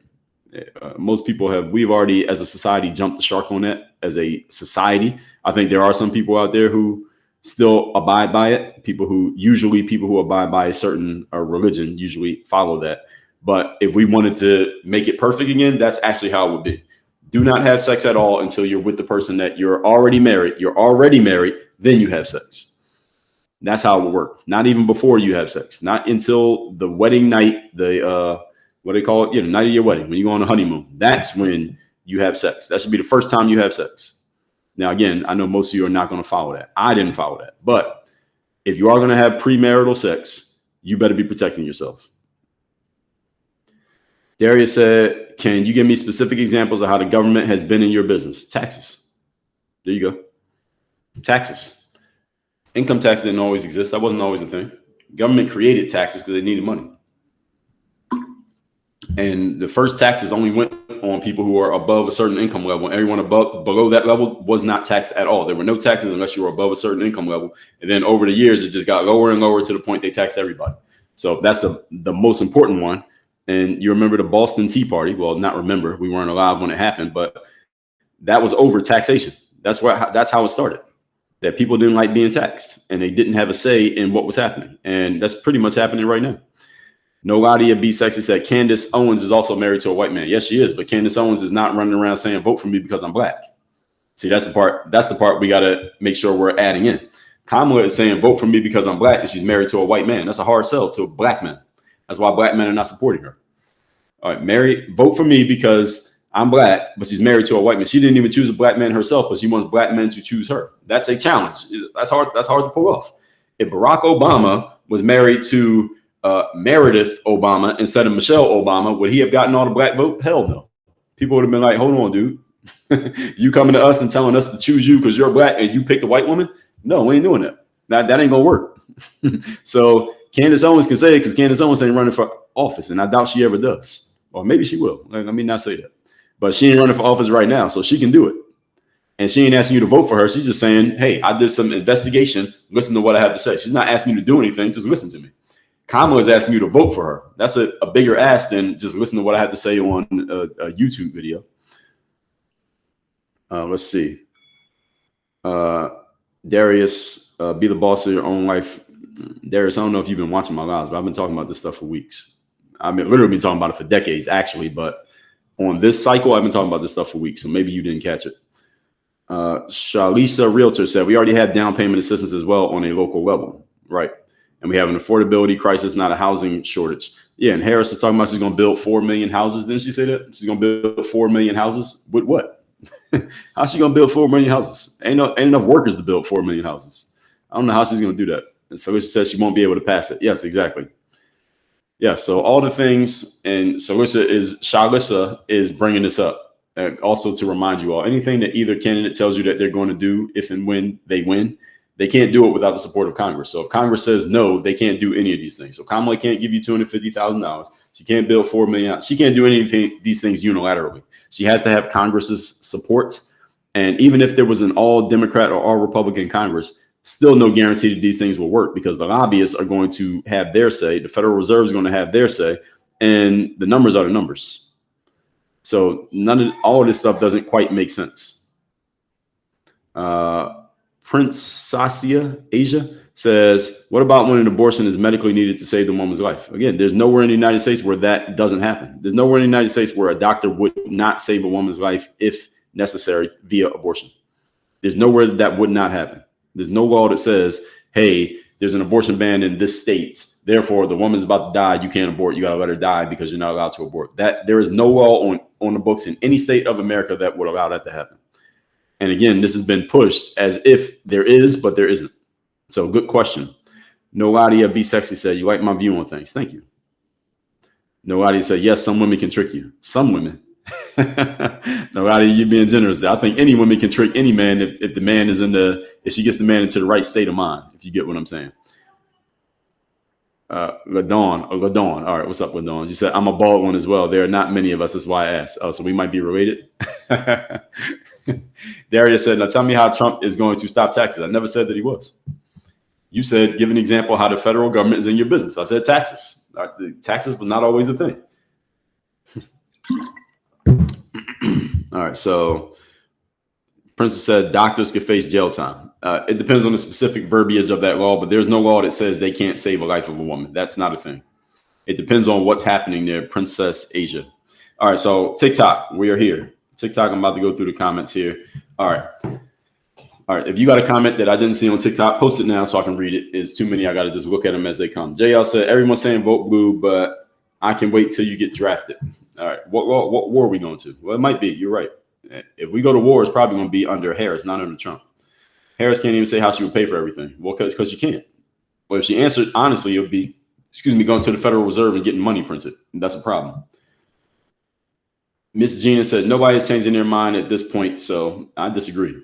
Most people we've already, as a society, jumped the shark on that as a society. I think there are some people out there who still abide by it. People who abide by a certain religion usually follow that. But if we wanted to make it perfect again, that's actually how it would be. Do not have sex at all until you're with the person that you're already married. You're already married, then you have sex. That's how it will work. Not even before you have sex. Not until the wedding night, what they call it? Yeah, the night of your wedding, when you go on a honeymoon. That's when you have sex. That should be the first time you have sex. Now, again, I know most of you are not going to follow that. I didn't follow that. But if you are going to have premarital sex, you better be protecting yourself. Darius said, can you give me specific examples of how the government has been in your business? Taxes. There you go. Taxes. Income tax didn't always exist. That wasn't always a thing. Government created taxes because they needed money. And the first taxes only went on people who are above a certain income level. Everyone below that level was not taxed at all. There were no taxes unless you were above a certain income level. And then over the years, it just got lower and lower to the point they taxed everybody. So that's the most important one. And you remember the Boston Tea Party. Well, not remember. We weren't alive when it happened, but that was over taxation. That's how it started. That people didn't like being taxed and they didn't have a say in what was happening. And that's pretty much happening right now. No Ladia B Sexy said Candace Owens is also married to a white man. Yes, she is. But Candace Owens is not running around saying vote for me because I'm black. See, that's the part we got to make sure we're adding in. Kamala is saying vote for me because I'm black and she's married to a white man. That's a hard sell to a black man. That's why black men are not supporting her. All right, vote for me because I'm black, but she's married to a white man. She didn't even choose a black man herself, but she wants black men to choose her. That's a challenge. That's hard to pull off. If Barack Obama was married to Meredith Obama instead of Michelle Obama, would he have gotten all the black vote? Hell no. People would have been like, hold on, dude. You coming to us and telling us to choose you because you're black and you picked a white woman? No, we ain't doing that. That ain't gonna work. So Candace Owens can say it because Candace Owens ain't running for office, and I doubt she ever does. Or maybe she will. Let me not say that. But she ain't running for office right now, so she can do it. And she ain't asking you to vote for her. She's just saying, hey, I did some investigation. Listen to what I have to say. She's not asking you to do anything. Just listen to me. Kamala is asking you to vote for her. That's a bigger ask than just listen to what I have to say on a YouTube video. Let's see. Darius, be the boss of your own life. Darius, I don't know if you've been watching my lives, but I've been talking about this stuff for weeks. I've literally been talking about it for decades, actually. But on this cycle, I've been talking about this stuff for weeks. So maybe you didn't catch it. Shalisa Realtor said, we already have down payment assistance as well on a local level. Right. And we have an affordability crisis, not a housing shortage. Yeah. And Harris is talking about she's going to build 4 million houses. Didn't she say that? She's going to build 4 million houses with what? How's she going to build 4 million houses? Ain't enough workers to build 4 million houses. I don't know how she's going to do that. And so she says she won't be able to pass it. Yes, exactly. Yeah. So all the things, and Shalissa is bringing this up. And also to remind you all, anything that either candidate tells you that they're going to do if and when they win, they can't do it without the support of Congress. So if Congress says no, they can't do any of these things. So Kamala can't give you $250,000. She can't build 4 million. She can't do anything, these things unilaterally. She has to have Congress's support. And even if there was an all Democrat or all Republican Congress, still no guarantee that these things will work because the lobbyists are going to have their say. The Federal Reserve is going to have their say. And the numbers are the numbers. So all of this stuff doesn't quite make sense. Prince Sasia Asia says, what about when an abortion is medically needed to save the woman's life? Again, there's nowhere in the United States where that doesn't happen. There's nowhere in the United States where a doctor would not save a woman's life if necessary via abortion. There's nowhere that would not happen. There's no law that says, hey, there's an abortion ban in this state. Therefore, the woman's about to die. You can't abort. You got to let her die because you're not allowed to abort. There is no law on the books in any state of America that would allow that to happen. And again, this has been pushed as if there is, but there isn't. So good question. Noladia Be Sexy said, you like my view on things. Thank you. Noladia said, yes, some women can trick you. Some women. Noladia, you being generous there. I think any woman can trick any man if the man is if she gets the man into the right state of mind, if you get what I'm saying. Ladon. All right, what's up, Ladon? You said, I'm a bald one as well. There are not many of us. That's why I asked. Oh, so we might be related. Darius said, now tell me how Trump is going to stop taxes. I never said that he was. You said, give an example how the federal government is in your business. I said taxes. Taxes was not always a thing. All right, so Princess said doctors could face jail time. It depends on the specific verbiage of that law, but there's no law that says they can't save a life of a woman. That's not a thing. It depends on what's happening there, Princess Asia. All right, so TikTok, we are here. TikTok, I'm about to go through the comments here. All right. If you got a comment that I didn't see on TikTok, post it now so I can read it. It's too many. I got to just look at them as they come. JL said, everyone's saying vote blue, but I can wait till you get drafted. All right. What war are we going to? Well, it might be. You're right. If we go to war, it's probably going to be under Harris, not under Trump. Harris can't even say how she would pay for everything. Well, because she can't. Well, if she answered honestly, it would be, going to the Federal Reserve and getting money printed. That's a problem. Miss Gina said, nobody is changing their mind at this point. So I disagree.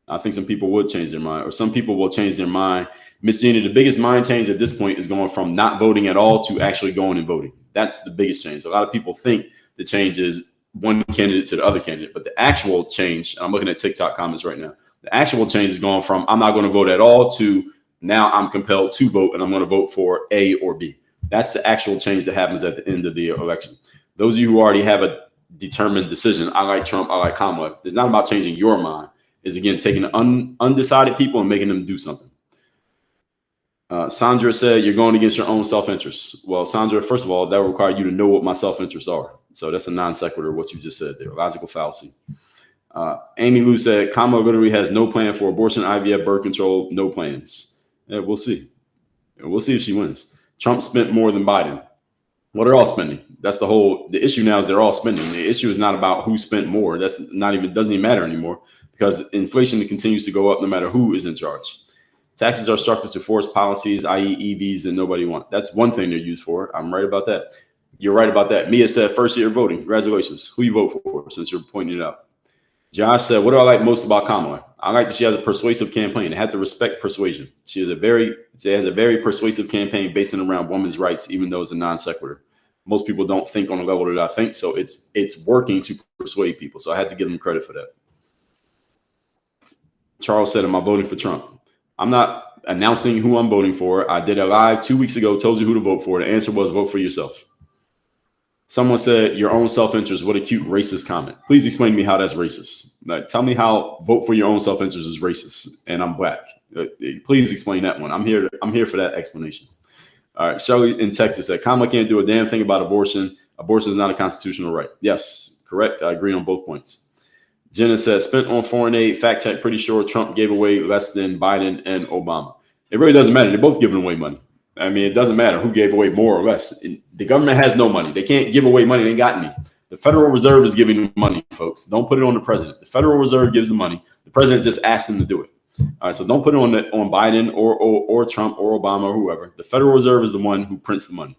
I think some people would change their mind, or some people will change their mind. Miss Gina, the biggest mind change at this point is going from not voting at all to actually going and voting. That's the biggest change. A lot of people think the change is one candidate to the other candidate, but the actual change, I'm looking at TikTok comments right now, the actual change is going from I'm not going to vote at all to now I'm compelled to vote and I'm going to vote for A or B. That's the actual change that happens at the end of the election. Those of you who already have a determined decision, I like Trump, I like Kamala, it's not about changing your mind. It's, again, taking undecided people and making them do something. Sandra said, you're going against your own self-interest. Well, Sandra, first of all, that would require you to know what my self-interests are. So that's a non sequitur, what you just said there, logical fallacy. Amy Lou said, Kamala literally has no plan for abortion, IVF, birth control, no plans. Yeah, we'll see. We'll see if she wins. Trump spent more than Biden. Well, they're all spending. That's the issue now is they're all spending. The issue is not about who spent more. Doesn't even matter anymore because inflation continues to go up no matter who is in charge. Taxes are structured to force policies, i.e. EVs, that nobody wants. That's one thing they're used for. I'm right about that. You're right about that. Mia said, first year voting. Congratulations. Who you vote for since you're pointing it out? Josh said, what do I like most about Kamala? I like that she has a persuasive campaign. I have to respect persuasion. She has a very persuasive campaign based around women's rights, even though it's a non sequitur. Most people don't think on the level that I think. So it's working to persuade people. So I had to give them credit for that. Charles said, am I voting for Trump? I'm not announcing who I'm voting for. I did a live 2 weeks ago, told you who to vote for. The answer was vote for yourself. Someone said, your own self-interest. What a cute racist comment. Please explain to me how that's racist. Like, tell me how vote for your own self-interest is racist and I'm black. Please explain that one. I'm here for that explanation. All right. Shelley in Texas said, Kamala can't do a damn thing about abortion. Abortion is not a constitutional right. Yes, correct. I agree on both points. Jenna says, spent on foreign aid, fact check, pretty sure Trump gave away less than Biden and Obama. It really doesn't matter. They're both giving away money. I mean, it doesn't matter who gave away more or less. The government has no money. They can't give away money. They ain't got any. The Federal Reserve is giving the money, folks. Don't put it on the president. The Federal Reserve gives the money. The president just asked them to do it. All right, so don't put it on Biden or Trump or Obama or whoever. The Federal Reserve is the one who prints the money.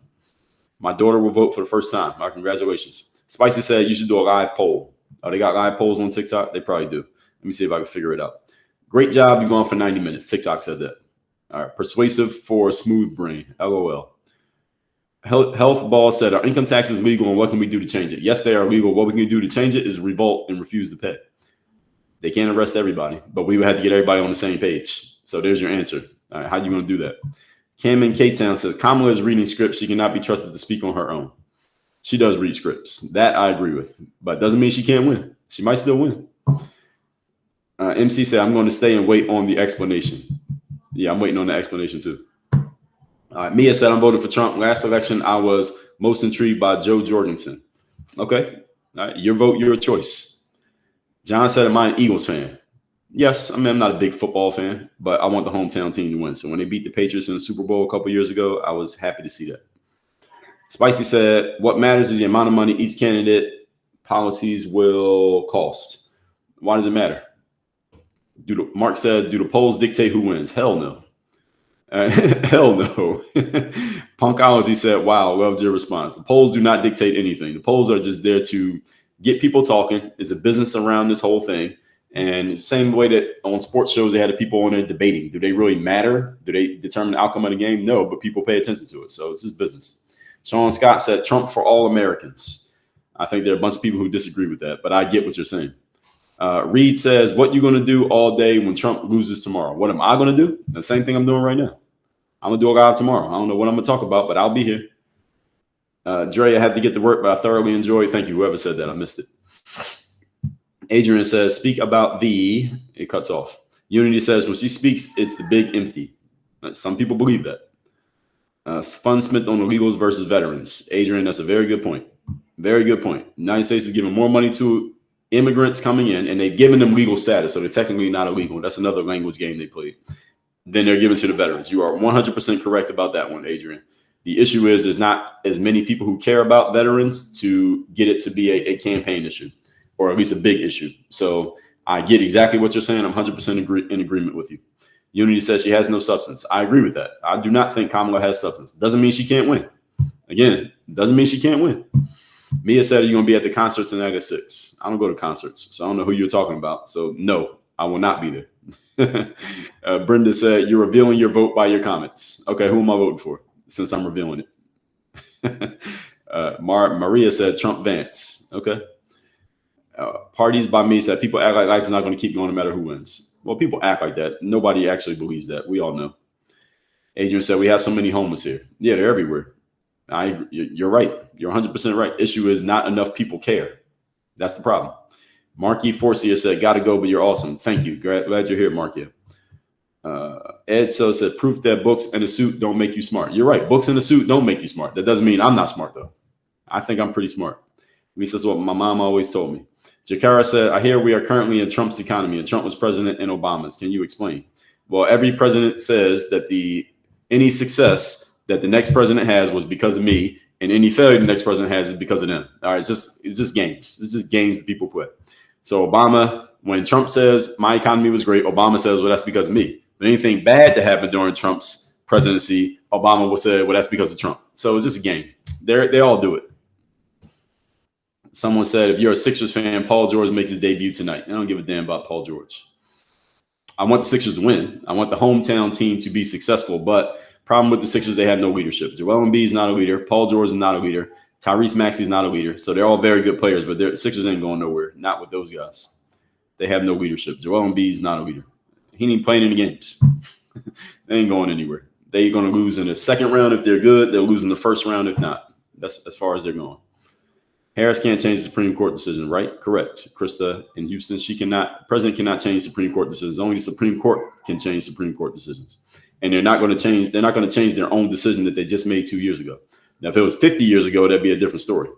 My daughter will vote for the first time. My congratulations. Spicy said you should do a live poll. Oh, they got live polls on TikTok? They probably do. Let me see if I can figure it out. Great job. You're going for 90 minutes. TikTok said that. All right. Persuasive for a smooth brain. LOL. Health Ball said, our income tax is legal and what can we do to change it? Yes, they are legal. What we can do to change it is revolt and refuse to pay. They can't arrest everybody, but we would have to get everybody on the same page. So there's your answer. All right. How are you going to do that? Cam in K-Town says, Kamala is reading scripts. She cannot be trusted to speak on her own. She does read scripts. That I agree with, but doesn't mean she can't win. She might still win. MC said, I'm going to stay and wait on the explanation. Yeah, I'm waiting on the explanation too. Mia said, I'm voting for Trump. Last election, I was most intrigued by Joe Jorgensen. Okay. Your vote, your choice. John said, am I an Eagles fan? Yes. I mean, I'm not a big football fan, but I want the hometown team to win. So when they beat the Patriots in the Super Bowl a couple years ago, I was happy to see that. Spicy said, what matters is the amount of money each candidate policies will cost. Why does it matter? Mark said, do the polls dictate who wins? Hell no. Hell no. Punkology said, wow, loved your response. The polls do not dictate anything. The polls are just there to get people talking. It's a business around this whole thing. And same way that on sports shows, they had the people on there debating. Do they really matter? Do they determine the outcome of the game? No, but people pay attention to it. So it's just business. Sean Scott said, Trump for all Americans. I think there are a bunch of people who disagree with that, but I get what you're saying. Reed says, what you going to do all day when Trump loses tomorrow? What am I going to do? The same thing I'm doing right now. I'm going to do a live tomorrow. I don't know what I'm going to talk about, but I'll be here. Dre, I had to get to work, but I thoroughly enjoyed. Thank you. Whoever said that, I missed it. Adrian says, speak about it cuts off. Unity says, when she speaks, it's the big empty. Some people believe that. Fun Smith on illegals versus veterans. Adrian, that's a very good point. Very good point. The United States is giving more money to immigrants coming in, and they've given them legal status, so they're technically not illegal. That's another language game they played. Then they're given to the veterans. You are 100% correct about that one, Adrian. The issue is there's not as many people who care about veterans to get it to be a campaign issue, or at least a big issue. So I get exactly what you're saying. I'm 100% in agreement with you. Unity says she has no substance. I agree with that. I do not think Kamala has substance. Doesn't mean she can't win. Again, doesn't mean she can't win. Mia said, you're going to be at the concerts tonight at 6. I don't go to concerts, so I don't know who you're talking about. So no, I will not be there. Brenda said, you're revealing your vote by your comments. Okay, who am I voting for since I'm revealing it? Maria said, Trump Vance. Okay. Parties by me said, people act like life is not going to keep going no matter who wins. Well, people act like that. Nobody actually believes that. We all know. Adrian said, we have so many homeless here. Yeah, they're everywhere. You're right. You're 100% right. Issue is not enough people care. That's the problem. Marky Forcia said, got to go, but you're awesome. Thank you. Glad you're here, Marky. Ed So said, proof that books and a suit don't make you smart. You're right. Books and a suit don't make you smart. That doesn't mean I'm not smart, though. I think I'm pretty smart. At least that's what my mom always told me. Jakara said, I hear we are currently in Trump's economy and Trump was president in Obama's. Can you explain? Well, every president says that any success that the next president has was because of me, and any failure the next president has is because of them. All right, it's just games. It's just games that people play. So Obama, when Trump says my economy was great, Obama says, well, that's because of me. But anything bad that happened during Trump's presidency, Obama will say, well, that's because of Trump. So it's just a game. They all do it. Someone said, if you're a Sixers fan, Paul George makes his debut tonight. I don't give a damn about Paul George. I want the Sixers to win. I want the hometown team to be successful. But problem with the Sixers, they have no leadership. Joel Embiid is not a leader. Paul George is not a leader. Tyrese Maxey is not a leader. So they're all very good players, but the Sixers ain't going nowhere. Not with those guys. They have no leadership. Joel Embiid is not a leader. He ain't playing any games. They ain't going anywhere. They're going to lose in the second round if they're good. They'll lose in the first round if not. That's as far as they're going. Harris can't change the Supreme Court decision, right? Correct. Krista in Houston, president cannot change Supreme Court decisions. Only the Supreme Court can change Supreme Court decisions. And they're not going to change their own decision that they just made 2 years ago. Now, if it was 50 years ago, that'd be a different story.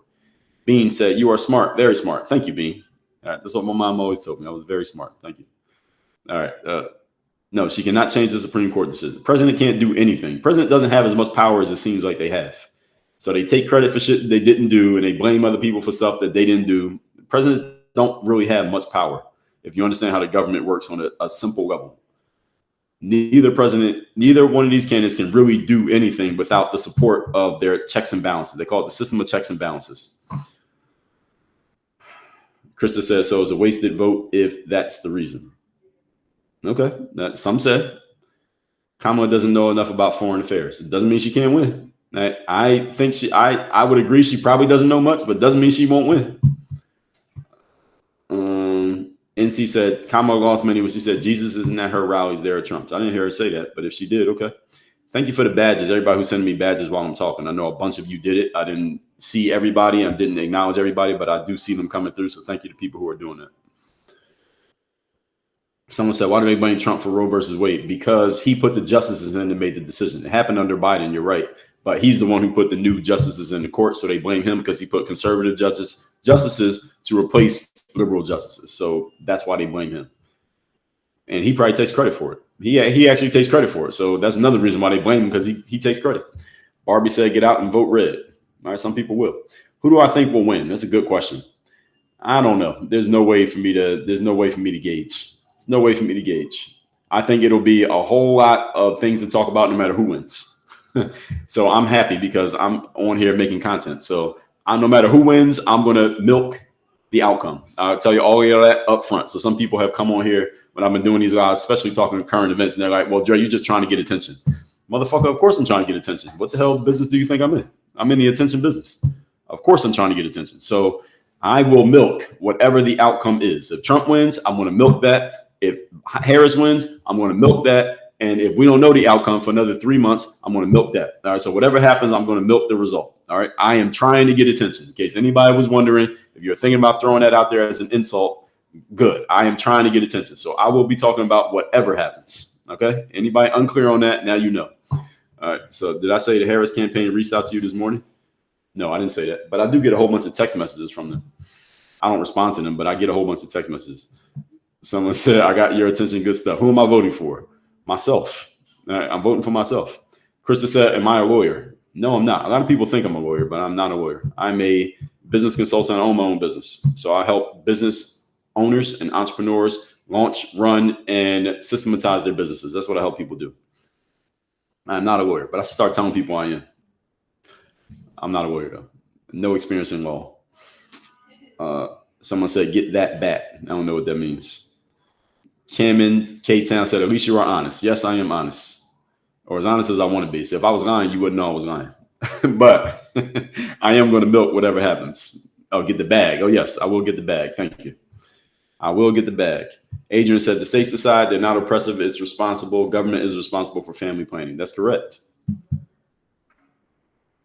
Bean said, "You are smart, very smart." Thank you, Bean. All right, that's what my mom always told me. I was very smart. Thank you. All right. No, she cannot change the Supreme Court decision. President can't do anything. President doesn't have as much power as it seems like they have. So they take credit for shit they didn't do, and they blame other people for stuff that they didn't do. Presidents don't really have much power if you understand how the government works on a simple level. Neither one of these candidates can really do anything without the support of their checks and balances. They call it the system of checks and balances. Krista says, so it's a wasted vote if that's the reason. Okay, some said. Kamala doesn't know enough about foreign affairs. It doesn't mean she can't win. I think I would agree she probably doesn't know much, but doesn't mean she won't win. NC said Kamala lost many when she said Jesus isn't at her rallies, there are Trumps. I didn't hear her say that, but if she did, okay. Thank you for the badges. Everybody who's sending me badges while I'm talking. I know a bunch of you did it. I didn't see everybody. I didn't acknowledge everybody, but I do see them coming through. So thank you to people who are doing that. Someone said, why do they blame Trump for Roe versus Wade? Because he put the justices in and made the decision. It happened under Biden. You're right. But he's the one who put the new justices in the court. So they blame him because he put conservative justices to replace liberal justices. So that's why they blame him. And he probably takes credit for it. He actually takes credit for it. So that's another reason why they blame him, because he takes credit. Barbie said, get out and vote red. All right, some people will. Who do I think will win? That's a good question. I don't know. There's no way for me to gauge. There's no way for me to gauge. I think it'll be a whole lot of things to talk about no matter who wins. So I'm happy because I'm on here making content. So no matter who wins, I'm going to milk the outcome. I'll tell you all of that up front. So some people have come on here when I've been doing these lives, especially talking current events, and they're like, well, Dre, you're just trying to get attention. Motherfucker, of course I'm trying to get attention. What the hell business do you think I'm in? I'm in the attention business. Of course I'm trying to get attention. So I will milk whatever the outcome is. If Trump wins, I'm going to milk that. If Harris wins, I'm going to milk that. And if we don't know the outcome for another 3 months, I'm going to milk that. All right. So whatever happens, I'm going to milk the result. All right. I am trying to get attention. In case anybody was wondering, if you're thinking about throwing that out there as an insult, good. I am trying to get attention. So I will be talking about whatever happens. Okay. Anybody unclear on that? Now you know. All right. So did I say the Harris campaign reached out to you this morning? No, I didn't say that. But I do get a whole bunch of text messages from them. I don't respond to them, but I get a whole bunch of text messages. Someone said, I got your attention. Good stuff. Who am I voting for? Myself. All right, I'm voting for myself. Krista said, am I a lawyer? No, I'm not. A lot of people think I'm a lawyer, but I'm not a lawyer. I'm a business consultant. I own my own business. So I help business owners and entrepreneurs launch, run, and systematize their businesses. That's what I help people do. I'm not a lawyer, but I start telling people I am. I'm not a lawyer, though. No experience in law. Someone said, get that back. I don't know what that means. Cameron K-Town said, at least you are honest. Yes, I am honest. Or as honest as I want to be. So if I was lying, you wouldn't know I was lying. But I am going to milk whatever happens. I'll get the bag. Oh, yes, I will get the bag. Thank you. I will get the bag. Adrian said, the states decide they're not oppressive. It's responsible. Government is responsible for family planning. That's correct.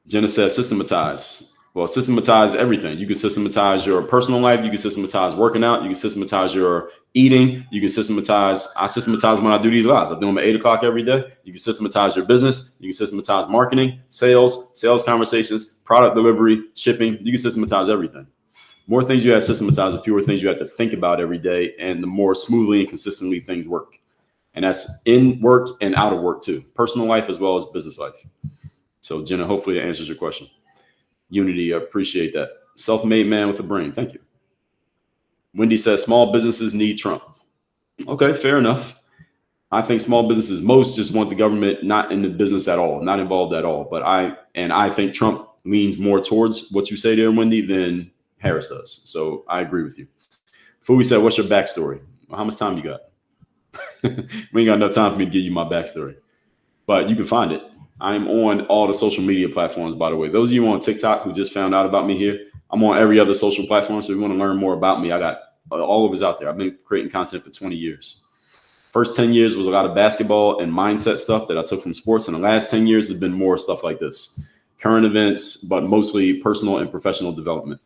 Jenna said, systematize. Well, systematize everything. You can systematize your personal life. You can systematize working out. You can systematize your eating. You can systematize. I systematize when I do these lives. I do them at 8 o'clock every day. You can systematize your business. You can systematize marketing, sales conversations, product delivery, shipping. You can systematize everything. More things you have to systematize, the fewer things you have to think about every day, and the more smoothly and consistently things work. And that's in work and out of work too. Personal life as well as business life. So Jenna, hopefully that answers your question. Unity, I appreciate that. Self-made man with a brain. Thank you. Wendy says small businesses need Trump. Okay, fair enough. I think small businesses most just want the government not in the business at all, not involved at all. But I think Trump leans more towards what you say there, Wendy, than Harris does. So I agree with you. Fui said, what's your backstory? Well, how much time you got? We ain't got enough time for me to give you my backstory. But you can find it. I'm on all the social media platforms, by the way. Those of you on TikTok who just found out about me here, I'm on every other social platform. So if you want to learn more about me, I got all of us out there. I've been creating content for 20 years. First 10 years was a lot of basketball and mindset stuff that I took from sports. And the last 10 years has been more stuff like this. Current events, but mostly personal and professional development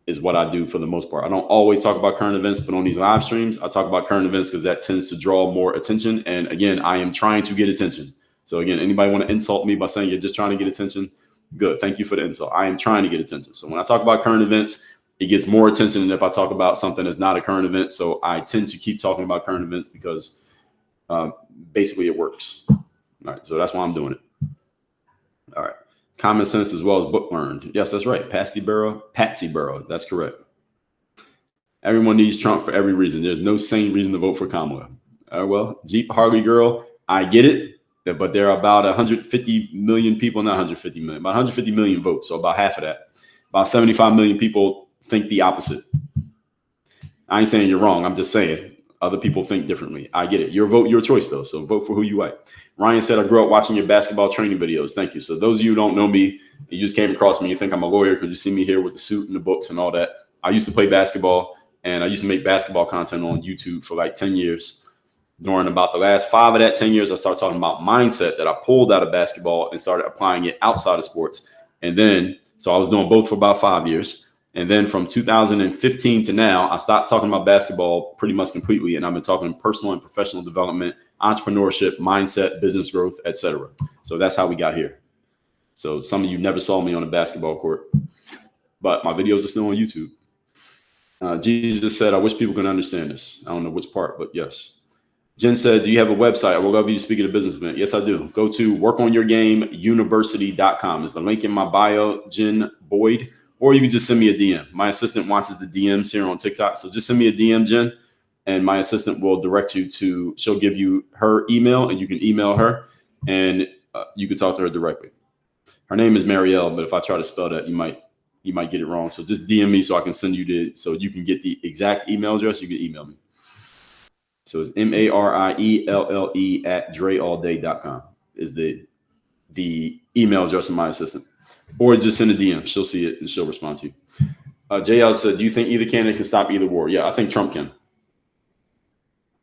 is what I do for the most part. I don't always talk about current events, but on these live streams, I talk about current events because that tends to draw more attention. And again, I am trying to get attention. So again, anybody want to insult me by saying you're just trying to get attention? Good. Thank you for the insult. I am trying to get attention. So when I talk about current events, it gets more attention than if I talk about something that's not a current event. So I tend to keep talking about current events because basically it works. All right. So that's why I'm doing it. All right. Common sense as well as book learned. Yes, that's right. Patsy Burrow. That's correct. Everyone needs Trump for every reason. There's no sane reason to vote for Kamala. Well, Jeep Harley girl, I get it. But there are about 150 million people, not 150 million, about 150 million votes. So about half of that. About 75 million people think the opposite. I ain't saying you're wrong. I'm just saying other people think differently. I get it. Your vote, your choice, though. So vote for who you like. Ryan said, I grew up watching your basketball training videos. Thank you. So those of you who don't know me, you just came across me, you think I'm a lawyer because you see me here with the suit and the books and all that. I used to play basketball, and I used to make basketball content on YouTube for like 10 years. During about the last 5 of that 10 years, I started talking about mindset that I pulled out of basketball and started applying it outside of sports. And then, so I was doing both for about 5 years. And then from 2015 to now, I stopped talking about basketball pretty much completely. And I've been talking personal and professional development, entrepreneurship, mindset, business growth, etc. So that's how we got here. So some of you never saw me on a basketball court, but my videos are still on YouTube. Jesus said, I wish people could understand this. I don't know which part, but yes. Jen said, do you have a website? I would love you to speak at a business event. Yes, I do. Go to workonyourgameuniversity.com. It's the link in my bio, Jen Boyd. Or you can just send me a DM. My assistant watches the DMs here on TikTok. So just send me a DM, Jen, and my assistant will direct you to, she'll give you her email and you can email her and you can talk to her directly. Her name is Marielle, but if I try to spell that, you might get it wrong. So just DM me so I can send you so you can get the exact email address. You can email me. So it's MARIELLE@dreallday.com is the email address of my assistant. Or just send a DM. She'll see it and she'll respond to you. JL said, do you think either candidate can stop either war? Yeah, I think Trump can.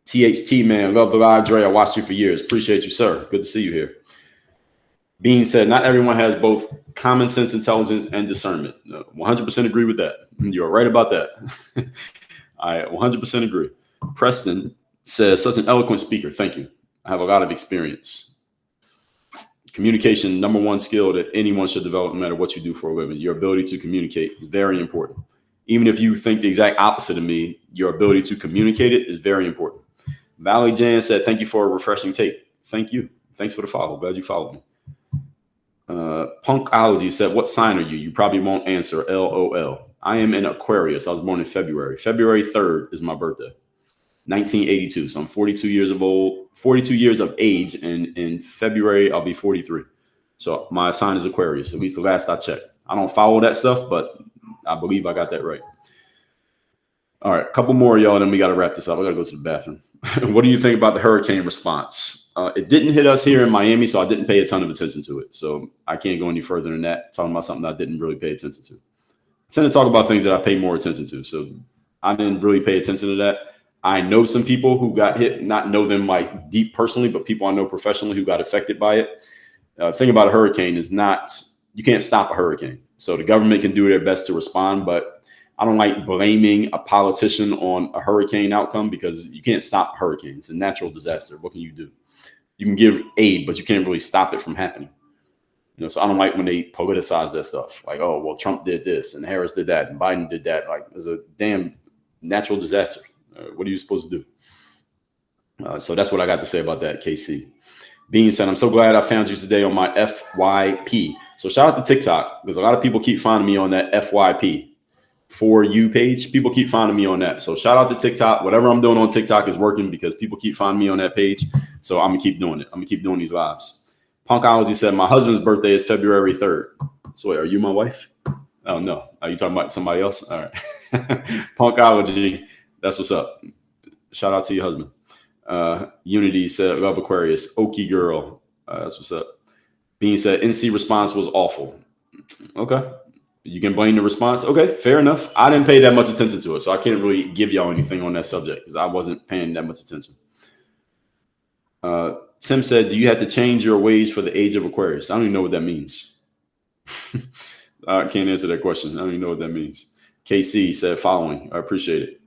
THT, man, love the live, Dre. I watched you for years. Appreciate you, sir. Good to see you here. Bean said, not everyone has both common sense, intelligence, and discernment. 100% agree with that. You're right about that. I 100% agree. Preston says, such an eloquent speaker. Thank you. I have a lot of experience. Communication, number one skill that anyone should develop no matter what you do for a living. Your ability to communicate is very important. Even if you think the exact opposite of me, your ability to communicate it is very important. Valley Jan said, thank you for a refreshing take. Thank you. Thanks for the follow. Glad you followed me. Punkology said, what sign are you? You probably won't answer. LOL. I am an Aquarius. I was born in February. February 3rd is my birthday. 1982. So I'm 42 years of age, and in February I'll be 43. So my sign is Aquarius, at least the last I checked. I don't follow that stuff, but I believe I got that right. All right, a couple more, y'all, and then we got to wrap this up. I got to go to the bathroom. What do you think about the hurricane response? It didn't hit us here in Miami, so I didn't pay a ton of attention to it. So I can't go any further than that, talking about something I didn't really pay attention to. I tend to talk about things that I pay more attention to. So I didn't really pay attention to that. I know some people who got hit, not know them like deep personally, but people I know professionally who got affected by it. Thing about a hurricane is you can't stop a hurricane. So the government can do their best to respond, but I don't like blaming a politician on a hurricane outcome because you can't stop hurricanes. It's a natural disaster. What can you do? You can give aid, but you can't really stop it from happening. So I don't like when they politicize that stuff. Like, oh, well, Trump did this and Harris did that and Biden did that. Like, it's a damn natural disaster. What are you supposed to do? So that's what I got to say about that, KC. Bean said, I'm so glad I found you today on my FYP. So shout out to TikTok, because a lot of people keep finding me on that FYP for you page. People keep finding me on that. So shout out to TikTok. Whatever I'm doing on TikTok is working because people keep finding me on that page. So I'm going to keep doing it. I'm going to keep doing these lives. Punkology said, my husband's birthday is February 3rd. So wait, are you my wife? Oh, no. Are you talking about somebody else? All right. Punkology. That's what's up. Shout out to your husband. Unity said, love Aquarius. Okie girl. That's what's up. Bean said, NC response was awful. Okay. You can blame the response. Okay, fair enough. I didn't pay that much attention to it, so I can't really give y'all anything on that subject because I wasn't paying that much attention. Tim said, do you have to change your ways for the age of Aquarius? I don't even know what that means. I can't answer that question. I don't even know what that means. KC said following. I appreciate it.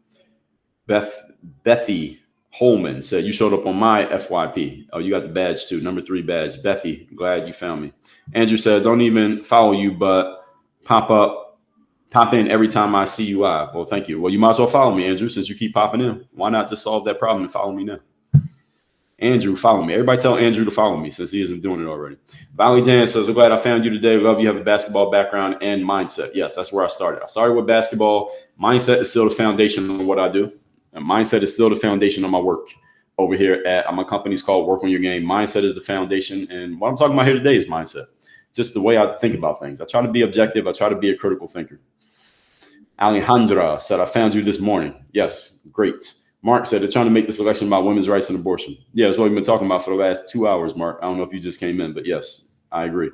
Bethy Holman said, you showed up on my FYP. Oh, you got the badge too. Number 3 badge. Bethy, glad you found me. Andrew said, don't even follow you, but pop in every time I see you live. Well, thank you. Well, you might as well follow me, Andrew, since you keep popping in. Why not just solve that problem and follow me now? Andrew, follow me. Everybody tell Andrew to follow me since he isn't doing it already. Valley Dan says, I'm glad I found you today. Love you have a basketball background and mindset. Yes, that's where I started. I started with basketball. Mindset is still the foundation of what I do. And mindset is still the foundation of my work over here at my company's called Work on Your Game. Mindset is the foundation. And what I'm talking about here today is mindset. Just the way I think about things. I try to be objective. I try to be a critical thinker. Alejandra said, I found you this morning. Yes, great. Mark said they're trying to make this election about women's rights and abortion. Yeah, that's what we've been talking about for the last 2 hours, Mark. I don't know if you just came in, but yes, I agree.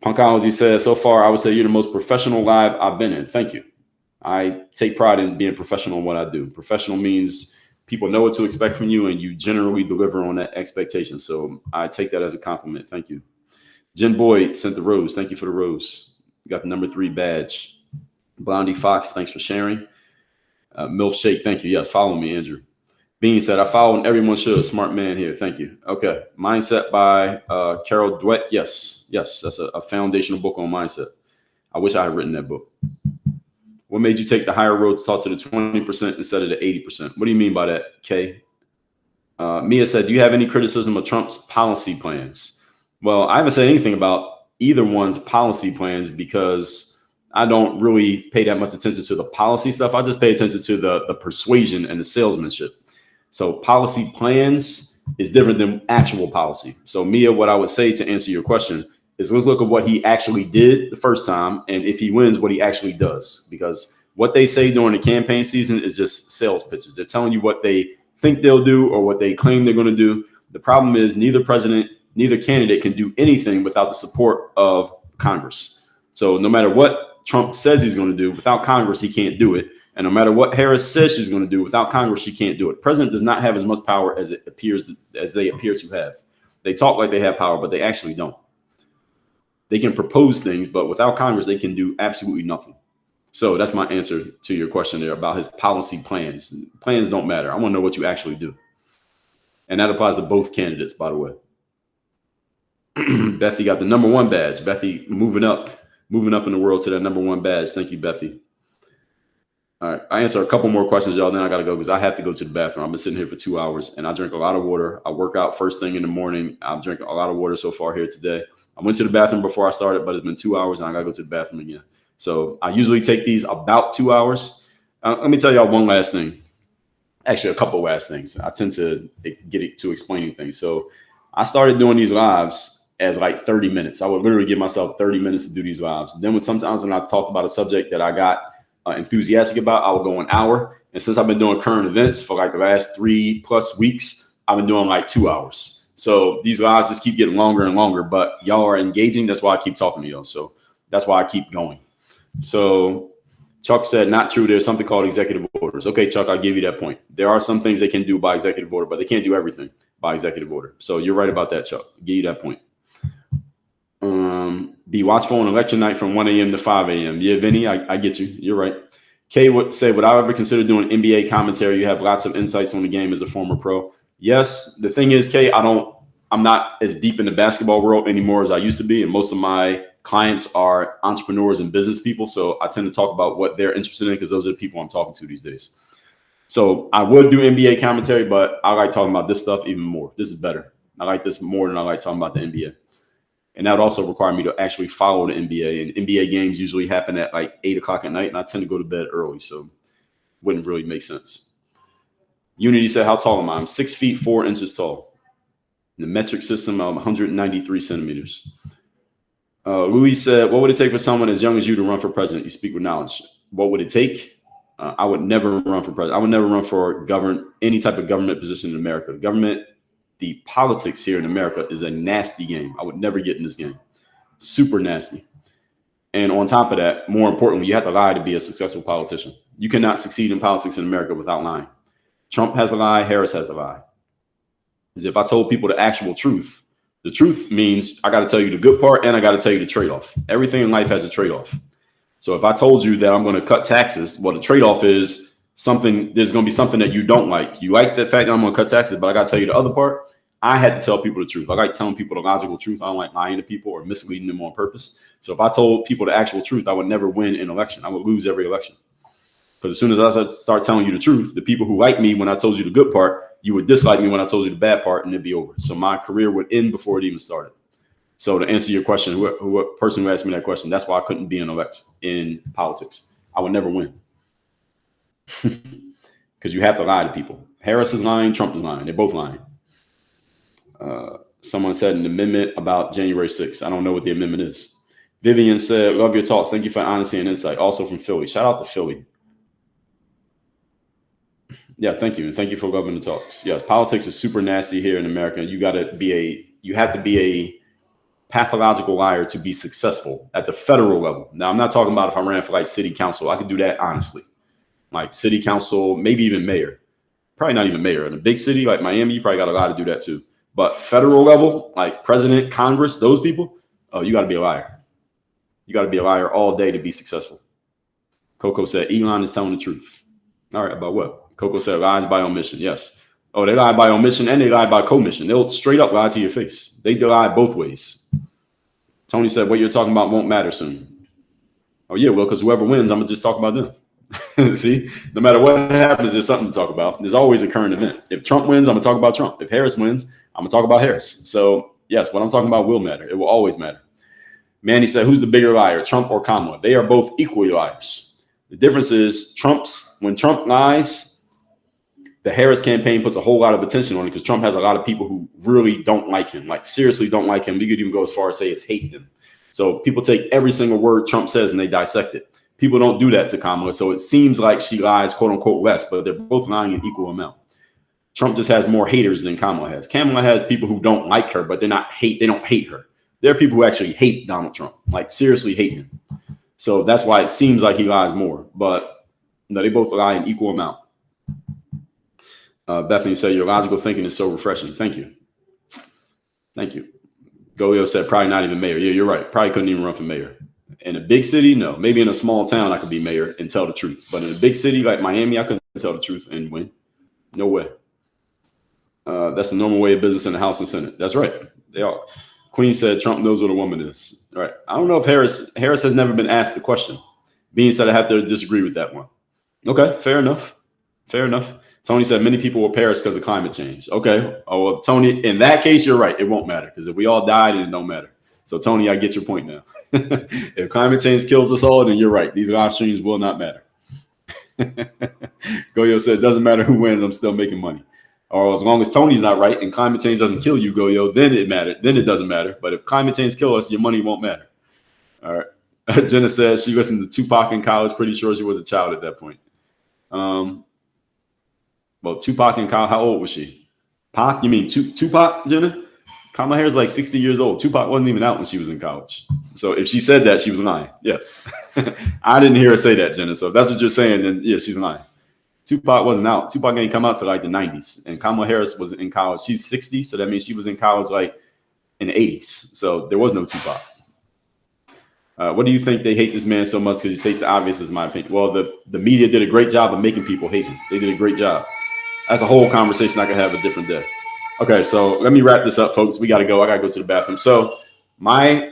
Punkology says, so far, I would say you're the most professional live I've been in. Thank you. I take pride in being professional in what I do. Professional means people know what to expect from you, and you generally deliver on that expectation. So I take that as a compliment. Thank you. Jen Boyd sent the rose. Thank you for the rose. You got the number 3 badge. Blondie Fox, thanks for sharing. Milf Shake, thank you. Yes, follow me, Andrew. Bean said, I follow and everyone should. Smart man here. Thank you. Okay. Mindset by Carol Dweck. Yes, that's a foundational book on mindset. I wish I had written that book. What made you take the higher road to talk to the 20% instead of the 80%? What do you mean by that, Kay? Mia said, do you have any criticism of Trump's policy plans? Well, I haven't said anything about either one's policy plans because I don't really pay that much attention to the policy stuff. I just pay attention to the persuasion and the salesmanship. So policy plans is different than actual policy. So Mia, what I would say to answer your question is let's look at what he actually did the first time. And if he wins, what he actually does, because what they say during the campaign season is just sales pitches. They're telling you what they think they'll do or what they claim they're going to do. The problem is neither candidate can do anything without the support of Congress. So no matter what Trump says he's going to do, without Congress, he can't do it. And no matter what Harris says she's going to do, without Congress, she can't do it. The president does not have as much power as they appear to have. They talk like they have power, but they actually don't. They can propose things, but without Congress, they can do absolutely nothing. So that's my answer to your question there about his policy plans. Plans don't matter. I want to know what you actually do. And that applies to both candidates, by the way. Bethy got the number 1 badge. Bethy moving up in the world to that number 1 badge. Thank you, Bethy. All right. I answer a couple more questions, y'all. Then I got to go because I have to go to the bathroom. I've been sitting here for 2 hours and I drink a lot of water. I work out first thing in the morning. I've drank a lot of water so far here today. I went to the bathroom before I started, but it's been 2 hours and I got to go to the bathroom again. So I usually take these about 2 hours. Let me tell y'all one last thing. Actually, a couple last things. I tend to get it to explaining things. So I started doing these lives as like 30 minutes. I would literally give myself 30 minutes to do these lives. Then sometimes when I talked about a subject that I got enthusiastic about, I would go an hour. And since I've been doing current events for like the last 3+ weeks, I've been doing like 2 hours. So these lives just keep getting longer and longer, but y'all are engaging. That's why I keep talking to y'all. So that's why I keep going. So Chuck said, not true. There's something called executive orders. Okay, Chuck, I'll give you that point. There are some things they can do by executive order, but they can't do everything by executive order. So you're right about that, Chuck. I'll give you that point. Be watchful on election night from 1 a.m. to 5 a.m. Yeah, Vinny, I get you. You're right. Kay would say, would I ever consider doing NBA commentary? You have lots of insights on the game as a former pro. Yes. The thing is, Kay, I'm not as deep in the basketball world anymore as I used to be. And most of my clients are entrepreneurs and business people. So I tend to talk about what they're interested in because those are the people I'm talking to these days. So I would do NBA commentary, but I like talking about this stuff even more. This is better. I like this more than I like talking about the NBA. And that would also require me to actually follow the NBA. And NBA games usually happen at like 8 o'clock at night. And I tend to go to bed early. So it wouldn't really make sense. Unity said, how tall am I? I'm 6 feet 4 inches tall. In the metric system, I'm 193 centimeters. Louis said, what would it take for someone as young as you to run for president? You speak with knowledge. What would it take? I would never run for president. I would never run for any type of government position in America. The politics here in America is a nasty game. I would never get in this game. Super nasty. And on top of that, more importantly, you have to lie to be a successful politician. You cannot succeed in politics in America without lying. Trump has a lie. Harris has a lie. is if I told people the actual truth. The truth means I got to tell you the good part and I got to tell you the trade-off. Everything in life has a trade-off. So if I told you that I'm going to cut taxes, well, the trade-off is there's going to be something that you don't like. You like the fact that I'm going to cut taxes, but I got to tell you the other part. I had to tell people the truth. I like telling people the logical truth. I don't like lying to people or misleading them on purpose. So if I told people the actual truth, I would never win an election. I would lose every election. Because as soon as I start telling you the truth, the people who like me when I told you the good part, you would dislike me when I told you the bad part, and it'd be over. So my career would end before it even started. So to answer your question, who person who asked me that question, that's why I couldn't be in politics. I would never win. Because you have to lie to people. Harris is lying, Trump is lying. They're both lying. Someone said an amendment about January 6th. I don't know what the amendment is. Vivian said, love your talks. Thank you for honesty and insight. Also from Philly. Shout out to Philly. Yeah, thank you. And thank you for loving the talks. Yes, politics is super nasty here in America. You have to be a pathological liar to be successful at the federal level. Now, I'm not talking about if I ran for like city council. I could do that honestly. Like city council, maybe even mayor. Probably not even mayor. In a big city like Miami, you probably got a lot to do that too. But federal level, like president, Congress, those people, oh, you got to be a liar. You got to be a liar all day to be successful. Coco said Elon is telling the truth. All right, about what? Coco said lies by omission. Yes. Oh, they lie by omission and they lie by commission. They'll straight up lie to your face. They lie both ways. Tony said what you're talking about won't matter soon. Oh, yeah, well, because whoever wins, I'm going to just talk about them. See, no matter what happens, there's something to talk about. There's always a current event. If Trump wins, I'm going to talk about Trump. If Harris wins, I'm going to talk about Harris. So, yes, what I'm talking about will matter. It will always matter. Manny said, who's the bigger liar, Trump or Kamala? They are both equally liars. The difference is when Trump lies, the Harris campaign puts a whole lot of attention on it because Trump has a lot of people who really don't like him, like seriously don't like him. We could even go as far as say it's hate him. So people take every single word Trump says and they dissect it. People don't do that to Kamala. So it seems like she lies, quote unquote, less, but they're both lying in equal amount. Trump just has more haters than Kamala has. Kamala has people who don't like her, but they don't hate her. There are people who actually hate Donald Trump, like seriously hate him. So that's why it seems like he lies more, but no, they both lie in equal amount. Bethany said, your logical thinking is so refreshing. Thank you. Thank you. Golio said, probably not even mayor. Yeah, you're right. Probably couldn't even run for mayor. In a big city, no. Maybe in a small town, I could be mayor and tell the truth. But in a big city like Miami, I couldn't tell the truth and win. No way. That's the normal way of business in the House and Senate. That's right. They are. Queen said, Trump knows what a woman is. All right. I don't know if Harris has never been asked the question. Being said, I have to disagree with that one. Okay, fair enough. Fair enough. Tony said many people will perish because of climate change. Okay. Oh, well, Tony, in that case, you're right. It won't matter because if we all died, then it don't matter. So, Tony, I get your point now. If climate change kills us all, then you're right. These live streams will not matter. Goyo said, it doesn't matter who wins. I'm still making money. Or as long as Tony's not right and climate change doesn't kill you, Goyo, then it matters. Then it doesn't matter. But if climate change kills us, your money won't matter. All right. Jenna says she listened to Tupac in college. Pretty sure she was a child at that point. Well, Tupac in college, how old was she? Pac? You mean Tupac, Jenna? Kamala Harris is like 60 years old. Tupac wasn't even out when she was in college. So if she said that, she was lying. Yes. I didn't hear her say that, Jenna. So if that's what you're saying, then yeah, she's lying. Tupac wasn't out. Tupac ain't come out till like the 90s. And Kamala Harris was in college. She's 60. So that means she was in college like in the 80s. So there was no Tupac. What do you think they hate this man so much because he states the obvious, is my opinion? Well, the media did a great job of making people hate him. They did a great job. That's a whole conversation I could have a different day. Okay, so let me wrap this up, folks. We got to go. I got to go to the bathroom. So my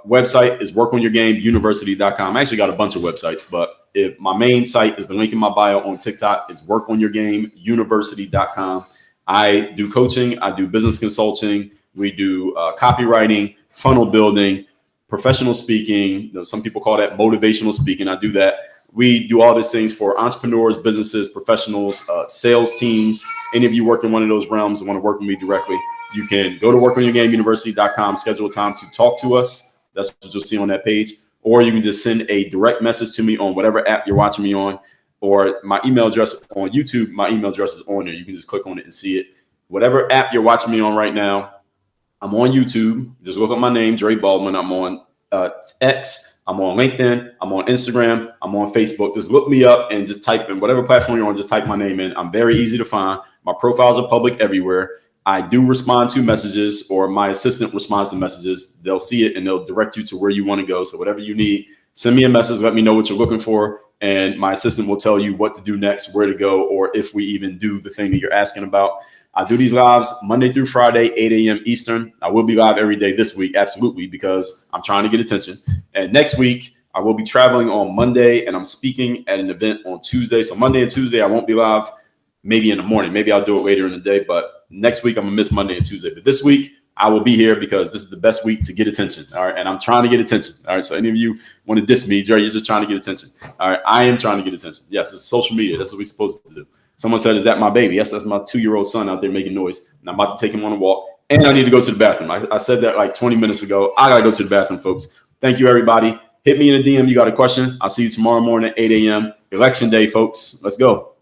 website is workonyourgameuniversity.com. I actually got a bunch of websites, but if my main site is the link in my bio on TikTok. It's workonyourgameuniversity.com. I do coaching. I do business consulting. We do copywriting, funnel building, professional speaking. Some people call that motivational speaking. I do that. We do all these things for entrepreneurs, businesses, professionals, sales teams. Any of you work in one of those realms and want to work with me directly, you can go to workonyourgameuniversity.com, schedule a time to talk to us. That's what you'll see on that page. Or you can just send a direct message to me on whatever app you're watching me on, or my email address on YouTube. My email address is on there. You can just click on it and see it. Whatever app you're watching me on right now, I'm on YouTube. Just look up my name, Dre Baldwin. I'm on X. I'm on LinkedIn. I'm on Instagram. I'm on Facebook. Just look me up and just type in whatever platform you're on. Just type my name in. I'm very easy to find. My profiles are public everywhere. I do respond to messages, or my assistant responds to messages. They'll see it and they'll direct you to where you want to go. So whatever you need, send me a message. Let me know what you're looking for. And my assistant will tell you what to do next, where to go, or if we even do the thing that you're asking about. I do these lives Monday through Friday, 8 a.m. Eastern. I will be live every day this week, absolutely, because I'm trying to get attention. And next week, I will be traveling on Monday, and I'm speaking at an event on Tuesday. So Monday and Tuesday, I won't be live. Maybe in the morning. Maybe I'll do it later in the day. But next week, I'm going to miss Monday and Tuesday. But this week, I will be here because this is the best week to get attention. All right. And I'm trying to get attention. All right. So any of you want to diss me, Jerry, you're just trying to get attention. All right. I am trying to get attention. Yes, it's social media. That's what we're supposed to do. Someone said, is that my baby? Yes, that's my 2-year-old son out there making noise. And I'm about to take him on a walk. And I need to go to the bathroom. I said that like 20 minutes ago. I got to go to the bathroom, folks. Thank you, everybody. Hit me in a DM. You got a question. I'll see you tomorrow morning at 8 a.m. Election day, folks. Let's go.